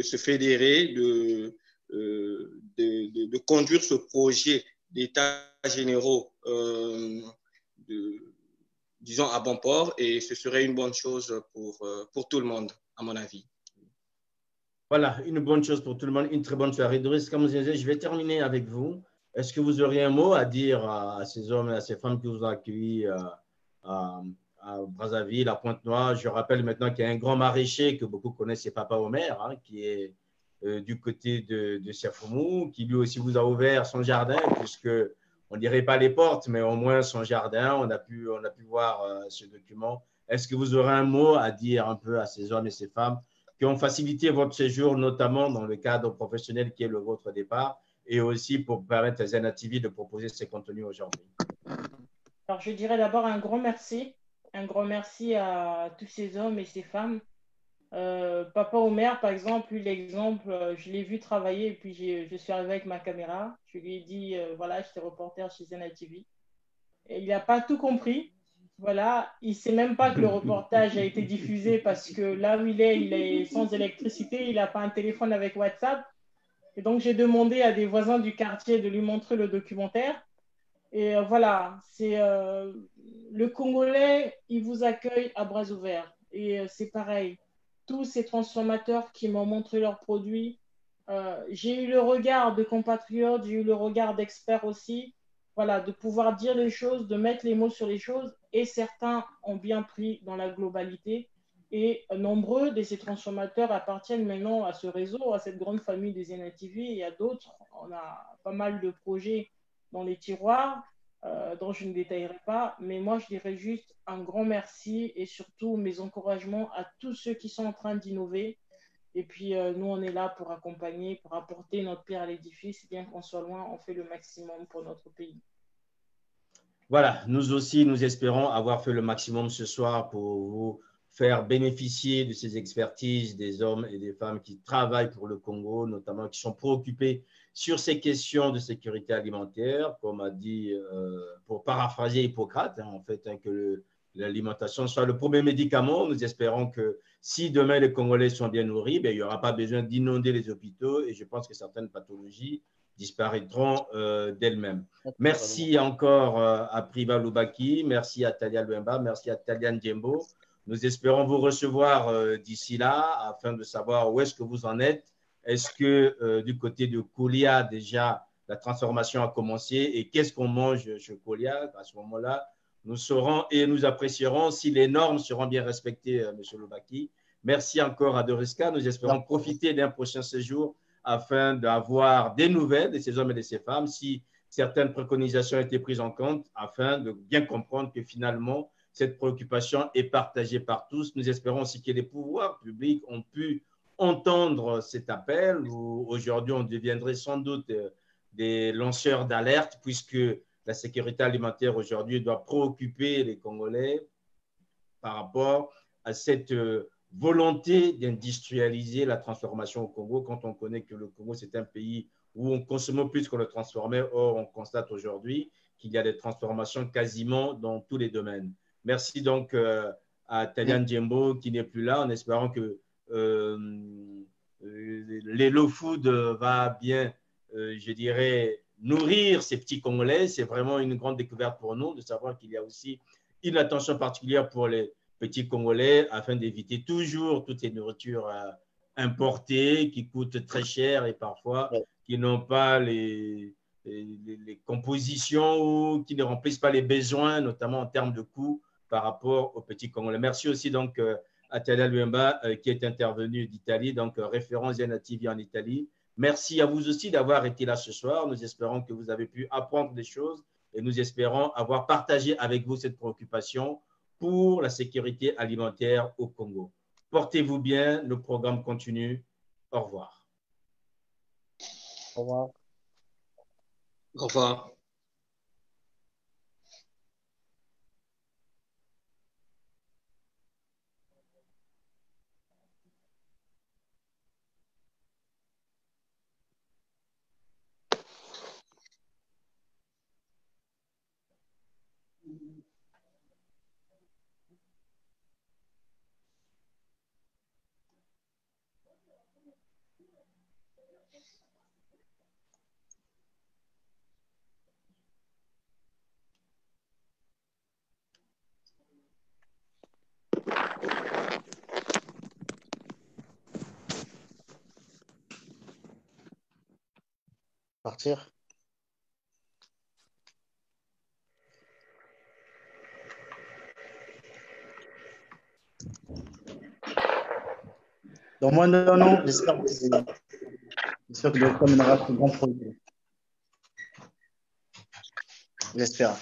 se fédérer, de conduire ce projet d'états généraux disons, à bon port, et ce serait une bonne chose pour tout le monde, à mon avis. Voilà, une bonne chose pour tout le monde, une très bonne soirée. Doris Kamuzeze, je vais terminer avec vous. Est-ce que vous auriez un mot à dire à ces hommes et à ces femmes qui vous ont accueillis à Brazzaville, à Pointe-Noire? Je rappelle maintenant qu'il y a un grand maraîcher que beaucoup connaissent, c'est Papa Omer, hein, qui est du côté de Siafoumou, qui lui aussi vous a ouvert son jardin, puisque on ne dirait pas les portes, mais au moins son jardin, on a pu voir ce document. Est-ce que vous aurez un mot à dire un peu à ces hommes et ces femmes qui ont facilité votre séjour, notamment dans le cadre professionnel qui est le vôtre départ, et aussi pour permettre à Zena TV de proposer ses contenus aujourd'hui? Alors, je dirais d'abord un grand merci à tous ces hommes et ces femmes. Papa Omer, par exemple, lui, l'exemple, je l'ai vu travailler et puis je suis arrivée avec ma caméra. Je lui ai dit, voilà, j'étais reporter chez Zena TV. Et il n'a pas tout compris. Voilà, il ne sait même pas que le reportage a été diffusé parce que là où il est sans électricité, il n'a pas un téléphone avec WhatsApp. Et donc, j'ai demandé à des voisins du quartier de lui montrer le documentaire. Et voilà, c'est le Congolais, il vous accueille à bras ouverts. Et c'est pareil, tous ces transformateurs qui m'ont montré leurs produits, j'ai eu le regard de compatriotes, j'ai eu le regard d'experts aussi. Voilà, de pouvoir dire les choses, de mettre les mots sur les choses, et certains ont bien pris dans la globalité. Et nombreux de ces transformateurs appartiennent maintenant à ce réseau, à cette grande famille des Zena TV, et à d'autres. On a pas mal de projets dans les tiroirs, dont je ne détaillerai pas, mais moi je dirais juste un grand merci et surtout mes encouragements à tous ceux qui sont en train d'innover, Et puis, nous, on est là pour accompagner, pour apporter notre pierre à l'édifice. Bien qu'on soit loin, on fait le maximum pour notre pays. Voilà, nous aussi, nous espérons avoir fait le maximum ce soir pour vous faire bénéficier de ces expertises des hommes et des femmes qui travaillent pour le Congo, notamment qui sont préoccupés sur ces questions de sécurité alimentaire, comme a dit, pour paraphraser Hippocrate, en fait, que l'alimentation soit le premier médicament. Nous espérons que si demain les Congolais sont bien nourris, il n'y aura pas besoin d'inonder les hôpitaux et je pense que certaines pathologies disparaîtront d'elles-mêmes. Merci encore à Priva Lubaki, merci à Talia Luemba, merci à Talia Ndiembo. Nous espérons vous recevoir d'ici là afin de savoir où est-ce que vous en êtes. Est-ce que du côté de Koulia, déjà, la transformation a commencé et qu'est-ce qu'on mange chez Koulia? À ce moment-là, nous saurons et nous apprécierons si les normes seront bien respectées, M. Lubaki. Merci encore à Doriska. Nous espérons profiter d'un prochain séjour afin d'avoir des nouvelles de ces hommes et de ces femmes, si certaines préconisations ont été prises en compte, afin de bien comprendre que finalement, cette préoccupation est partagée par tous. Nous espérons aussi que les pouvoirs publics ont pu entendre cet appel, où aujourd'hui, on deviendrait sans doute des lanceurs d'alerte, puisque la sécurité alimentaire aujourd'hui doit préoccuper les Congolais par rapport à cette volonté d'industrialiser la transformation au Congo, quand on connaît que le Congo, c'est un pays où on consomme plus qu'on le transformait. Or, on constate aujourd'hui qu'il y a des transformations quasiment dans tous les domaines. Merci donc à Talian Djembo qui n'est plus là, en espérant que l'Elo Food va bien, je dirais, nourrir ces petits Congolais. C'est vraiment une grande découverte pour nous de savoir qu'il y a aussi une attention particulière pour les petits Congolais afin d'éviter toujours toutes ces nourritures importées qui coûtent très cher et parfois qui n'ont pas les compositions ou qui ne remplissent pas les besoins, notamment en termes de coûts par rapport aux petits Congolais. Merci aussi donc à Talia Luemba qui est intervenu d'Italie, donc référent Ziana TV en Italie. Merci à vous aussi d'avoir été là ce soir. Nous espérons que vous avez pu apprendre des choses et nous espérons avoir partagé avec vous cette préoccupation pour la sécurité alimentaire au Congo. Portez-vous bien, le programme continue. Au revoir. Au revoir. Au revoir. Partir. Dans moins d'un an, j'espère que le mènera ce grand projet. J'espère.